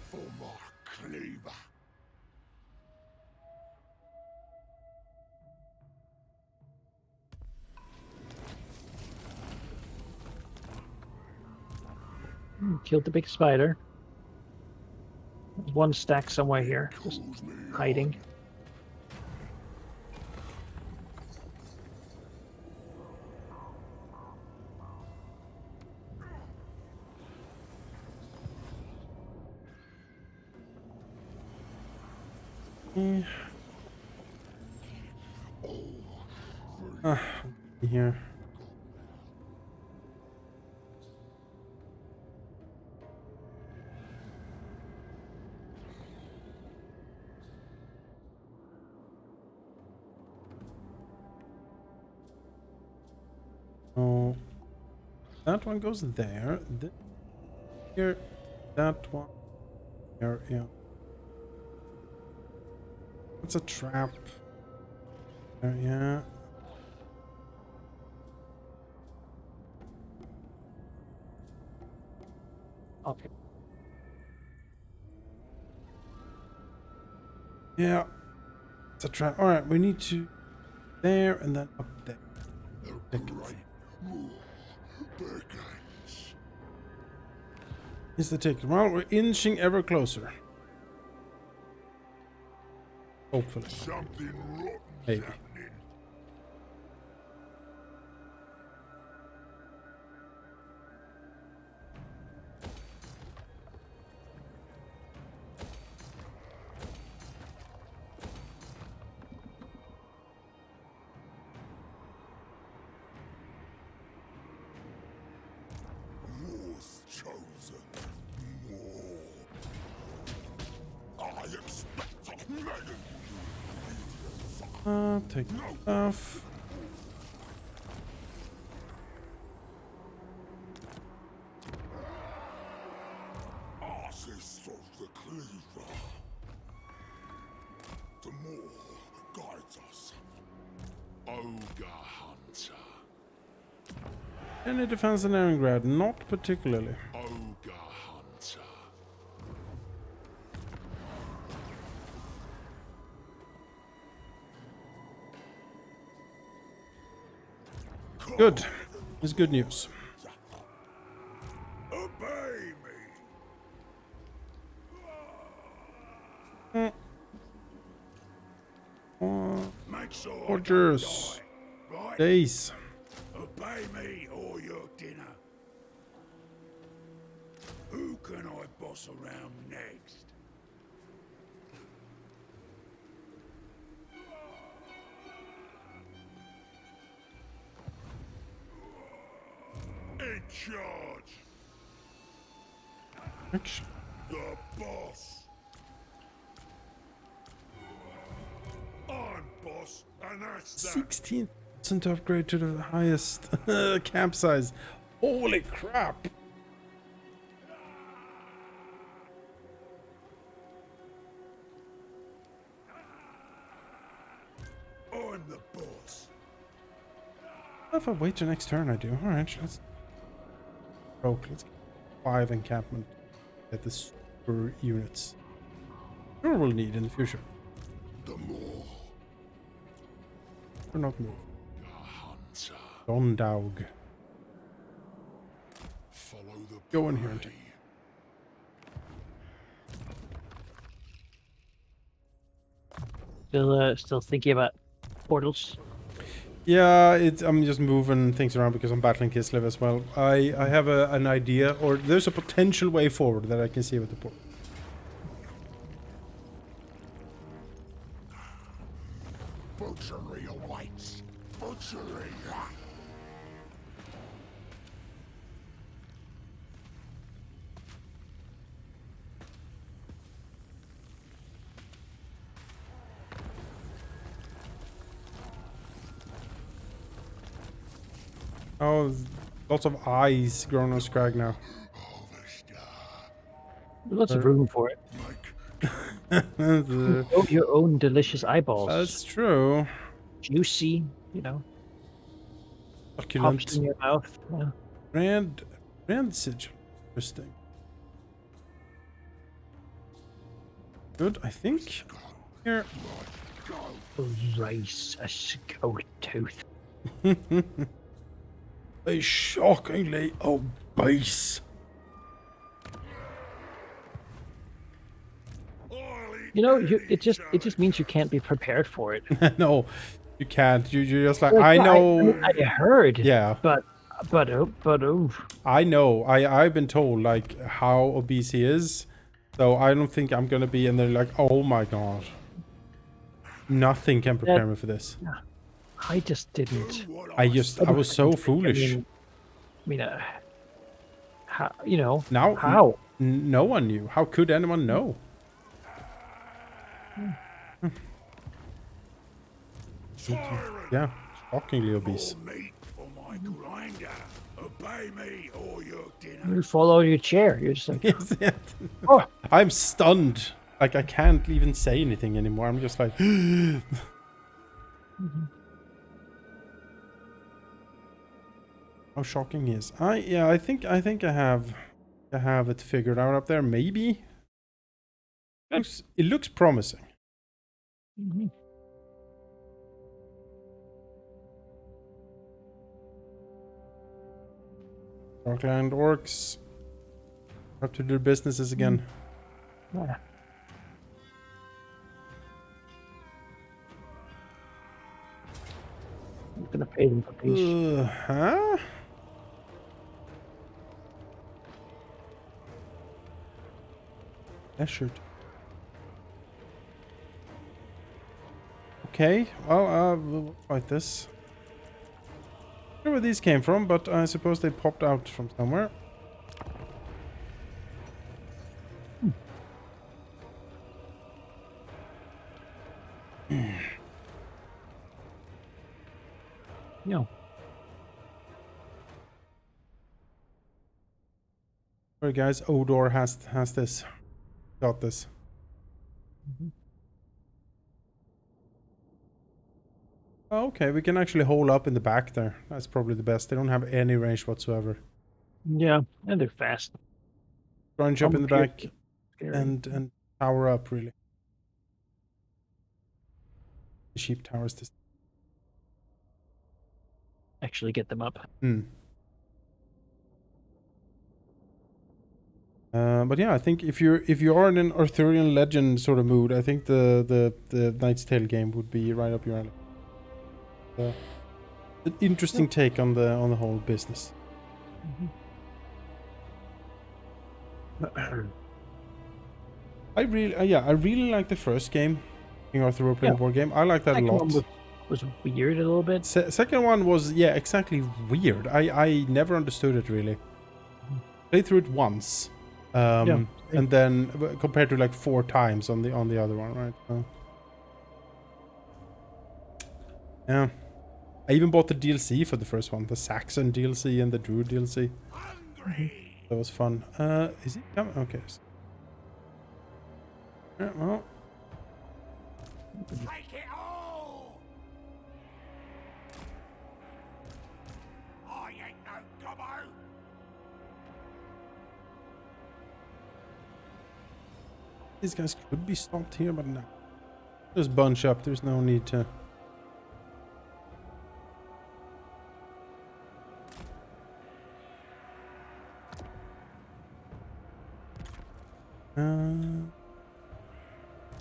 for my cleaver. Killed the big spider. There's one stack somewhere here, just hiding. Here. Oh, that one goes there. Here, that one. Here, yeah. It's a trap. There, yeah. Okay. Yeah. It's a trap. All right, we need to there and then up there. Is the ticket? Well, we're inching ever closer. Hopefully. Something rotten. Maybe. Yours chosen. More. I expect many. Take stuff. Artist of the cleaver. The more guides us. Ogre hunter. Any defense in Leningrad? Not particularly. Ogre hunter. Good. It's good news. Obey me. Make sure I don't Orders. die, right? Days. Obey me or your dinner. Who can I boss around next? In charge. Actually, The boss. I'm boss, and that's that. 16% to upgrade to the highest camp size. Holy crap! I'm the boss. If I wait till next turn, I do. Alright, let's. Broke. Let's get 5 encampment. Get the super units. Sure, we'll need in the future. The more Or not move. hunter. Gondaug. Follow the Go in here and take. Still thinking about portals. Yeah, I'm just moving things around because I'm battling Kislev as well. I have an idea, or there's a potential way forward that I can see with the port. Butchery awaits. Butchery. Oh, there's lots of eyes growing on Scrag now. Lots of room for it. That's Oh, your own delicious eyeballs. true. Juicy, you know, pops Succulent. in your mouth. Yeah. Brand sigil. Interesting. Good, I think. Here. Rice, a skull tooth. They shockingly obese. You know, it just means you can't be prepared for it. No, you can't. You're just like, Well, I yeah, know. I heard. Yeah. But I know. I've been told like how obese he is, so I don't think I'm gonna be in there like, oh my god. Nothing can prepare me for this. I just didn't. I was so foolish. I mean, how, you know, Now, how? No one knew. How could anyone know? Yeah, shockingly obese. Meat for my grinder. Obey me or your dinner. You fall out of your chair. You're just like, Yes, yeah. oh, I'm stunned. Like I can't even say anything anymore. I'm just like. How shocking he is. I think I have it figured out up there. Maybe. It looks promising. mhm. Darkland orcs up to their businesses again. Yeah. I'm gonna pay them for peace. Huh? Measured. Okay, well, we'll fight this. I don't know where these came from, but I suppose they popped out from somewhere. No. Alright guys, Odor has this. Got this. Oh, okay, we can actually hole up in the back there. That's probably the best. They don't have any range whatsoever. Yeah, and they're fast. Crunch up in the back Scary. and tower up really. The sheep towers this. Actually get them up. Hmm. But yeah, I think if you are in an Arthurian legend sort of mood, I think the Knight's Tale game would be right up your alley. An interesting take on the whole business. I really like the first game, King Arthur Role Playing Board Game. I like that a lot. One was weird a little bit. Second one was exactly weird. I never understood it really. Played through it once, and then compared to like 4 times on the other one, right? Yeah, I even bought the DLC for the first one, the Saxon DLC and the Druid DLC. That was fun. Is it coming? Okay. Yeah, well. Take it all! I ain't no gobbo! These guys could be stopped here, but no. Just bunch up. There's no need to.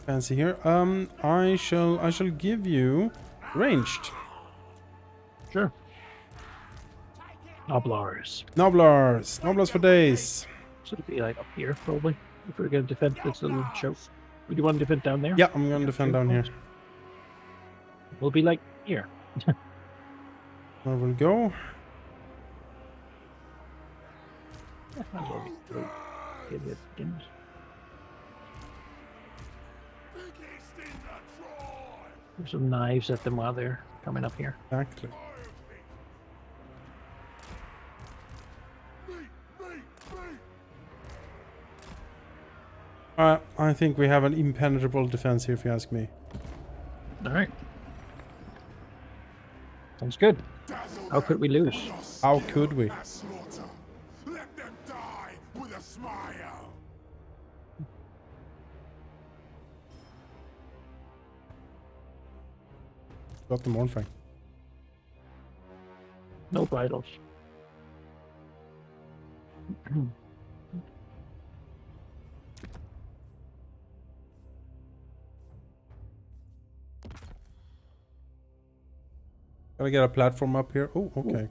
Fancy here. I shall give you ranged. Sure. Noblars. Noblars for days. Should it be like up here probably? If we're gonna defend this little show. Would you want to defend down there? Yeah, I'm gonna defend down here. We'll be like here. Where we'll go. Might as well go get it in. There's some knives at them while they're coming up here. Exactly. I think we have an impenetrable defense here, if you ask me. All right. Sounds good. How could we lose? How could we? Let them die with a smile. Got the Mornfang. No bridles. Gotta get a platform up here. Oh, okay.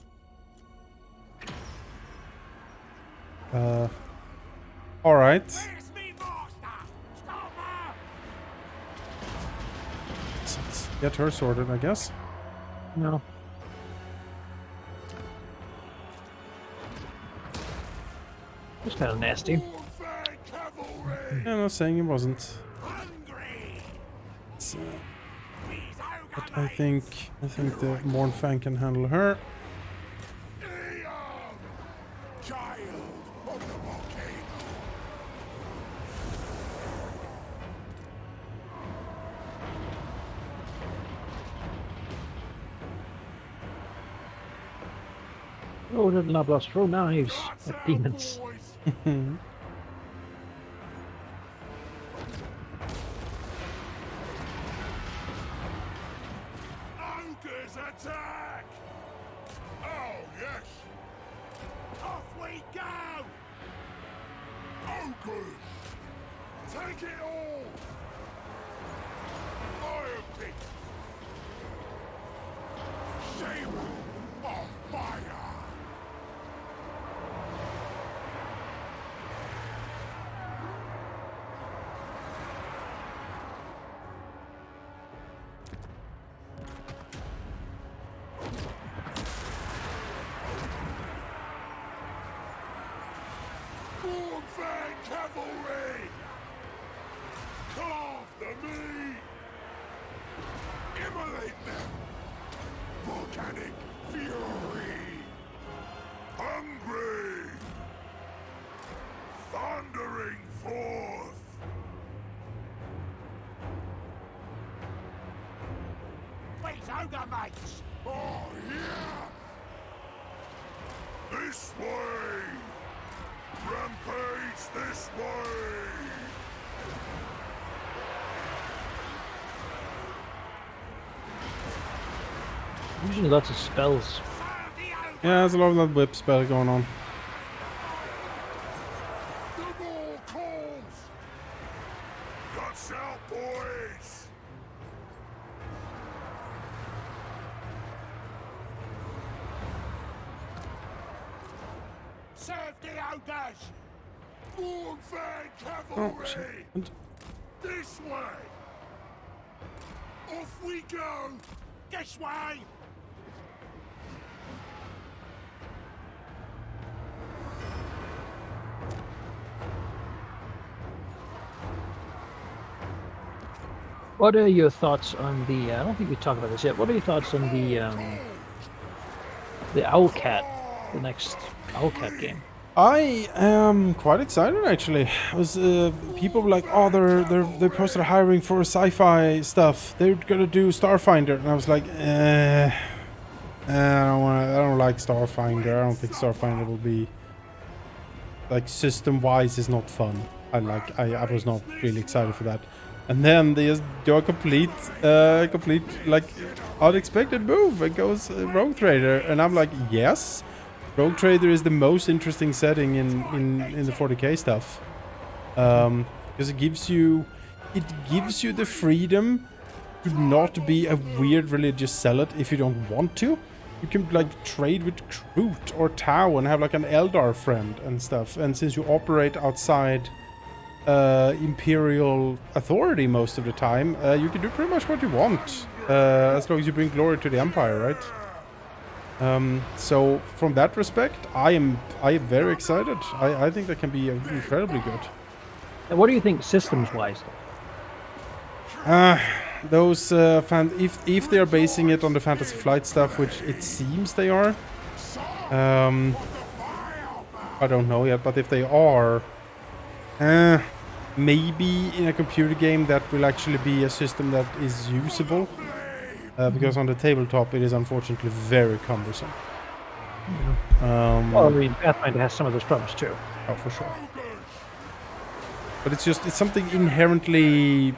All right. It's me, master! Stop her! Let's get her sorted, I guess. No. It's kind of nasty. Yeah, not saying it wasn't. Hungry! It's, These but ogre I think the Mornfang can handle her. Child of the volcano. Oh, the Noblars throw knives at demons. Ogres attack! Oh, yes! Off we go! Ogres! Take it all! Iron Beast! Shaman of fire! Mornfang cavalry! Carve the meat! Immolate them! Volcanic fury! Hungry! Thundering forth! These ogre mates! Oh, yeah! This way! Rampage this way! Using lots of spells. Serve the ogre! Yeah, there's a lot of that whip spell going on. The serve the ogres! Warfare Oh, cavalry! shit. This way! Off we go! This way! What are your thoughts on the? I don't think we talked about this yet. What are your thoughts on the Owlcat, the next Owlcat game? I am quite excited actually. I was people were like, oh, they posted hiring for sci-fi stuff. They're gonna do Starfinder, and I was like, I don't like Starfinder. I don't think Starfinder will be like system-wise is not fun. I was not really excited for that. And then they just do a complete like unexpected move. It goes Rogue Trader, and I'm like, yes, Rogue Trader is the most interesting setting in the 40k stuff, because it gives you the freedom to not be a weird religious zealot if you don't want to. You can like trade with Kroot or Tau and have like an Eldar friend and stuff. And since you operate outside Imperial authority most of the time, you can do pretty much what you want, as long as you bring glory to the Empire, right? So from that respect, I am very excited. I think that can be incredibly good. And what do you think systems-wise? Those if they are basing it on the Fantasy Flight stuff, which it seems they are, I don't know yet. But if they are, maybe in a computer game that will actually be a system that is usable, because on the tabletop it is unfortunately very cumbersome. Well, I mean, Pathfinder has some of those problems too. Oh, for sure. But it's something inherently.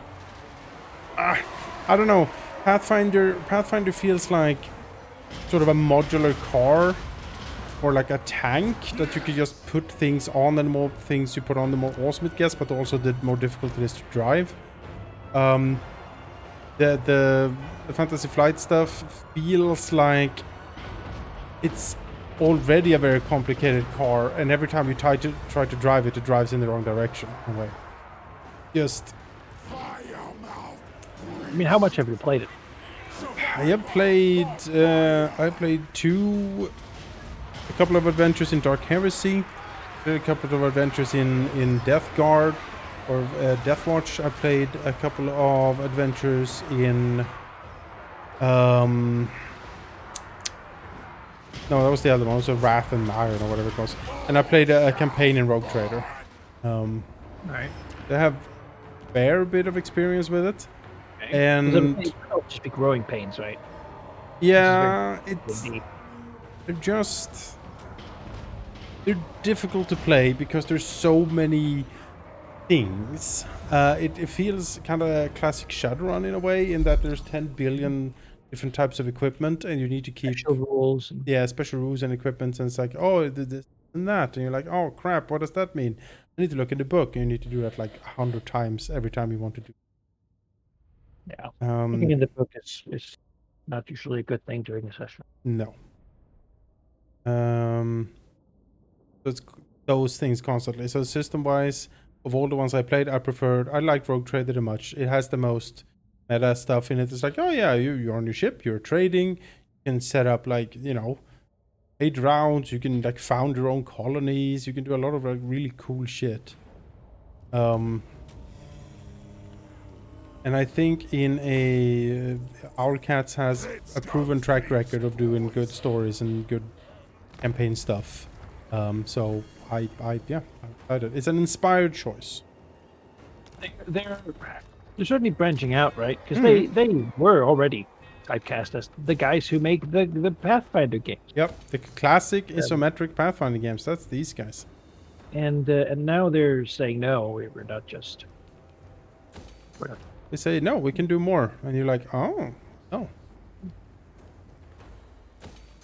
I don't know. Pathfinder feels like sort of a modular car, or like a tank that you could just put things on, and the more things you put on, the more awesome it gets, but also the more difficult it is to drive. The Fantasy Flight stuff feels like it's already a very complicated car, and every time you try to drive it, it drives in the wrong direction. Anyway, just. I mean, how much have you played it? I have played. I played a couple of adventures in Dark Heresy, a couple of adventures in Death Guard or Death Watch. I played a couple of adventures in. No, that was the other one. It was a Wrath and Iron or whatever it was. And I played a campaign in Rogue Trader. Right. I have a fair bit of experience with it. Okay. And It'll just be growing pains, right? yeah, Indeed. they're difficult to play because there's so many things. It feels kind of classic Shadowrun in a way, in that there's 10 billion different types of equipment, and you need to keep Special rules. special rules and equipment, and it's like, oh, this and that, and you're like, oh crap, what does that mean? I need to look in the book, and you need to do that like 100 times every time you want to do. Yeah. Looking in the book is not usually a good thing during a session. No. So it's those things constantly. So system-wise, of all the ones I played, I liked Rogue Trader the much. It has the most meta stuff in it. It's like, oh yeah, you're on your ship, you're trading, you can set up like, 8 rounds, you can like found your own colonies, you can do a lot of like really cool shit. And I think Owlcats has a proven track record of doing good stories and good campaign stuff. So I'm excited. It's an inspired choice. They're certainly branching out, right? Because they were already typecast as the guys who make the Pathfinder games. Yep, the classic isometric Pathfinder games. That's these guys. And now they're saying, no, we're not just. They say, no, we can do more. And you're like, oh, no.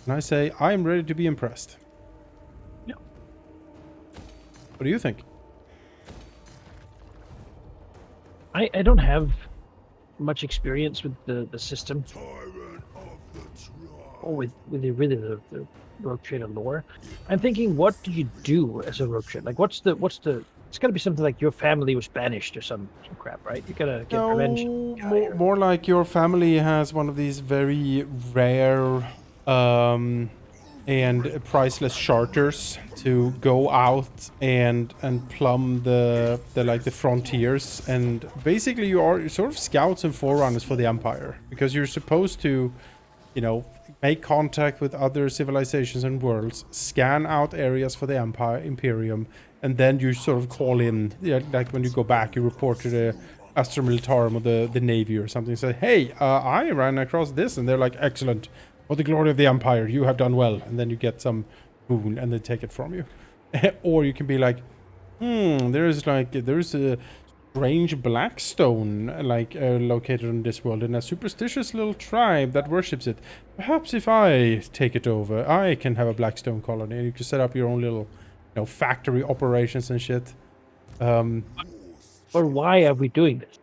And I say, I'm ready to be impressed. Yeah. What do you think? I don't have much experience with the system. Tyrant of the tribe. or with the rogue trader lore, I'm thinking, what do you do as a rogue trader? Like, what's the it's got to be something like your family was banished or some crap, right? You gotta get revenge. No, more like your family has one of these very rare and priceless charters to go out and plumb the like the frontiers, and basically you're sort of scouts and forerunners for the Empire, because you're supposed to, you know, make contact with other civilizations and worlds, scan out areas for the Imperium, and then you sort of call in, like when you go back, you report to the Astra Militarum or the Navy or something, say, hey, I ran across this, and they're like, excellent, for the glory of the Empire, you have done well, and then you get some boon, and they take it from you. Or you can be like, there's a strange black stone located in this world, and a superstitious little tribe that worships it. Perhaps if I take it over, I can have a black stone colony, and you can set up your own little, you know, factory operations and shit. But why are we doing this?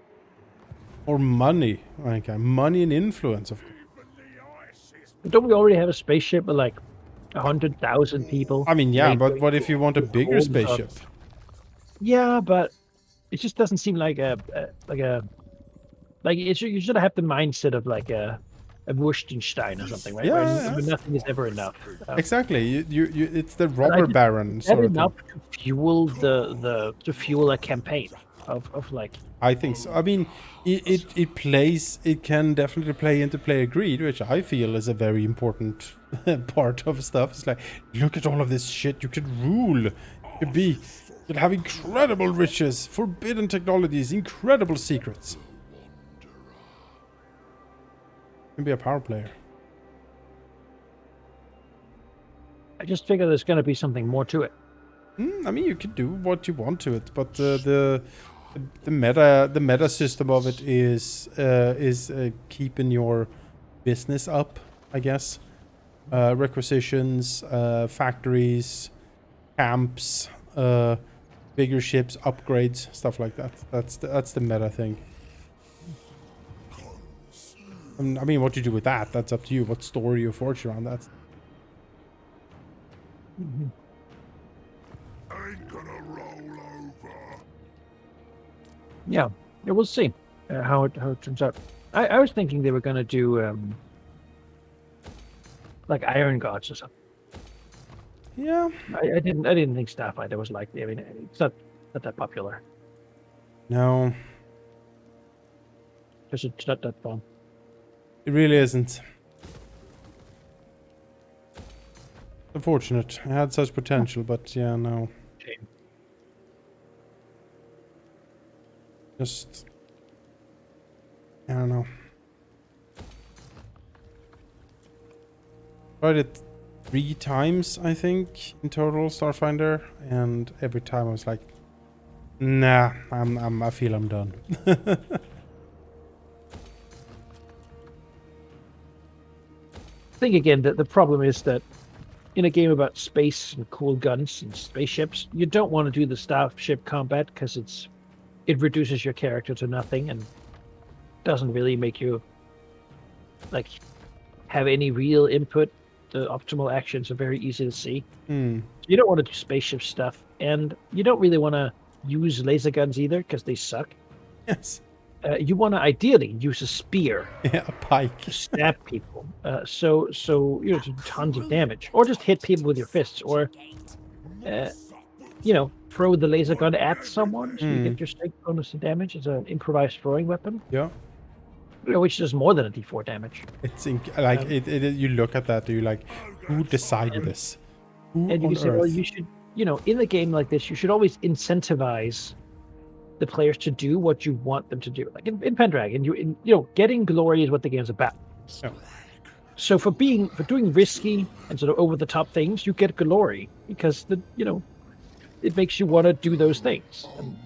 Or money, money and influence, of course. Don't we already have a spaceship with like 100,000 people? I mean, yeah, but Raiding what if you want a with bigger homes spaceship? Yeah, but it just doesn't seem like you should have the mindset of like a Wurstenstein or something, right? Yeah. Where nothing is ever enough. Exactly. You it's the robber baron sort of enough thing. to fuel a campaign of like. I think so. I mean, it can definitely play into player greed, which I feel is a very important part of stuff. It's like, look at all of this shit. You could rule. You'd have incredible riches, forbidden technologies, incredible secrets. You can be a power player. I just figure there's going to be something more to it. I mean, you could do what you want to it, but the meta system of it is keeping your business up, I guess. Requisitions, factories, camps, bigger ships, upgrades, stuff like that. That's the meta thing. I mean, what you do with that's up to you. What story you forge around that. Ain't gonna roll over. Yeah, we'll see how it turns out. I was thinking they were going to do like Iron Gods or something. Yeah. I didn't think Starfighter was like. I mean, it's not that popular. No. Because it's not that fun. It really isn't. Unfortunate. I had such potential, but yeah, no. Shame. Just, I don't know. Tried it 3 times, I think, in total, Starfinder, and every time I was like, nah, I feel I'm done. I think again that the problem is that in a game about space and cool guns and spaceships, you don't want to do the starship combat because it reduces your character to nothing and doesn't really make you like have any real input. The optimal actions are very easy to see. So you don't want to do spaceship stuff, and you don't really want to use laser guns either because they suck. Yes. You want to ideally use a spear. Yeah, a pike. To stab people. So you know, do tons of damage, or just hit people with your fists, or you know, throw the laser gun at someone so you get your strength bonus to damage as an improvised throwing weapon. Yeah. You know, which does more than a d4 damage. It's you look at that, you're like, who decided this? Who And you on can say, earth? well, you should, you know, in a game like this, you should always incentivize the players to do what you want them to do. Like in Pendragon, you know, getting glory is what the game's about. Yeah. So for doing risky and sort of over the top things, you get glory because it makes you want to do those things. And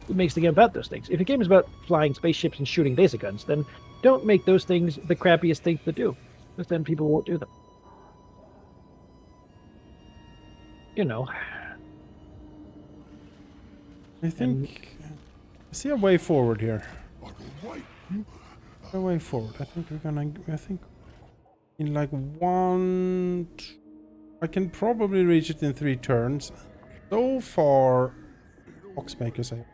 it makes the game about those things. If a game is about flying spaceships and shooting laser guns, then don't make those things the crappiest things to do, because then people won't do them. You know. I think I see a way forward here. A way forward. I think in like one. I can probably reach it in 3 turns. So far, Foxmakers say.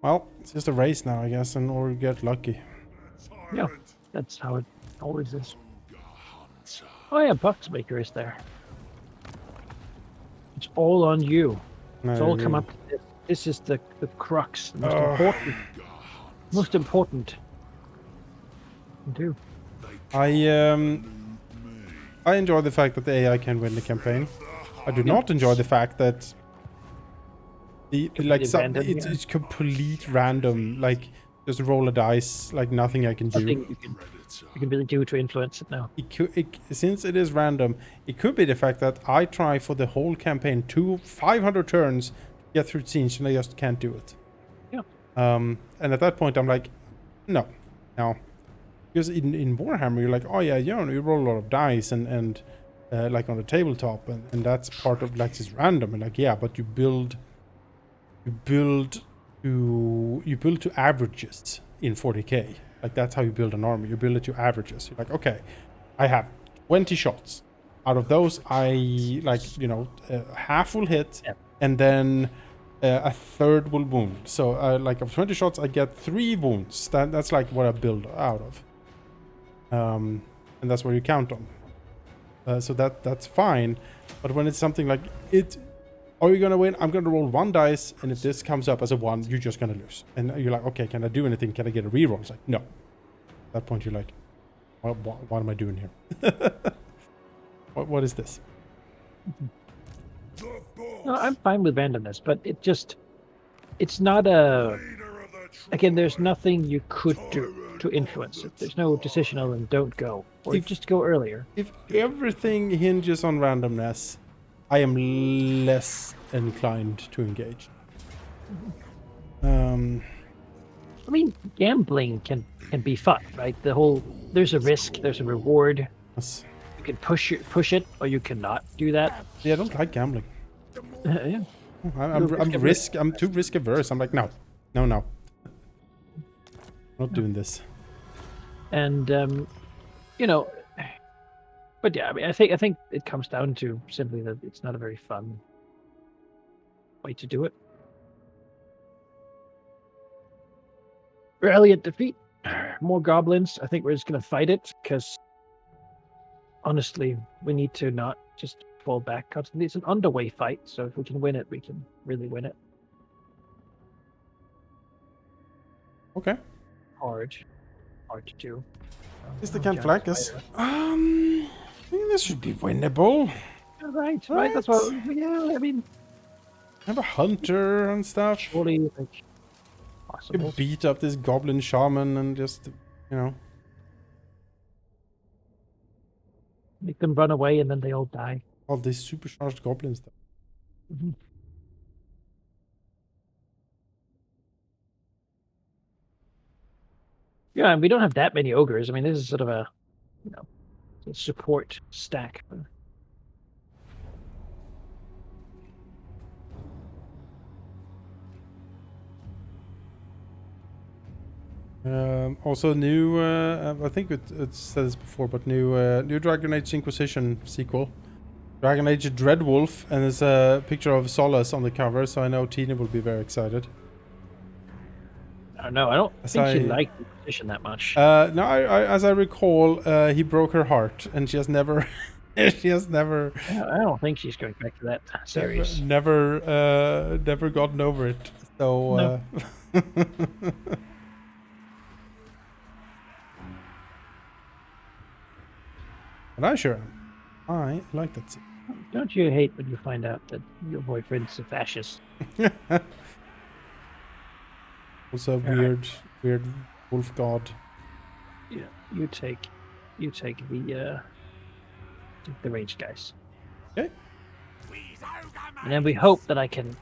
Well, it's just a race now, I guess, and or get lucky. Yeah, that's how it always is. Oh yeah, Boxmaker is there. It's all on you. It's all come up to this. This is the crux, the most important to do. I enjoy the fact that the AI can win the campaign. I do not enjoy the fact that it's complete random. Like just roll a dice, like nothing I can do. Nothing you can really do to influence it now. Since it is random, it could be the fact that I try for the whole campaign 500 turns to get through scenes and I just can't do it. Yeah. And at that point I'm like, no. Because in Warhammer you're like, oh yeah, you roll a lot of dice and like on the tabletop and that's part of like this random and like yeah, but you build to averages in 40k. Like that's how you build an army. You build it to averages. You're like, okay, I have 20 shots. Out of those, I half will hit, and then a third will wound. So like of 20 shots, I get 3 wounds. That's like what I build out of. And that's what you count on. So that's fine. But when it's something like it. Are you gonna win? I'm gonna roll 1 dice, and if this comes up as a 1, you're just gonna lose. And you're like, okay, can I do anything? Can I get a reroll? It's like, no. At that point, you're like, what am I doing here? what is this? No, I'm fine with randomness, but it's not a. Again, there's nothing you could do to influence it. There's no decision other than don't go, or just go earlier. If everything hinges on randomness, I am less inclined to engage. I mean, gambling can be fun, right? There's a risk, there's a reward. Yes. You can push it, or you cannot do that. Yeah, I don't like gambling. Yeah. I'm too risk averse. I'm like, no. Not doing this. And but yeah, I mean, I think it comes down to simply that it's not a very fun way to do it. Rally at defeat. More goblins. I think we're just going to fight it because honestly, we need to not just fall back constantly. It's an underway fight, so if we can win it, we can really win it. Okay. Hard to do. At least they can't flank us. I think this should be winnable. Right. That's what. Yeah, I mean, have a hunter and stuff. Surely, like, possible. You beat up this goblin shaman and just, make them run away and then they all die. All these supercharged goblins stuff. Mm-hmm. Yeah, and we don't have that many ogres. I mean, this is sort of a, support stack. Also new, I think it said this before, but new Dragon Age Inquisition sequel. Dragon Age Dreadwolf, and there's a picture of Solace on the cover, so I know Tina will be very excited. I don't know. I don't think she liked the Inquisition that much. No, as I recall, he broke her heart, and she has never... she has never... I don't think she's going back to that series. Never gotten over it. So... No. And I sure am. I like that scene. Don't you hate when you find out that your boyfriend's a fascist? Also weird wolf god. Yeah, you take the ranged guys. Okay. And then we hope that I can.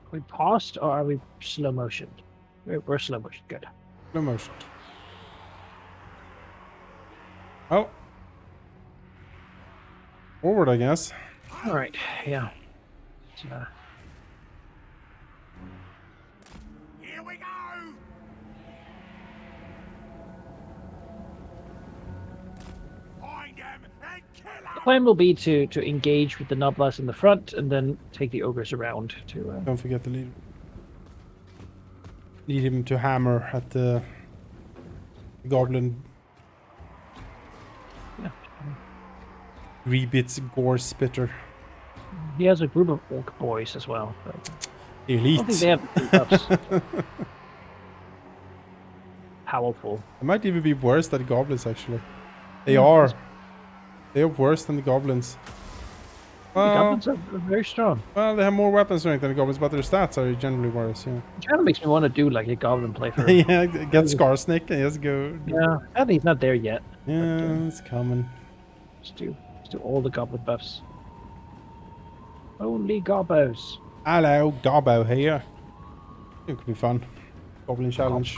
Are we paused or are we slow motion? We're slow motion. Good. Slow motion. Oh. Forward, I guess. All right. Yeah. The plan will be to engage with the Noblas in the front and then take the ogres around to. Don't forget to lead him to hammer at the goblin. Yeah. Rebits gore spitter. He has a group of orc boys as well. But I Elite. don't think they have the buffs. Powerful. It might even be worse than the goblins, actually. They are. They are worse than the goblins. The goblins are very strong. Well, they have more weapon strength than the goblins, but their stats are generally worse, yeah. It kind of makes me want to do like a goblin playthrough. Yeah, get Scarsnick and just go. Yeah, I think he's not there yet. Yeah, it's coming. Let's do all the goblin buffs. Only gobbos. Hello, Gobbo here. It could be fun. Goblin challenge.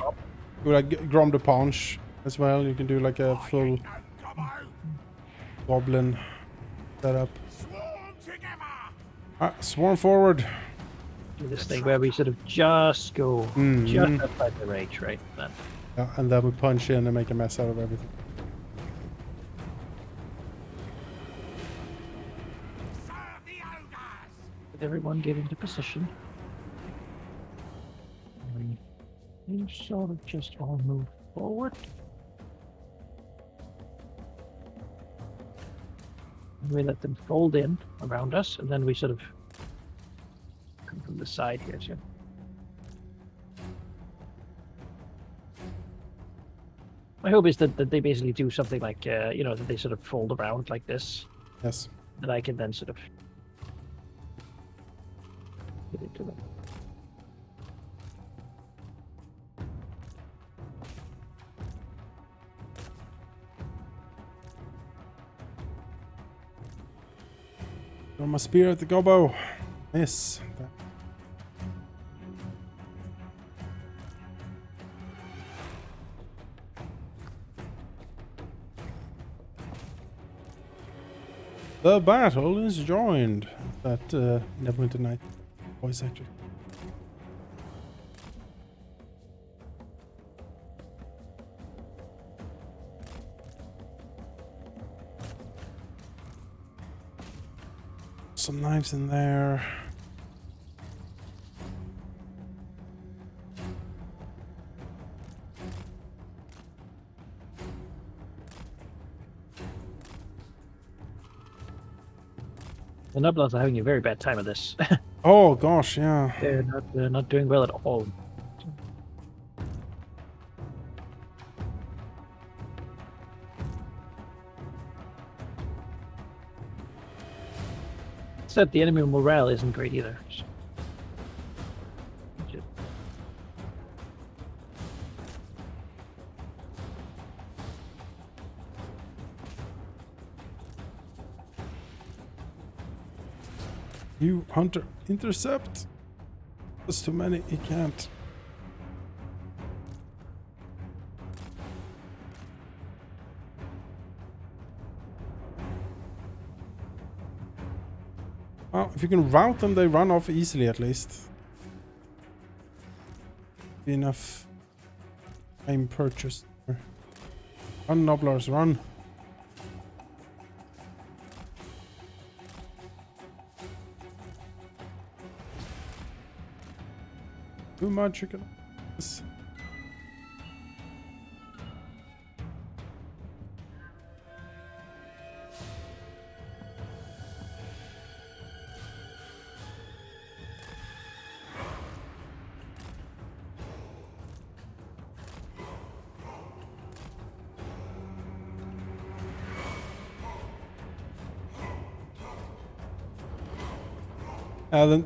Do like Grom the Punch as well. You can do like a full goblin setup. Swarm together! Swarm forward. Do this thing where we sort of just go just outside the range, right? Then. Yeah, and then we punch in and make a mess out of everything. Serve the ogres! With everyone get into position. We sort of just all move forward. And we let them fold in around us, and then we sort of come from the side here too. My hope is that they basically do something like, that they sort of fold around like this, Yes. that I can then sort of get into them. Throw my spear at the gobbo. Miss. The battle is joined. That Neverwinter Night voice actor. Some knives in there. The Nublons are having a very bad time of this. Oh gosh, yeah. They're not doing well at all. Except the enemy morale isn't great either. You hunter, intercept. There's too many. He can't. Well, if you can route them, they run off easily at least. Be enough time purchased. Run, Nobblers, run. Too much, you can.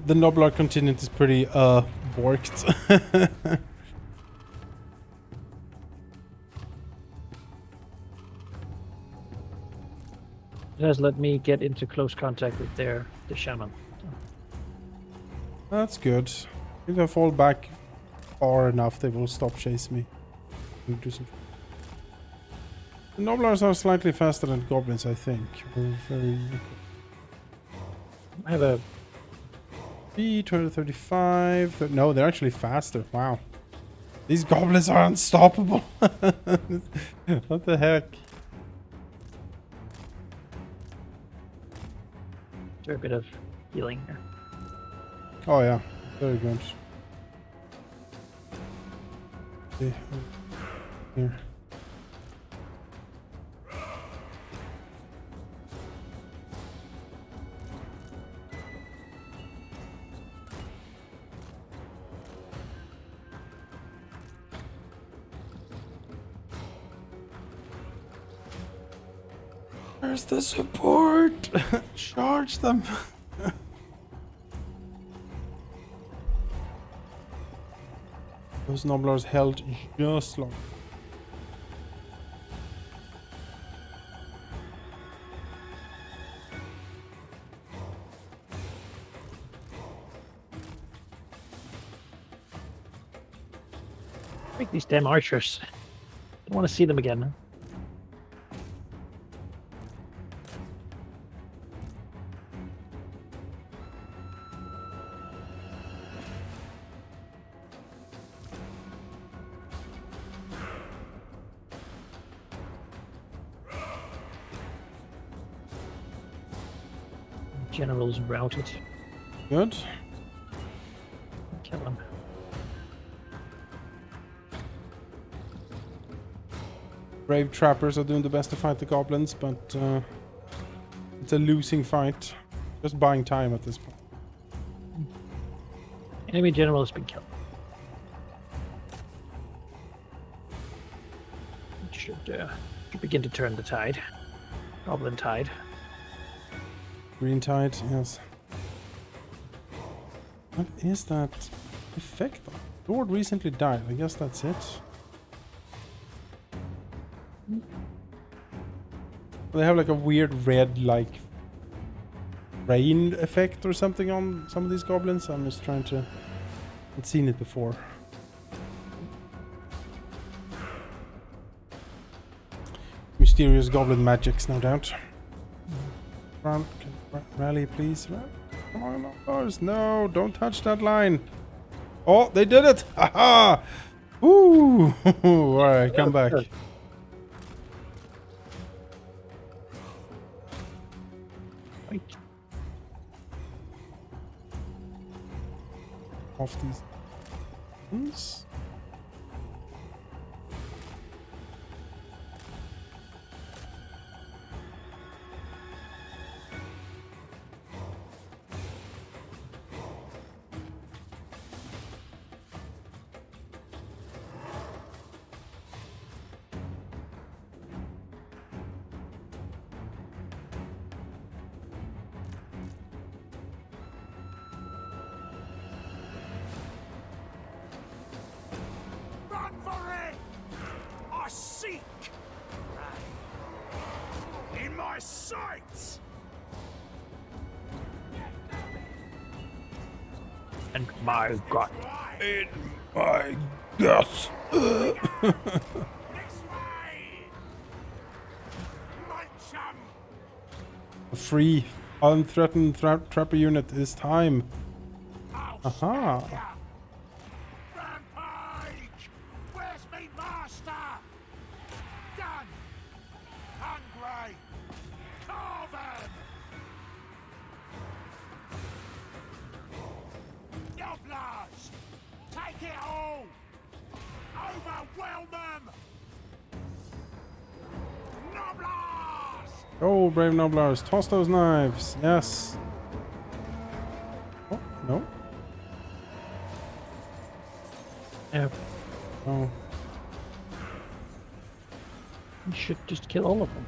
The Nobbler contingent is pretty borked. It has let me get into close contact with the shaman. That's good. If I fall back far enough, they will stop chasing me. Do some... The Nobblers are slightly faster than goblins, I think. We're very... I have a Speed 235. No, they're actually faster. Wow. These goblins are unstoppable. What the heck? Do a bit of healing here. Oh yeah, very good. Okay, here. Where's the support? Charge them. Those Noblars held just long. Make these damn archers. Don't want to see them again. General's routed. Good. Kill him. Brave trappers are doing the best to fight the goblins, but it's a losing fight. Just buying time at this point. Enemy general has been killed. It should begin to turn the tide. Goblin tide. Green tide, yes. What is that effect? Lord recently died. I guess that's it. They have like a weird red, like rain effect or something on some of these goblins. I'm just trying to. I've seen it before. Mysterious goblin magics, no doubt. Rally, please. Come on, Lars. No, don't touch that line. Oh, they did it! Haha! Ooh! Alright, come back. Right. Off these things. Run for it! I seek! In my sights! And my god. In my gut. This way! My chum! A free, unthreatened trapper unit is time. I'll Aha. stab ya. Rampage! Where's me master? Done! Hungry! Carven! Nobblers! Take it all! Overwhelm them! Nobblers! Oh, brave Noblars, toss those knives. Yes. Oh, no. Yeah, Oh. you should just kill all of them.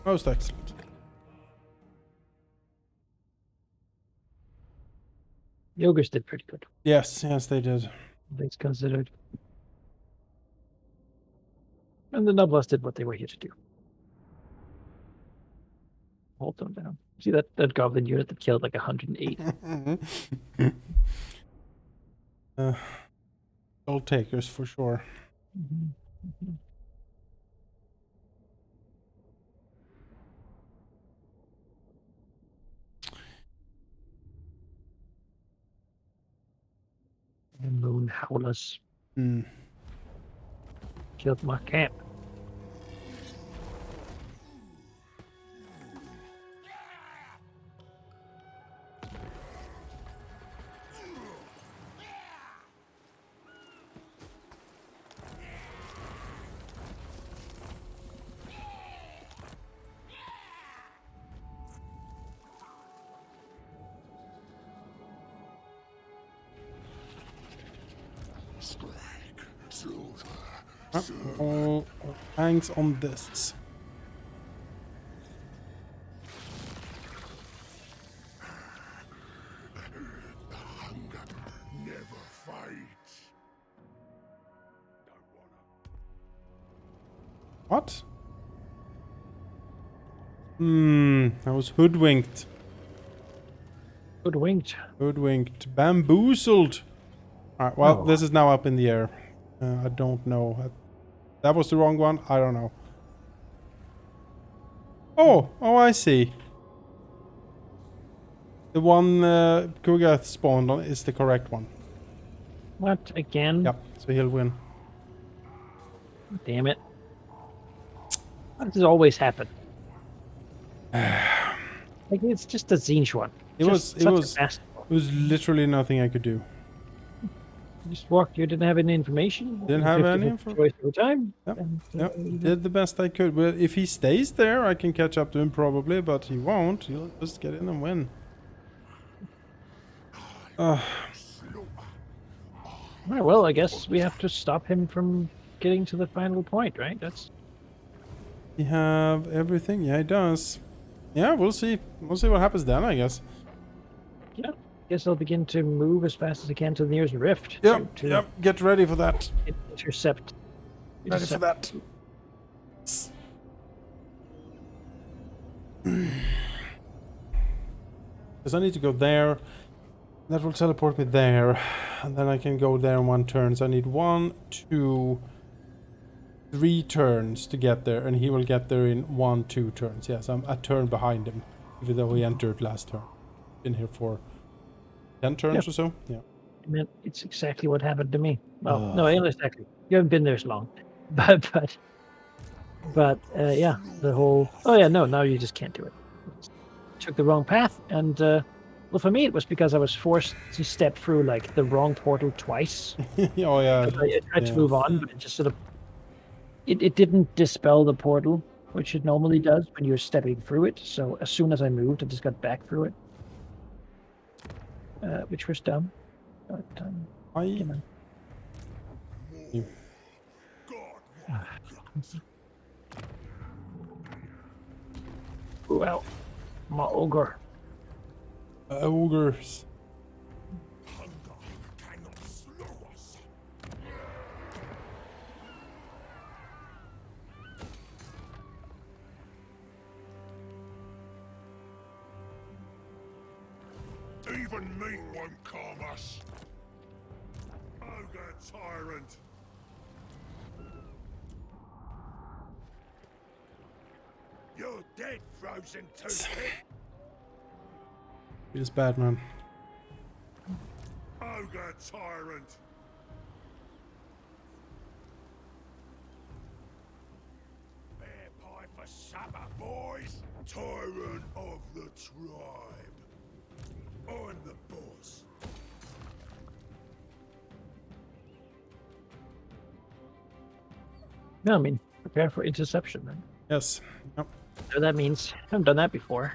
Most excellent. The ogres did pretty good. Yes, yes, they did. Things considered. And the Nublas did what they were here to do. Hold them down. See that goblin unit that killed like 108? Gold takers for sure. The moon howlers Hmm. killed my camp. All hangs on this. Never fades. Don't wanna. What? I was hoodwinked. Hoodwinked. Hoodwinked. Bamboozled. Alright, well, Oh. this is now up in the air. I don't know. That was the wrong one? I don't know. Oh, I see. The one Kuga spawned on is the correct one. What again? Yep, so he'll win. Damn it. Why does this always happen? Like it's just a Zinj one. It Just was such a fast one. it was literally nothing I could do. You just walked. You didn't have any information. Didn't have any 50-50 info. choice every time. Yep, And, Yep, you did the best I could. Well, if he stays there, I can catch up to him probably, but he won't. He'll just get in and win. well, I guess we have to stop him from getting to the final point, right? That's He have everything? Yeah, he does. Yeah, we'll see. We'll see what happens then, I guess. yeah. Guess I'll begin to move as fast as I can to the nearest rift. Yep, To yep. Get ready for that. intercept. Ready for that. Because I need to go there. That will teleport me there. And then I can go there in one turn. So I need 1, 2, 3 turns to get there. And he will get there in 1, 2 turns. Yes, I'm a turn behind him. Even though he entered last turn. Been here for 10 turns or so. Yeah. I mean, it's exactly what happened to me. Well, no, not exactly. You haven't been there as long, but yeah, the whole. Oh yeah, no, now you just can't do it. Took the wrong path, and well, for me, it was because I was forced to step through like the wrong portal twice. Oh yeah. I tried to Yeah. move on, but it just sort of. It didn't dispel the portal, which it normally does when you're stepping through it. So as soon as I moved, I just got back through it, which was dumb. But you know. Well, my ogre. Ogres. Hunger cannot slow us. Even meat won't calm us. Ogre tyrant. You're dead, frozen toothpick. He is bad, man. Ogre tyrant. Bear pie for supper, boys. Tyrant of the tribe. I'm the boss. No, I mean, prepare for interception, then. Yes. Yep. So that means I haven't done that before.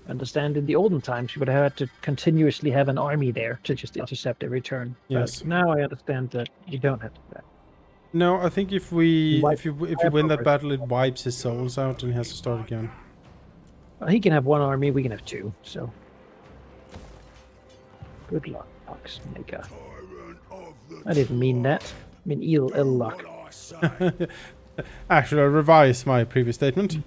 Understand in the olden times you would have had to continuously have an army there to just intercept every turn. Yes. But now I understand that you don't have to do that. No, I think if you win that battle, it wipes his souls out and he has to start again. Well, he can have one army, we can have two, so good luck, Ox Maker. Tyrant of the I didn't mean that. I mean ill luck. what I say. Actually, I revised my previous statement.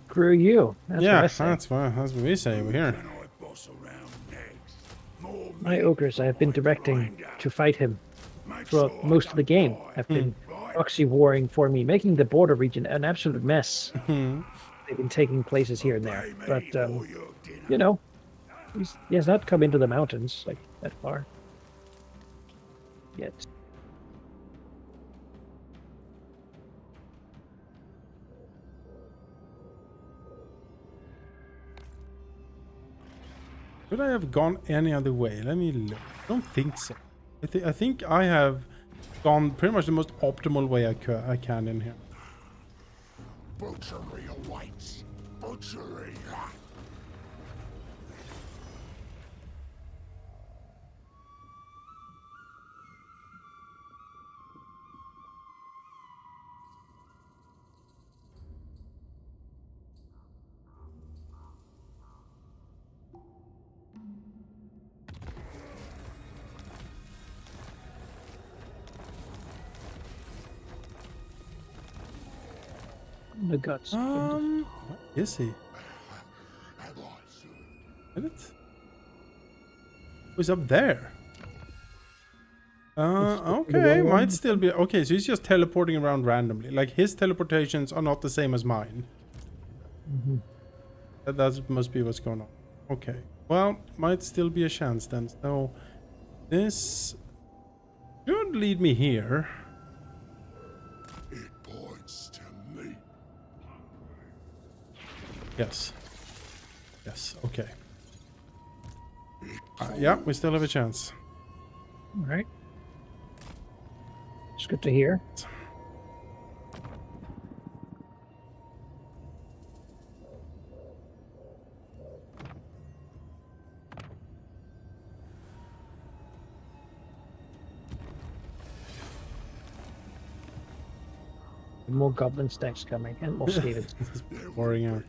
Screw you. That's Yeah, what I say. that's what we say over here. Can I boss around next? More My meat, ogres I have been directing to fight him make throughout sure I most of the don't game die, have been right? proxy warring for me, making the border region an absolute mess. Hmm. They've been taking places here and there, Pay but me for your dinner. you know, he has not come into the mountains like that far yet. Could I have gone any other way? Let me look. I don't think so. I think I have gone pretty much the most optimal way I can in here. Butchery awaits. Butchery. The guts. Where is he? Have I, sir? Is it? Who's up there? Okay, might still be. Okay, so he's just teleporting around randomly. Like, his teleportations are not the same as mine. That must be what's going on. Okay. Well, might still be a chance then. So, this should lead me here. It points to me. Yes. Yes, okay. Yeah, we still have a chance. All right. It's good to hear. More goblin stacks coming and more Stevens. It's pouring out.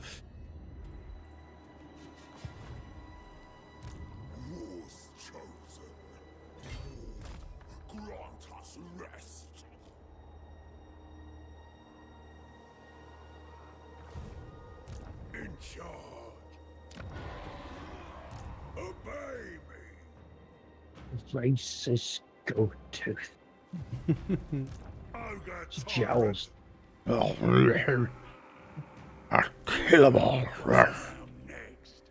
Yours chosen. Grant us rest. In charge. Obey me. Racist goat tooth. Ogre Jowls. I kill them all. next.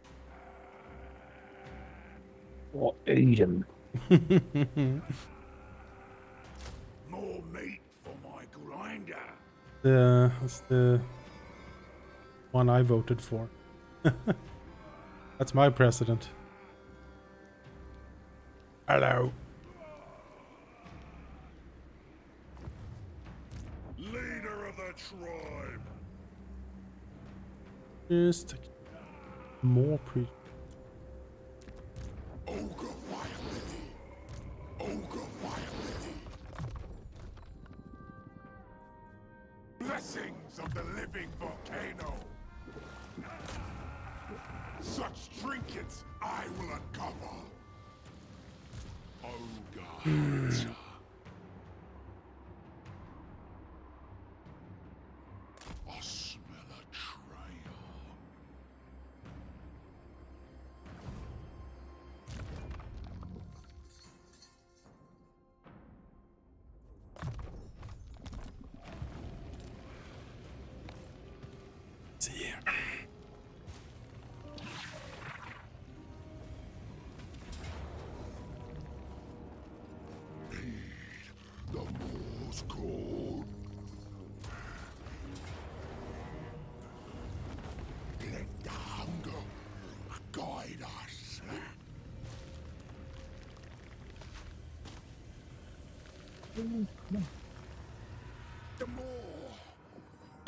Or eat 'em. More meat for my grinder. That's the one I voted for. That's my president. Hello. Leader of the tribe. Just more Ogre viability. Ogre viability. Blessings of the living volcano. Such trinkets I will uncover. Ogre. I smell a trail. here. The Morse code. Let the hunger guide us. The more.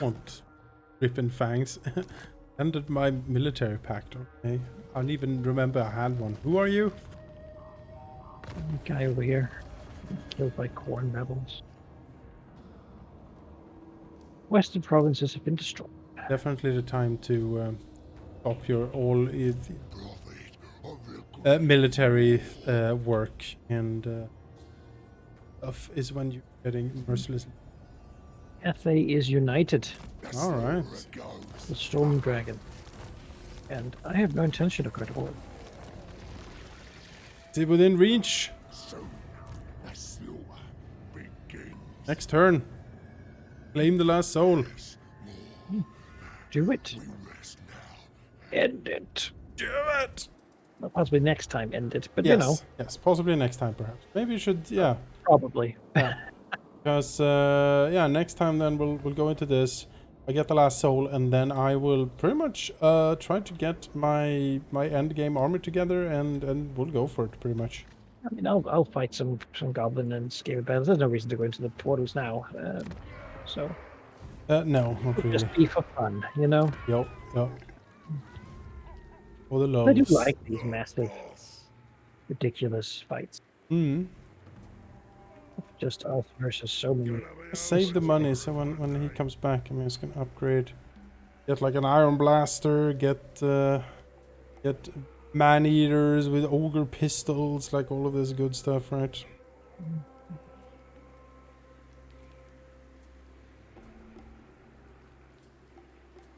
Want ripping fangs. Ended my military pact. Okay, I don't even remember I had one. Who are you? Guy over here. Killed by corn rebels. Western provinces have been destroyed. Definitely the time to stop your all Prophet of the military work and is when you're getting mercilessly. Cathay is united. All right. The Storm Dragon. And I have no intention of going to war. Is it within reach? Soon the slaughter begins. Next turn. Claim the last soul. Do it. Rest now. End it. Do it. Well, possibly next time end it. But Yes. you know, Yes. Possibly next time, perhaps. Maybe you should. Yeah. probably. Because yeah, next time then we'll go into this. I get the last soul, and then I will pretty much try to get my end game armor together, and we'll go for it pretty much. I mean, I'll fight some goblin and scary battles. There's no reason to go into the portals now. So No, not really. just be for fun, you know. Yep. For the I do loves. like these massive, ridiculous fights. Hmm. Just us versus so many. Save the money so when he comes back, I'm just gonna upgrade. Get like an iron blaster. Get man eaters with ogre pistols, like all of this good stuff, right?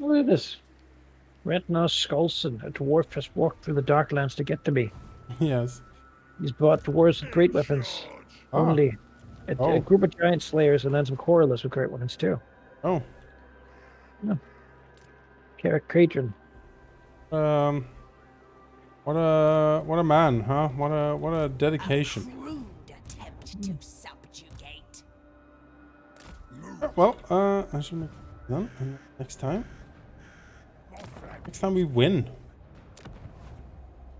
Look at this. Retnos Skolson, a dwarf, has walked through the Darklands to get to me. Yes. He's brought dwarves with great weapons. Ah. Only a Oh. group of giant slayers and then some Corylus with great weapons too. Oh. Cadron. What a man, huh? What a dedication. Crude attempt to subjugate. Well, I should make done. And next time we win.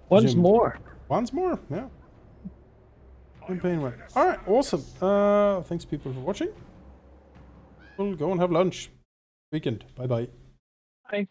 Once Presume- more. Once more, yeah. Campaign win. All right, awesome. Thanks people for watching. We'll go and have lunch. Weekend. Bye bye. Bye.